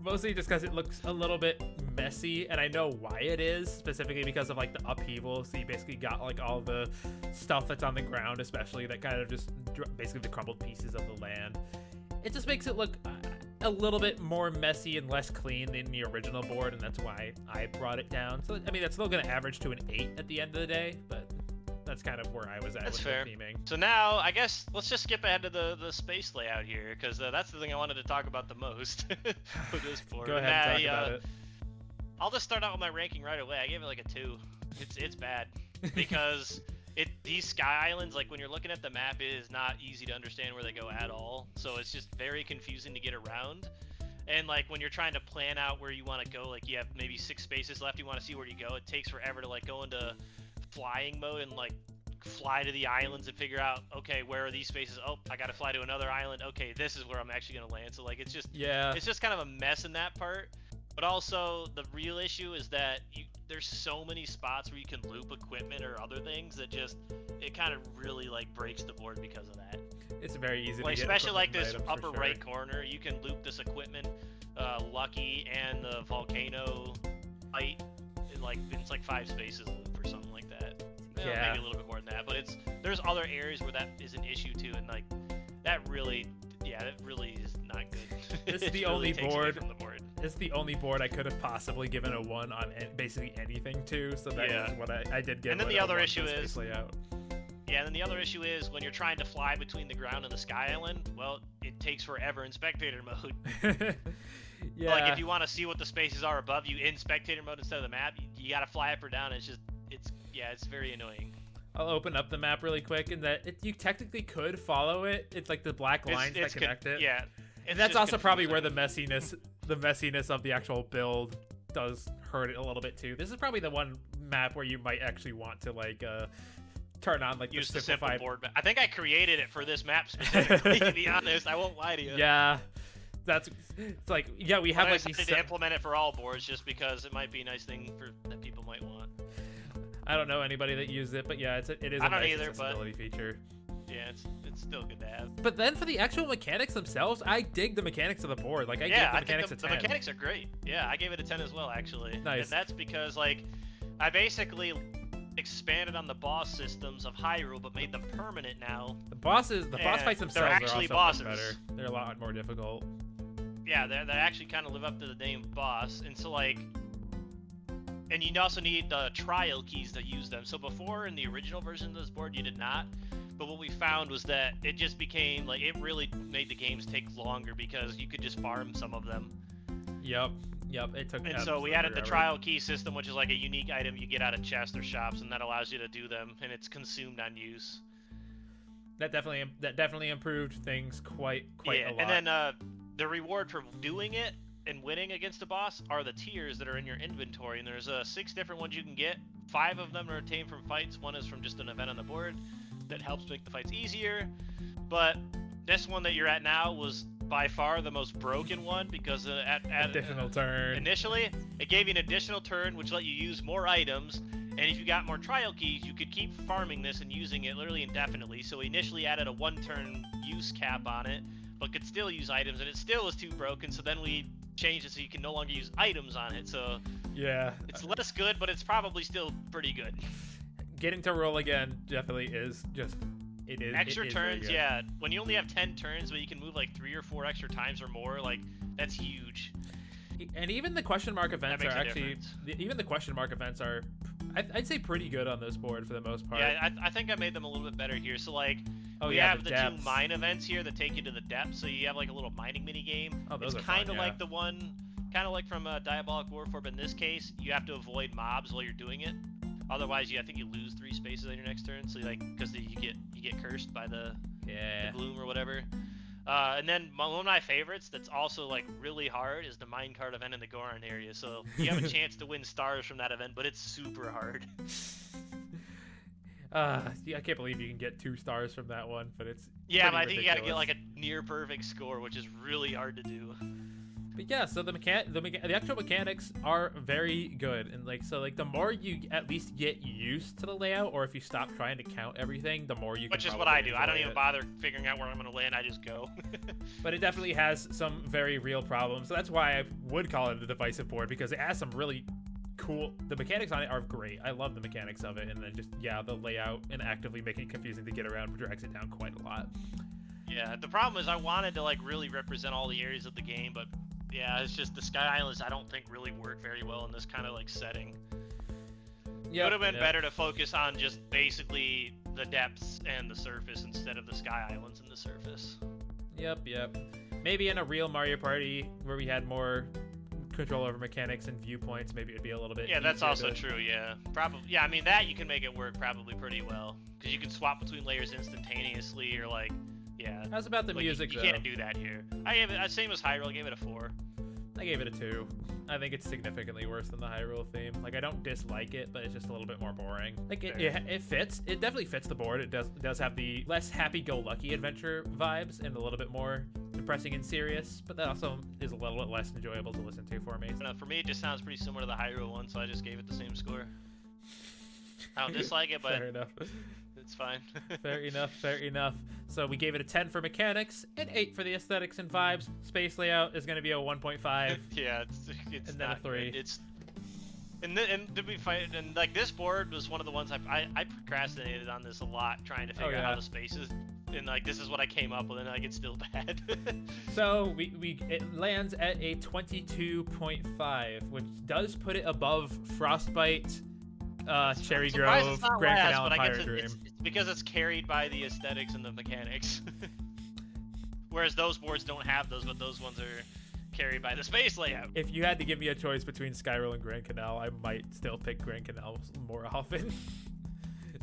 Mostly just because it looks a little bit messy, and I know why it is, specifically because of like the upheaval. So you basically got like all the stuff that's on the ground, especially that kind of just basically the crumbled pieces of the land. It just makes it look a little bit more messy and less clean than the original board, and that's why I brought it down. So I mean, that's still going to average to an 8 at the end of the day, but that's kind of where I was at with the theming. So now, I guess, let's just skip ahead to the space layout here, because that's the thing I wanted to talk about the most with this board. Go ahead and talk about it. I'll just start out with my ranking right away. I gave it like a 2. It's bad, because these sky islands, like when you're looking at the map, it is not easy to understand where they go at all. So it's just very confusing to get around. And like when you're trying to plan out where you want to go, like you have maybe 6 spaces left, you want to see where you go, it takes forever to like go into flying mode and like fly to the islands and figure out, okay, where are these spaces? Oh, I gotta fly to another island. Okay, this is where I'm actually gonna land. So like it's just kind of a mess in that part. But also the real issue is that there's so many spots where you can loop equipment or other things that just it kind of really like breaks the board because of that. It's very easy like to get especially like this items, upper sure. right corner, you can loop this equipment, Lucky and the volcano fight. It's like 5 spaces loop or something like that. Yeah. Maybe a little bit more than that, but there's other areas where that is an issue too, and like that really is not good. This is the only board. It's the only board I could have possibly given a 1 on basically anything to. So that is what I did give. And then the other issue is layout. Yeah, and then the other issue is when you're trying to fly between the ground and the sky island. Well, it takes forever in spectator mode. Yeah. Like if you want to see what the spaces are above you in spectator mode instead of the map, you gotta fly up or down. It's very annoying. I'll open up the map really quick, and you technically could follow it. It's like the black lines that connect it. Yeah. And that's also probably where the messiness of the actual build does hurt it a little bit too. This is probably the one map where you might actually want to like turn on like use the simple simplified board map. I think I created it for this map specifically. To be honest, I won't lie to you. Yeah. It's like we have like these to implement it for all boards just because it might be a nice thing that people might want. I don't know anybody that used it, but yeah, it is a nice accessibility feature. Yeah, it's still good to have. But then for the actual mechanics themselves, I dig the mechanics of the board. Like I give the mechanics a 10. The mechanics are great. Yeah, I gave it a 10 as well actually. Nice. And that's because like I basically expanded on the boss systems of Hyrule, but made them permanent now. The boss fights themselves are actually also bosses. better. They're a lot more difficult. Yeah, they actually kind of live up to the name boss, and so like, and you also need the trial keys to use them. So before in the original version of this board, you did not. But what we found was that it just became like it really made the games take longer because you could just farm some of them. Yep. It took. And so we added the trial key system, which is like a unique item you get out of chests or shops, and that allows you to do them, and it's consumed on use. That definitely improved things quite a lot. And then the reward for doing it and winning against a boss are the tiers that are in your inventory, and there's 6 different ones you can get. 5 of them are obtained from fights. 1 is from just an event on the board that helps make the fights easier. But this one that you're at now was by far the most broken one because at additional turn. Initially, it gave you an additional turn, which let you use more items. And if you got more trial keys, you could keep farming this and using it literally indefinitely. So we initially added a 1-turn use cap on it, but could still use items, and it still was too broken. So then we changed it so you can no longer use items on it. So yeah, it's less good, but it's probably still pretty good. Getting to roll again definitely is just it is extra turns. Yeah, when you only have 10 turns, but you can move like 3 or 4 extra times or more, like that's huge. And even the question mark events are actually difference. even the question mark events are I'd say pretty good on this board for the most part. Yeah, I think I made them a little bit better here. So like, we yeah, have the two mine events here that take you to the depths. So you have like a little mining mini game. Oh, those it's are kind fun, of like the one, kind of like from Diabolic Warfare, but in this case, you have to avoid mobs while you're doing it. Otherwise, I think you lose 3 spaces on your next turn. So like, because you get cursed by the gloom or whatever. And then one of my favorites that's also like really hard is the minecart event in the Goron area. So you have a chance to win stars from that event, but it's super hard. I can't believe you can get 2 stars from that one, but it's but I think ridiculous. you gotta get like a near perfect score, which is really hard to do. But yeah, so the actual mechanics are very good, and like the more you at least get used to the layout, or if you stop trying to count everything, the more you can. Which is what I do. I don't even bother figuring out where I'm gonna land. I just go. But it definitely has some very real problems. So that's why I would call it a divisive board, because it has some really cool. The mechanics on it are great. I love the mechanics of it, and then just the layout and actively making it confusing to get around drags it down quite a lot. Yeah, the problem is I wanted to like really represent all the areas of the game, but yeah, it's just the Sky Islands I don't think really work very well in this kind of like setting. It would have been better to focus on just basically the depths and the surface instead of the Sky Islands and the surface. Yep. Maybe in a real Mario Party where we had more control over mechanics and viewpoints, maybe it'd be a little bit easier. That's also true, yeah. Probably, yeah, I mean, that you can make it work probably pretty well. Because you can swap between layers instantaneously, or like, How's about the music, though? You can't do that here. I gave it, same as Hyrule, I gave it a 4. I gave it a 2. I think it's significantly worse than the Hyrule theme. Like, I don't dislike it, but it's just a little bit more boring. Like, it fits. It definitely fits the board. It does have the less happy-go-lucky adventure vibes and a little bit more depressing and serious, but that also is a little bit less enjoyable to listen to for me. For me, it just sounds pretty similar to the Hyrule one, so I just gave it the same score. I don't dislike it, but fair enough. It's fine. Fair enough. So we gave it a 10 for mechanics, an 8 for the aesthetics and vibes. Space layout is going to be a 1.5. Yeah, it's and then a 3. Good. And to be fight, and like this board was one of the ones I procrastinated on this a lot, trying to figure out how the spaces. And like this is what I came up with, and like it's still bad. So it lands at a 22.5, which does put it above Frostbite, Cherry Grove, Grand Canal, and Pirate Dream. It's because it's carried by the aesthetics and the mechanics. Whereas those boards don't have those, but those ones are carried by the space layout. If you had to give me a choice between Skyrim and Grand Canal, I might still pick Grand Canal more often.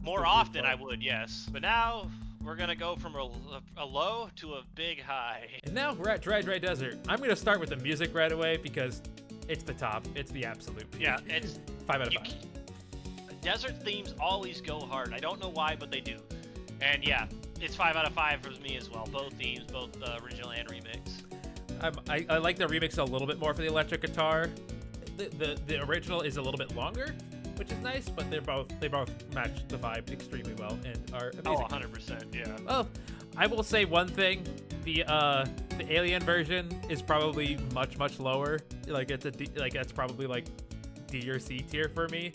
More often, I would, yes. But now we're gonna go from a low to a big high. And now we're at Dry Dry Desert. I'm gonna start with the music right away because it's the top. It's the absolute peak. Yeah, it's 5 out of 5. Desert themes always go hard. I don't know why, but they do. And yeah, it's 5 out of 5 for me as well. Both themes, both the original and remix. I like the remix a little bit more for the electric guitar. The original is a little bit longer, which is nice, but they both match the vibe extremely well and are amazing. Oh, 100%, yeah. Well, I will say one thing: the Alien version is probably much lower. Like that's probably like D or C tier for me.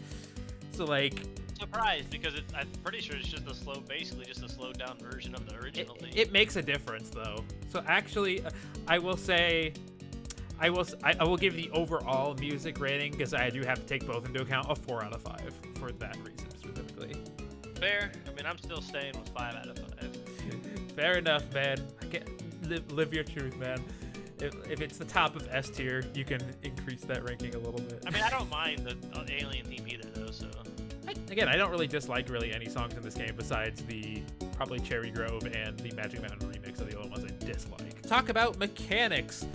So like. Surprised because I'm pretty sure it's just basically just a slowed down version of the original thing. It makes a difference though. So actually, I will say, I will give the overall music rating, because I do have to take both into account, a 4 out of 5 for that reason specifically. Fair. I mean, I'm still staying with 5 out of 5. Fair enough, man. I can't live your truth, man. If it's the top of S tier, you can increase that ranking a little bit. I mean, I don't mind the Alien theme either, though. So. Again, I don't really dislike any songs in this game besides the probably Cherry Grove and the Magic Mountain remix are the only ones I dislike. Talk about mechanics.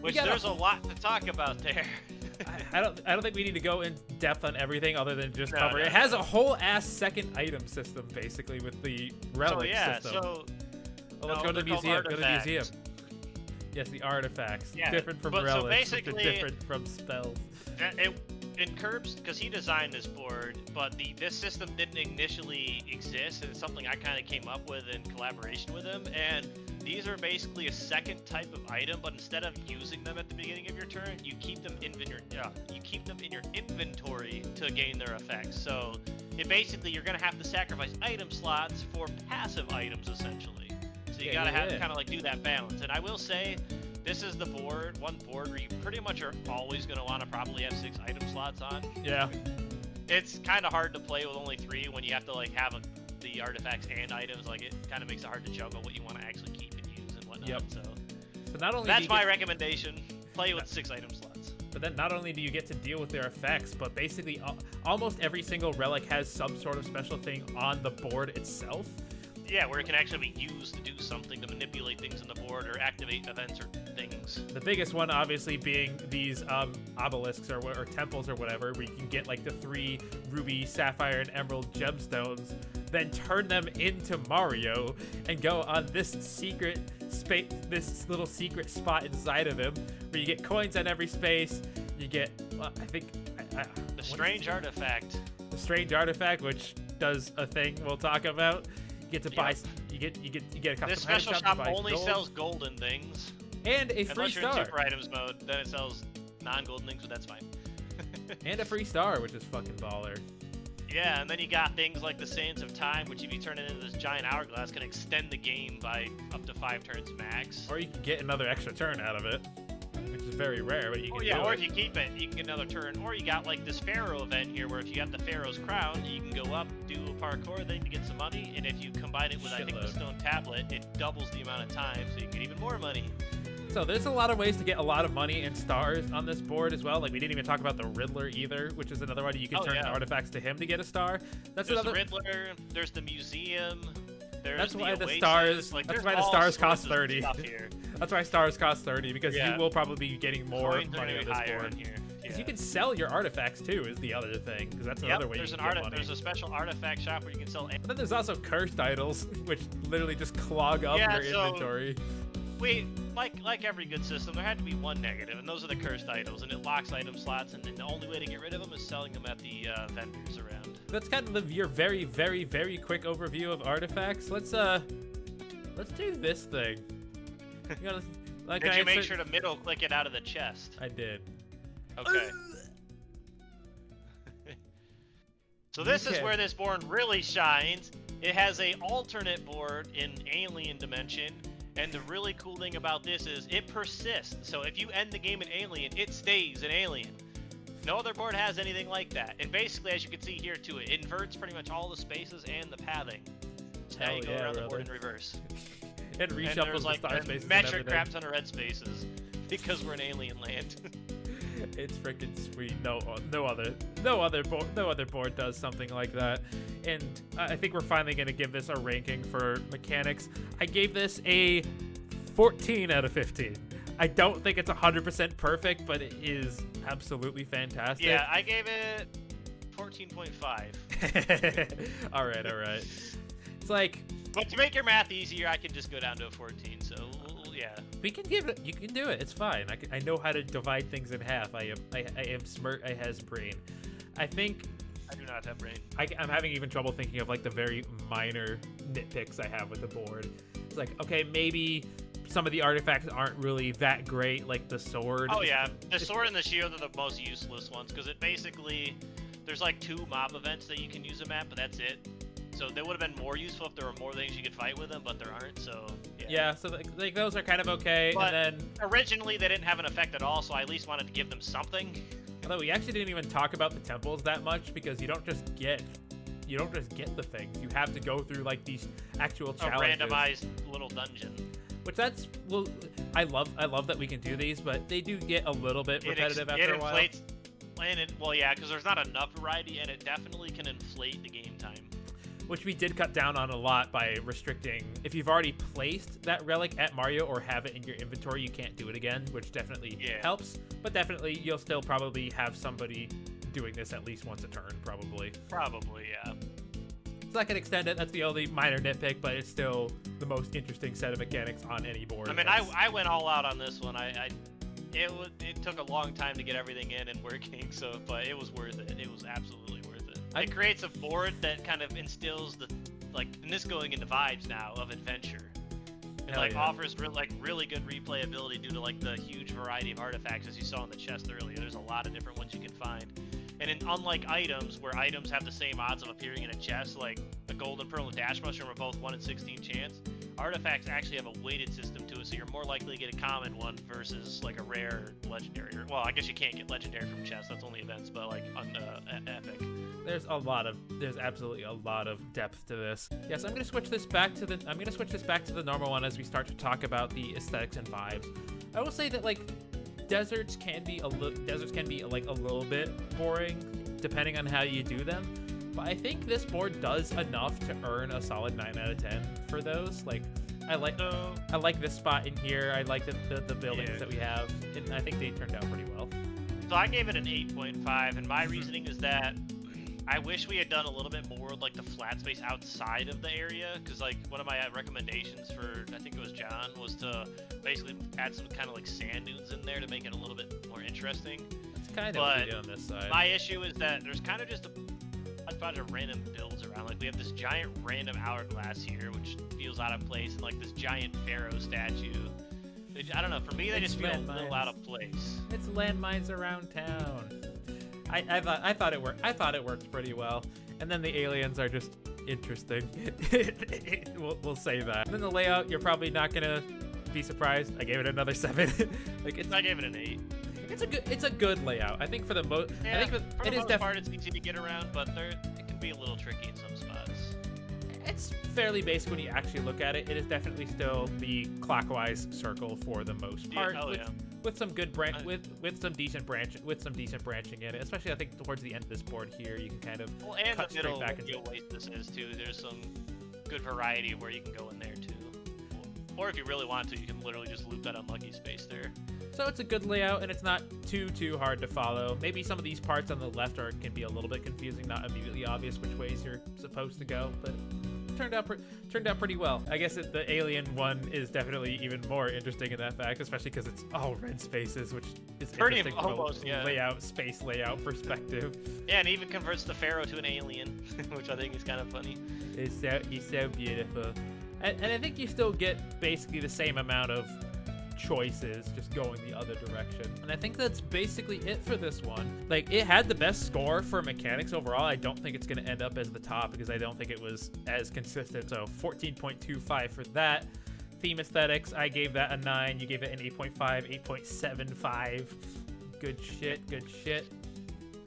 Which there's a lot to talk about there. I don't think we need to go in depth on everything other than just cover it. It has a whole ass second item system basically with the relic system. Let's go to the museum. Go to the museum. Yes, the artifacts. Yeah, different from relics, which are different from spells. In Curbs, because he designed this board, but this system didn't initially exist, and it's something I kind of came up with in collaboration with him. And these are basically a second type of item, but instead of using them at the beginning of your turn, you keep them in your inventory to gain their effects. So basically you're gonna have to sacrifice item slots for passive items essentially. So you gotta have to kind of like do that balance. And I will say, this is the one board where you pretty much are always going to want to probably have 6 item slots on. Yeah. it's kind of hard to play with only 3 when you have to like have the artifacts and items. Like it kind of makes it hard to juggle what you want to actually keep and use and whatnot. Yep. So not only that's my recommendation. Play with 6 item slots. But then not only do you get to deal with their effects, but basically almost every single relic has some sort of special thing on the board itself. Yeah, where it can actually be used to do something, to manipulate things on the board or activate events or things. The biggest one, obviously, being these obelisks or temples or whatever, where you can get like the 3 ruby, sapphire, and emerald gemstones, then turn them into Mario and go on this secret space, this little secret spot inside of him, where you get coins on every space. You get, the strange artifact. The strange artifact, which does a thing we'll talk about. You get to buy. You get a custom. This special shop only gold. sells golden things. And a free Unless you're star. in super items mode, then it sells non-golden things, but that's fine. And a free star, which is fucking baller. Yeah, and then you got things like the Sands of Time, which if you turn it into this giant hourglass, can extend the game by up to 5 turns max. Or you can get another extra turn out of it, which is very rare, but you can or if you keep it, you can get another turn. Or you got like this Pharaoh event here, where if you have the Pharaoh's Crown, you can go up, do a parkour thing to get some money, and if you combine it with, I think, the Stone Tablet, it doubles the amount of time, so you can get even more money. So there's a lot of ways to get a lot of money and stars on this board as well. Like, we didn't even talk about the Riddler either, which is another one. You can turn artifacts to him to get a star. There's the Riddler, there's the museum, there's that's why the Oasis. stars. Like, that's why the stars cost 30. Here. That's why stars cost 30, because you will probably be getting more Coins money on this board. Because you can sell your artifacts too, is the other thing. Because that's another way you can get money. There's a special artifact shop where you can sell. But then there's also cursed idols, which literally just clog up your inventory. Wait, like every good system, there had to be one negative, and those are the cursed idols, and it locks item slots, and then the only way to get rid of them is selling them at the vendors around. That's kind of your very, very, very quick overview of artifacts. Let's do this thing. Did you make sure to middle click it out of the chest? I did. Okay. So this is where this board really shines. It has a alternate board in Alien Dimension. And the really cool thing about this is it persists. So if you end the game in Alien, it stays in Alien. No other board has anything like that. And basically, as you can see here too, it inverts pretty much all the spaces and the pathing. So now you go around the board in reverse. It reshuffles like the star spaces metric crap ton of red spaces because we're in alien land. It's freaking sweet. No other board does something like that. And I think we're finally going to give this a ranking for mechanics. I gave this a 14 out of 15. I don't think it's 100% perfect, but it is absolutely fantastic. Yeah, I gave it 14.5. all right. It's like, but to make your math easier, I could just go down to a 14. So yeah, we can give it. You can do it. It's fine. I know how to divide things in half. I am smart. I has brain. I think. I do not have brain. I'm having even trouble thinking of like the very minor nitpicks I have with the board. It's like, okay, maybe some of the artifacts aren't really that great, like the sword. Oh yeah, the sword and the shield are the most useless ones because it basically there's like 2 mob events that you can use them at, but that's it. So they would have been more useful if there were more things you could fight with them, but there aren't. So yeah, so like those are kind of okay. But and then originally they didn't have an effect at all, so I at least wanted to give them something. Although we actually didn't even talk about the temples that much because you don't just get the things. You have to go through like these actual challenges. A randomized little dungeon. Which I love that we can do these, but they do get a little bit repetitive after a while. Well, yeah, because there's not enough variety, and it definitely can inflate the game time. Which we did cut down on a lot by restricting. If you've already placed that relic at Mario or have it in your inventory, you can't do it again, which definitely helps. But definitely, you'll still probably have somebody doing this at least once a turn, probably. Probably, yeah. So I can extend it. That's the only minor nitpick, but it's still the most interesting set of mechanics on any board. I mean, I went all out on this one. It took a long time to get everything in and working, but it was worth it. It was absolutely worth it. It creates a board that kind of instills and this going into vibes now of adventure. It offers really good replayability due to the huge variety of artifacts as you saw in the chest earlier. There's a lot of different ones you can find. And unlike items, where items have the same odds of appearing in a chest, like a golden pearl and dash mushroom are both 1 in 16 chance, artifacts actually have a weighted system to it, so you're more likely to get a common one versus a rare legendary. Well, I guess you can't get legendary from chests, that's only events, but on epic. there's absolutely a lot of depth to this. Yes, I'm gonna switch this back to the normal one as we start to talk about the aesthetics and vibes. I will say that like deserts can be like a little bit boring depending on how you do them, but I think this board does enough to earn a solid 9 out of 10 for those. Like I like this spot in here. I like the buildings that we have, and I think they turned out pretty well. So I gave it an 8.5, and my reasoning is that I wish we had done a little bit more like the flat space outside of the area, because like one of my recommendations for, I think it was John, was to basically add some kind of like sand dunes in there to make it a little bit more interesting. It's kind of what we do on this side. My issue is that there's kind of just a bunch of random builds around. Like we have this giant random hourglass here, which feels out of place, and like this giant pharaoh statue. I don't know. For me, they just feel a little out of place. It's landmines around town. I thought it worked. I thought it worked pretty well. And then the aliens are just interesting. we'll say that. And then the layout, you're probably not gonna be surprised. I gave it another 7. I gave it an 8. It's a good layout. I think for the most. Yeah, for the most part, it's easy to get around, but it can be a little tricky in some spots. It's fairly basic when you actually look at it. It is definitely still the clockwise circle for the most part, with some good with some decent branching in it. Especially I think towards the end of this board here, you can kind of and cut the middle straight back into oasis is too. There's some good variety where you can go in there too. Or if you really want to, you can literally just loop that unlucky space there. So it's a good layout, and it's not too hard to follow. Maybe some of these parts on the left can be a little bit confusing, not immediately obvious which ways you're supposed to go, but turned out pretty well. I guess the alien one is definitely even more interesting in that fact, especially because it's all red spaces, which is pretty interesting almost, from a space layout perspective. Yeah, and it even converts the pharaoh to an alien, which I think is kind of funny. He's so beautiful, and I think you still get basically the same amount of choices just going the other direction. And I think that's basically it for this one. Like, it had the best score for mechanics overall. I don't think it's going to end up as the top because I don't think it was as consistent. So 14.25 for that. Theme aesthetics, I gave that a 9. You gave it an 8.5, 8.75. Good shit.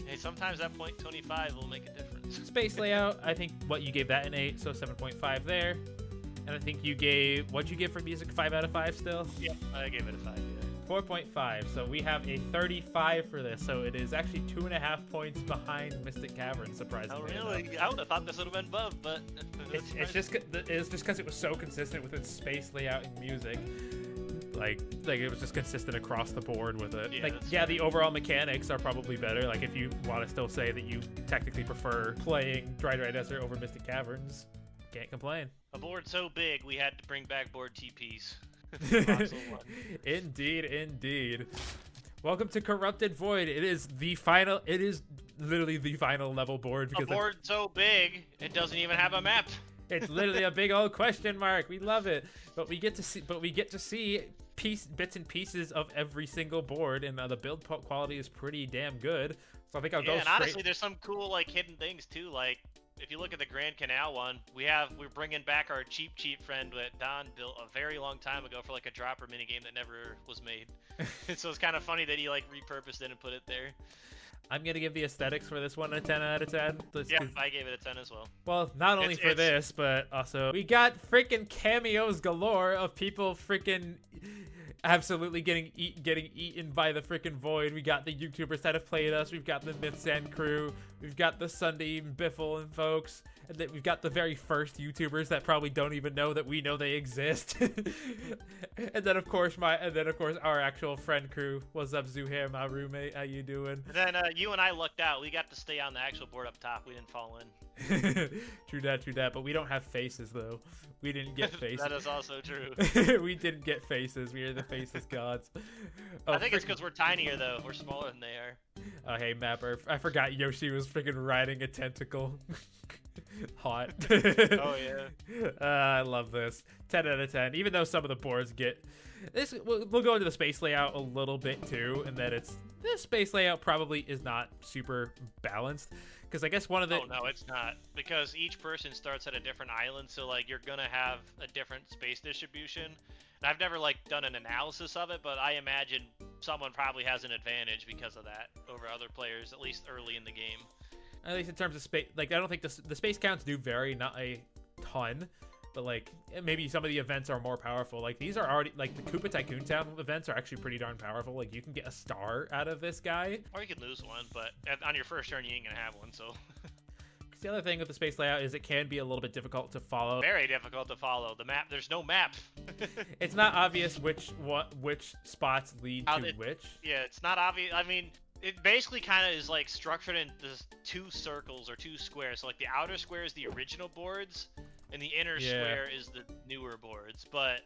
Hey, sometimes that 0.25 will make a difference. Space layout, I think you gave that an 8, so 7.5 there. And I think what'd you give for music? 5 out of 5 still? Yeah, I gave it a 5, yeah. 4.5, so we have a 35 for this, so it is actually 2.5 points behind Mystic Cavern, surprisingly. Oh, really? Enough. I would have thought this would have been above, but... It's just because it was so consistent with its space layout and music. Like it was just consistent across the board with it. Yeah, the overall mechanics are probably better. Like, if you want to still say that you technically prefer playing Dry Desert over Mystic Caverns, can't complain. A board so big, we had to bring back board TPs. Indeed. Welcome to Corrupted Void. It is literally the final level board. Because a board so big, it doesn't even have a map. It's literally a big old question mark. We love it. But we get to see bits and pieces of every single board, and the build quality is pretty damn good. So I think I'll go straight. And honestly, there's some cool like hidden things too. Like, if you look at the Grand Canal one, we're bringing back our cheap friend that Don built a very long time ago for like a dropper minigame that never was made. So it's kind of funny that he like repurposed it and put it there. I'm gonna give the aesthetics for this one a 10 out of 10. Yeah, I gave it a 10 as well. Well, not only for this, but also we got freaking cameos galore of people freaking absolutely getting eaten by the freaking void. We got the YouTubers that have played us. We've got the Myths and crew. We've got the Sunday Biffle and folks. And then we've got the very first YouTubers that probably don't even know that we know they exist. and then of course our actual friend crew. What's up, Zuhair, my roommate? How you doing? And then you and I lucked out. We got to stay on the actual board up top. We didn't fall in. True that. But we don't have faces though. We didn't get faces. That is also true. We didn't get faces. We are the faceless gods. I think it's because we're tinier though. We're smaller than they are. Oh, hey, Mapper. I forgot Yoshi was freaking riding a tentacle. Hot. Oh, yeah. I love this. 10 out of 10. Even though some of the boards get... We'll go into the space layout a little bit, too. And that this space layout probably is not super balanced. Because I guess one of the... Oh, no, it's not. Because each person starts at a different island. So, like, you're going to have a different space distribution. And I've never, like, done an analysis of it. But I imagine someone probably has an advantage because of that over other players, at least early in the game. At least in terms of space, like I don't think the space counts do vary, not a ton, but like maybe some of the events are more powerful. Like these are already like the Koopa Tycoon Town events are actually pretty darn powerful. Like you can get a star out of this guy, or you can lose one, but on your first turn you ain't gonna have one. So the other thing with the space layout is it can be a little bit difficult to follow. Very difficult to follow. The map, there's no map. It's not obvious which spots lead to which. Yeah, it's not obvious. I mean, it basically kind of is like structured into two circles or two squares. So like the outer square is the original boards, and the inner square is the newer boards. But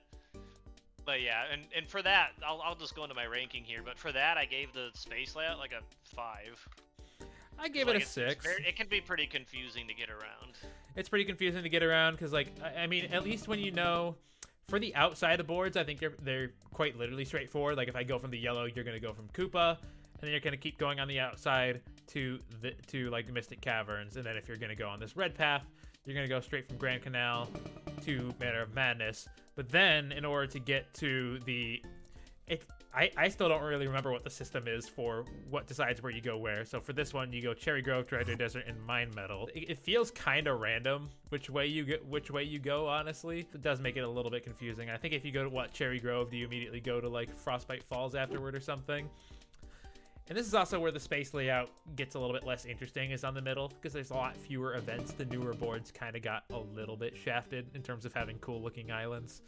yeah, and for that, I'll just go into my ranking here. But for that, I gave the space layout like a 5. I gave it a 6. It can be pretty confusing to get around. It's pretty confusing to get around because, like, I mean, at least when you know, for the outside of boards, I think they're quite literally straightforward. Like, if I go from the yellow, you're gonna go from Koopa, and then you're gonna keep going on the outside to like the Mystic Caverns, and then if you're gonna go on this red path, you're gonna go straight from Grand Canal to Manor of Madness. But then, in order to get to I still don't really remember what the system is for what decides where you go where. So for this one, you go Cherry Grove, Treasure Desert, and Mine Metal. It feels kind of random which way you go. Honestly, it does make it a little bit confusing. I think if you go to Cherry Grove, do you immediately go to like Frostbite Falls afterward or something? And this is also where the space layout gets a little bit less interesting, is on the middle, because there's a lot fewer events. The newer boards kind of got a little bit shafted in terms of having cool looking islands.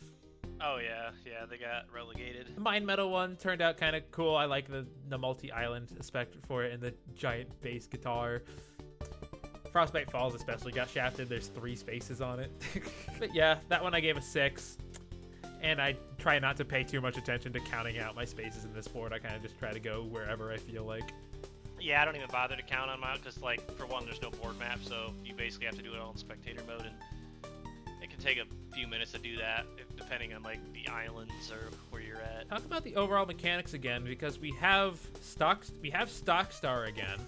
Oh yeah, they got relegated. The Mine Metal one turned out kind of cool. I like the multi-island aspect for it and the giant bass guitar. Frostbite Falls especially got shafted. There's 3 spaces on it. But yeah, that one I gave a 6. And I try not to pay too much attention to counting out my spaces in this board. I kind of just try to go wherever I feel like. Yeah, I don't even bother to count on mine because, like, for one, there's no board map, so you basically have to do it all in spectator mode, and it can take a few minutes to do that, depending on like the islands or where you're at. Talk about the overall mechanics again, because we have Stock Star again.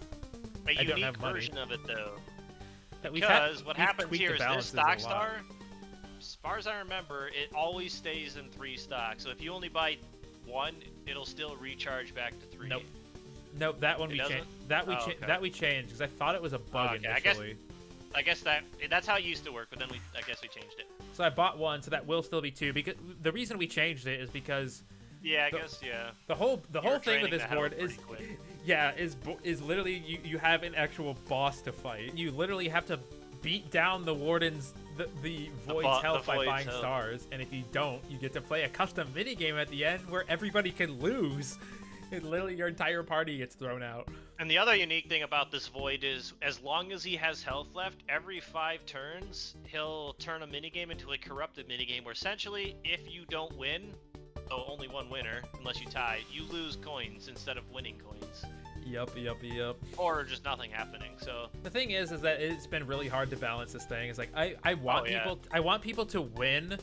A unique version of it though. Because what happens here is this Stock Star, as far as I remember, it always stays in 3 stocks. So if you only buy 1, it'll still recharge back to 3. Nope. That one we changed. That we changed because I thought it was a bug initially. I guess that's how it used to work, but then I guess we changed it. So I bought 1, so that will still be 2. Because the reason we changed it is because the whole thing with this board is literally you have an actual boss to fight. You literally have to beat down the warden's the void's health by buying stars, and if you don't, you get to play a custom minigame at the end where everybody can lose. And literally your entire party gets thrown out. And the other unique thing about this void is, as long as he has health left, every 5 turns, he'll turn a minigame into a corrupted minigame, where essentially, if you don't win, so only one winner, unless you tie, you lose coins instead of winning coins. Yup. Or just nothing happening. So the thing is that it's been really hard to balance this thing. It's like I want people to win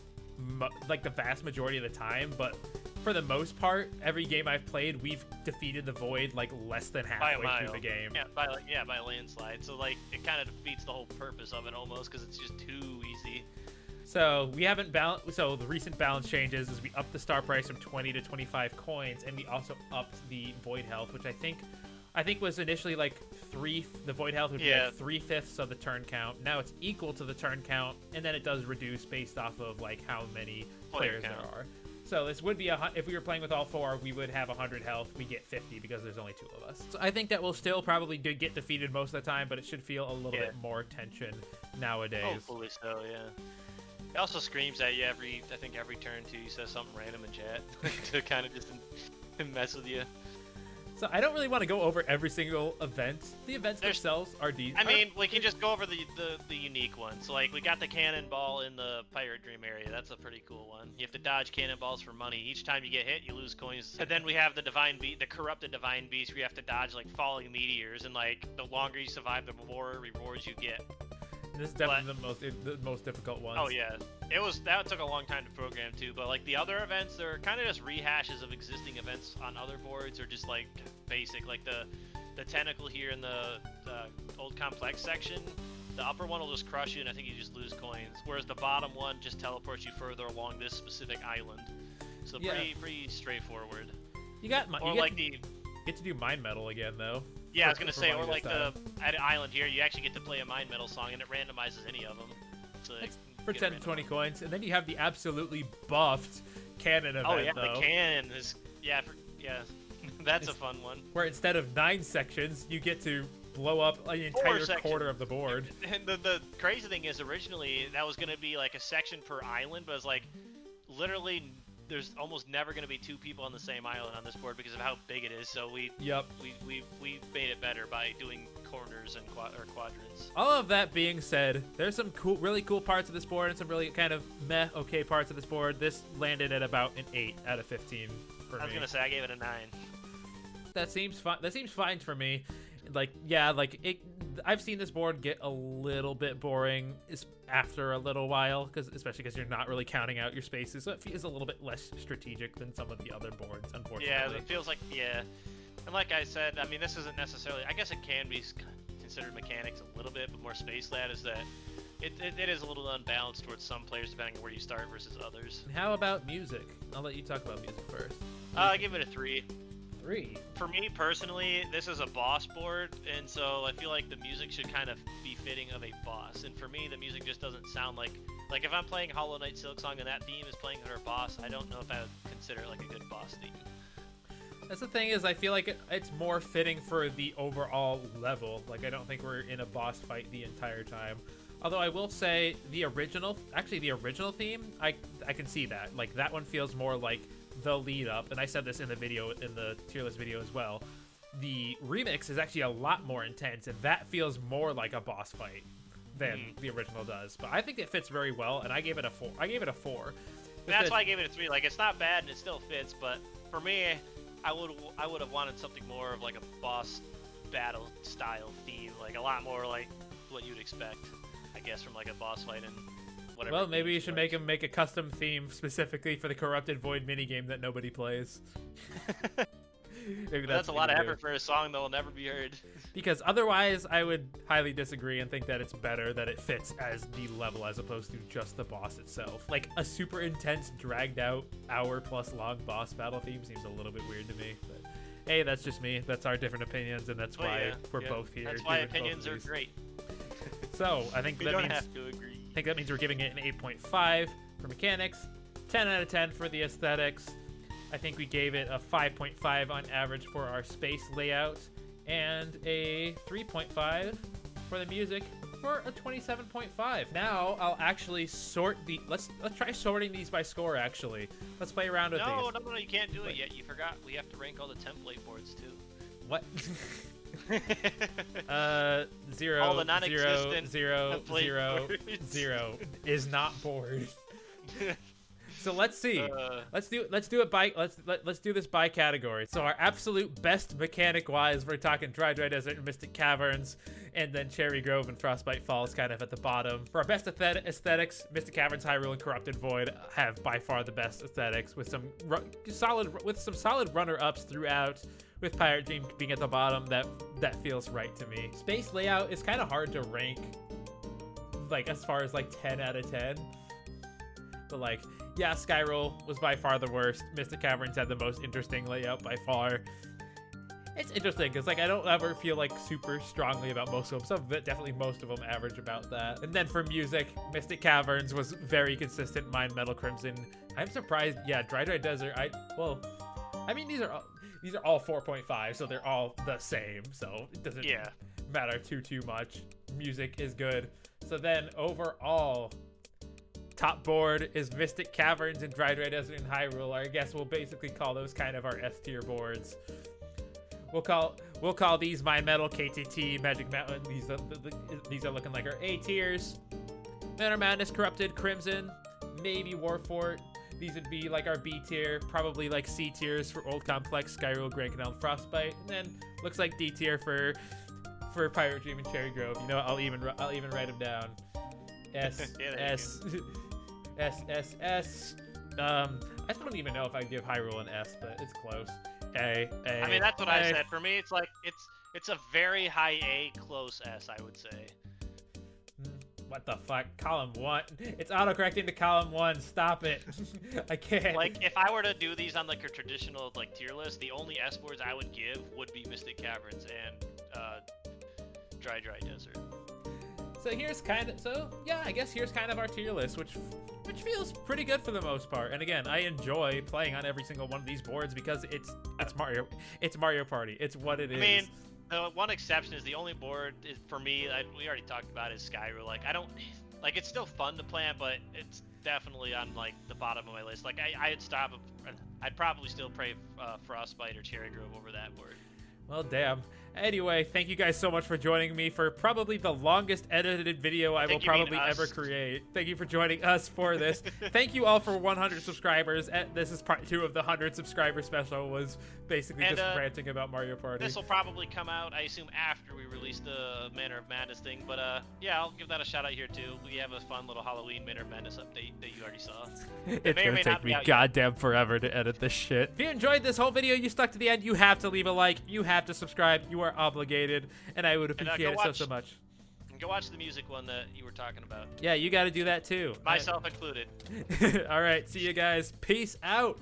like the vast majority of the time, but for the most part, every game I've played, we've defeated the void like less than halfway through the game. By a landslide. So like it kind of defeats the whole purpose of it almost, because it's just too easy. So we haven't balanced. So the recent balance changes is we upped the star price from 20 to 25 coins, and we also upped the void health, which I think was initially like the void health would be like 3/5 of the turn count. Now it's equal to the turn count, and then it does reduce based off of like how many players there are. So this would be if we were playing with all 4, we would have 100 health. We get 50 because there's only 2 of us. So I think that we'll still probably get defeated most of the time, but it should feel a little bit more tension nowadays. Hopefully so, yeah. It also screams at you every turn too. He says something random in chat to kind of just mess with you. So I don't really want to go over every single event. The events themselves are decent. I mean, we can just go over the unique ones. So like we got the cannonball in the Pirate Dream area. That's a pretty cool one. You have to dodge cannonballs for money. Each time you get hit, you lose coins. And then we have the the corrupted divine beast, where you have to dodge like falling meteors, and like the longer you survive, the more rewards you get. This is definitely the most difficult one. Oh yeah, that took a long time to program too. But like the other events, they're kind of just rehashes of existing events on other boards, or just like basic. Like the tentacle here in the old complex section, the upper one will just crush you, and I think you just lose coins. Whereas the bottom one just teleports you further along this specific island. So pretty straightforward. You get to do Mine Metal again though. Yeah, I was gonna for say, money or this like time. at Island here, you actually get to play a Mind Metal song and it randomizes any of them. So That's you for get 10 to random 20 ones. coins, and then you have the absolutely buffed cannon event, Oh yeah, though, the cannon is yeah, that's a fun one. where instead of 9 sections, you get to blow up an 4 entire sections. quarter of the board. And the crazy thing is, originally that was gonna be like a section per island, but it's like literally there's almost never gonna be 2 people on the same island on this board because of how big it is. So we made it better by doing corners and quadrants. All of that being said, there's some really cool parts of this board and some really kind of meh okay parts of this board. This landed at about an 8 out of 15 for me. I was gonna say I gave it a 9. That seems fine. That seems fine for me. Like, yeah, like I've seen this board get a little bit boring after a little while, especially because you're not really counting out your spaces. So it feels a little bit less strategic than some of the other boards, unfortunately. Yeah, it feels like And like I said, I mean, this isn't necessarily. I guess it can be considered mechanics a little bit, but more space lad is that it is a little unbalanced towards some players depending on where you start versus others. And how about music? I'll let you talk about music first. I give it a 3. 3. For me personally, this is a boss board, and so I feel like the music should kind of be fitting of a boss. And for me, the music just doesn't sound like if I'm playing Hollow Knight Silksong and that theme is playing under a boss, I don't know if I would consider it like a good boss theme. That's the thing, is I feel like it's more fitting for the overall level. Like, I don't think we're in a boss fight the entire time. Although I will say the original theme, I can see that. Like, that one feels more like the lead up, and I said this in the tier list video as well. The remix is actually a lot more intense, and that feels more like a boss fight than the original does. But I think it fits very well, and I gave it a 4. That's why I gave it a 3. Like, it's not bad and it still fits, but for me, I would have wanted something more of like a boss battle style theme, like a lot more like what you'd expect, I guess, from like a boss fight and whatever. Well, maybe you should make a custom theme specifically for the Corrupted Void minigame that nobody plays. Maybe that's a lot of effort for a song that will never be heard. Because otherwise, I would highly disagree and think that it's better that it fits as the level as opposed to just the boss itself. Like, a super intense, dragged out, hour-plus long boss battle theme seems a little bit weird to me. But hey, that's just me. That's our different opinions, and that's why we're both here. That's why opinions are great. So I think we don't have to agree. I think that means we're giving it an 8.5 for mechanics, 10 out of 10 for the aesthetics. I think we gave it a 5.5 on average for our space layout, and a 3.5 for the music, for a 27.5. Now I'll actually sort the. Let's try sorting these by score. Actually, let's play around with these. No, you can't do it yet. You forgot. We have to rank all the template boards too. What? 0, all the non-existent 0, 0, 0 is not bored. So let's see. Let's do this by category. So our absolute best mechanic wise, we're talking Dry Desert and Mystic Caverns, and then Cherry Grove and Frostbite Falls kind of at the bottom. For our best aesthetics, Mystic Caverns, Hyrule, and Corrupted Void have by far the best aesthetics, with some solid runner-ups throughout, with Pirate Dream being at the bottom. That feels right to me. Space layout is kind of hard to rank, like as far as like 10 out of 10. But like, yeah, Skyroll was by far the worst. Mystic Caverns had the most interesting layout by far. It's interesting because like I don't ever feel like super strongly about most of them. Some of it, definitely most of them average about that. And then for music, Mystic Caverns was very consistent. Mind Metal Crimson. I'm surprised. Yeah, Dry Desert. I mean these are all 4.5, so they're all the same. So it doesn't matter too much. Music is good. So then overall, top board is Mystic Caverns and Dry Desert and Hyrule. I guess we'll basically call those kind of our S tier boards. We'll call these Mind Metal, KTT, Magic Mountain. These are looking like our A tiers. Manor Madness, Corrupted, Crimson, maybe Warfort. These would be like our B tier, probably like C tiers for Old Complex, Skyroll, Grand Canal, and Frostbite, and then looks like D tier for Pirate Dream and Cherry Grove. You know what? I'll even write them down. S. I don't even know if I give Hyrule an S, but it's close. A. I mean, that's what I said. For me, it's like it's a very high A, close S, I would say. What the fuck? Column 1. It's autocorrecting to column 1. Stop it. I can't. Like, if I were to do these on like a traditional like tier list, the only S boards I would give would be Mystic Caverns and dry desert. So I guess here's kind of our tier list, which feels pretty good for the most part. And again, I enjoy playing on every single one of these boards because it's Mario Party. It's what it is. I mean, the one exception is the only board is for me. We already talked about is Skyru. Like I don't like it's still fun to play on, but it's definitely on like the bottom of my list. Like I'd probably still play Frostbite or Cherry Grove over that board. Well, damn. Anyway, thank you guys so much for joining me for probably the longest edited video I will probably ever create. Thank you for joining us for this. Thank you all for 100 subscribers. This is part 2 of the 100 subscriber special, was basically just ranting about Mario Party. This will probably come out, I assume, after we release the Manor of Madness thing. But yeah, I'll give that a shout out here too. We have a fun little Halloween Manor of Madness update that you already saw. It's gonna take me goddamn forever to edit this shit. If you enjoyed this whole video, you stuck to the end, you have to leave a like, you have to subscribe, you are obligated, and I would appreciate it so much. And go watch the music one that you were talking about. Yeah, you got to do that too. Myself included. All right, see you guys. Peace out.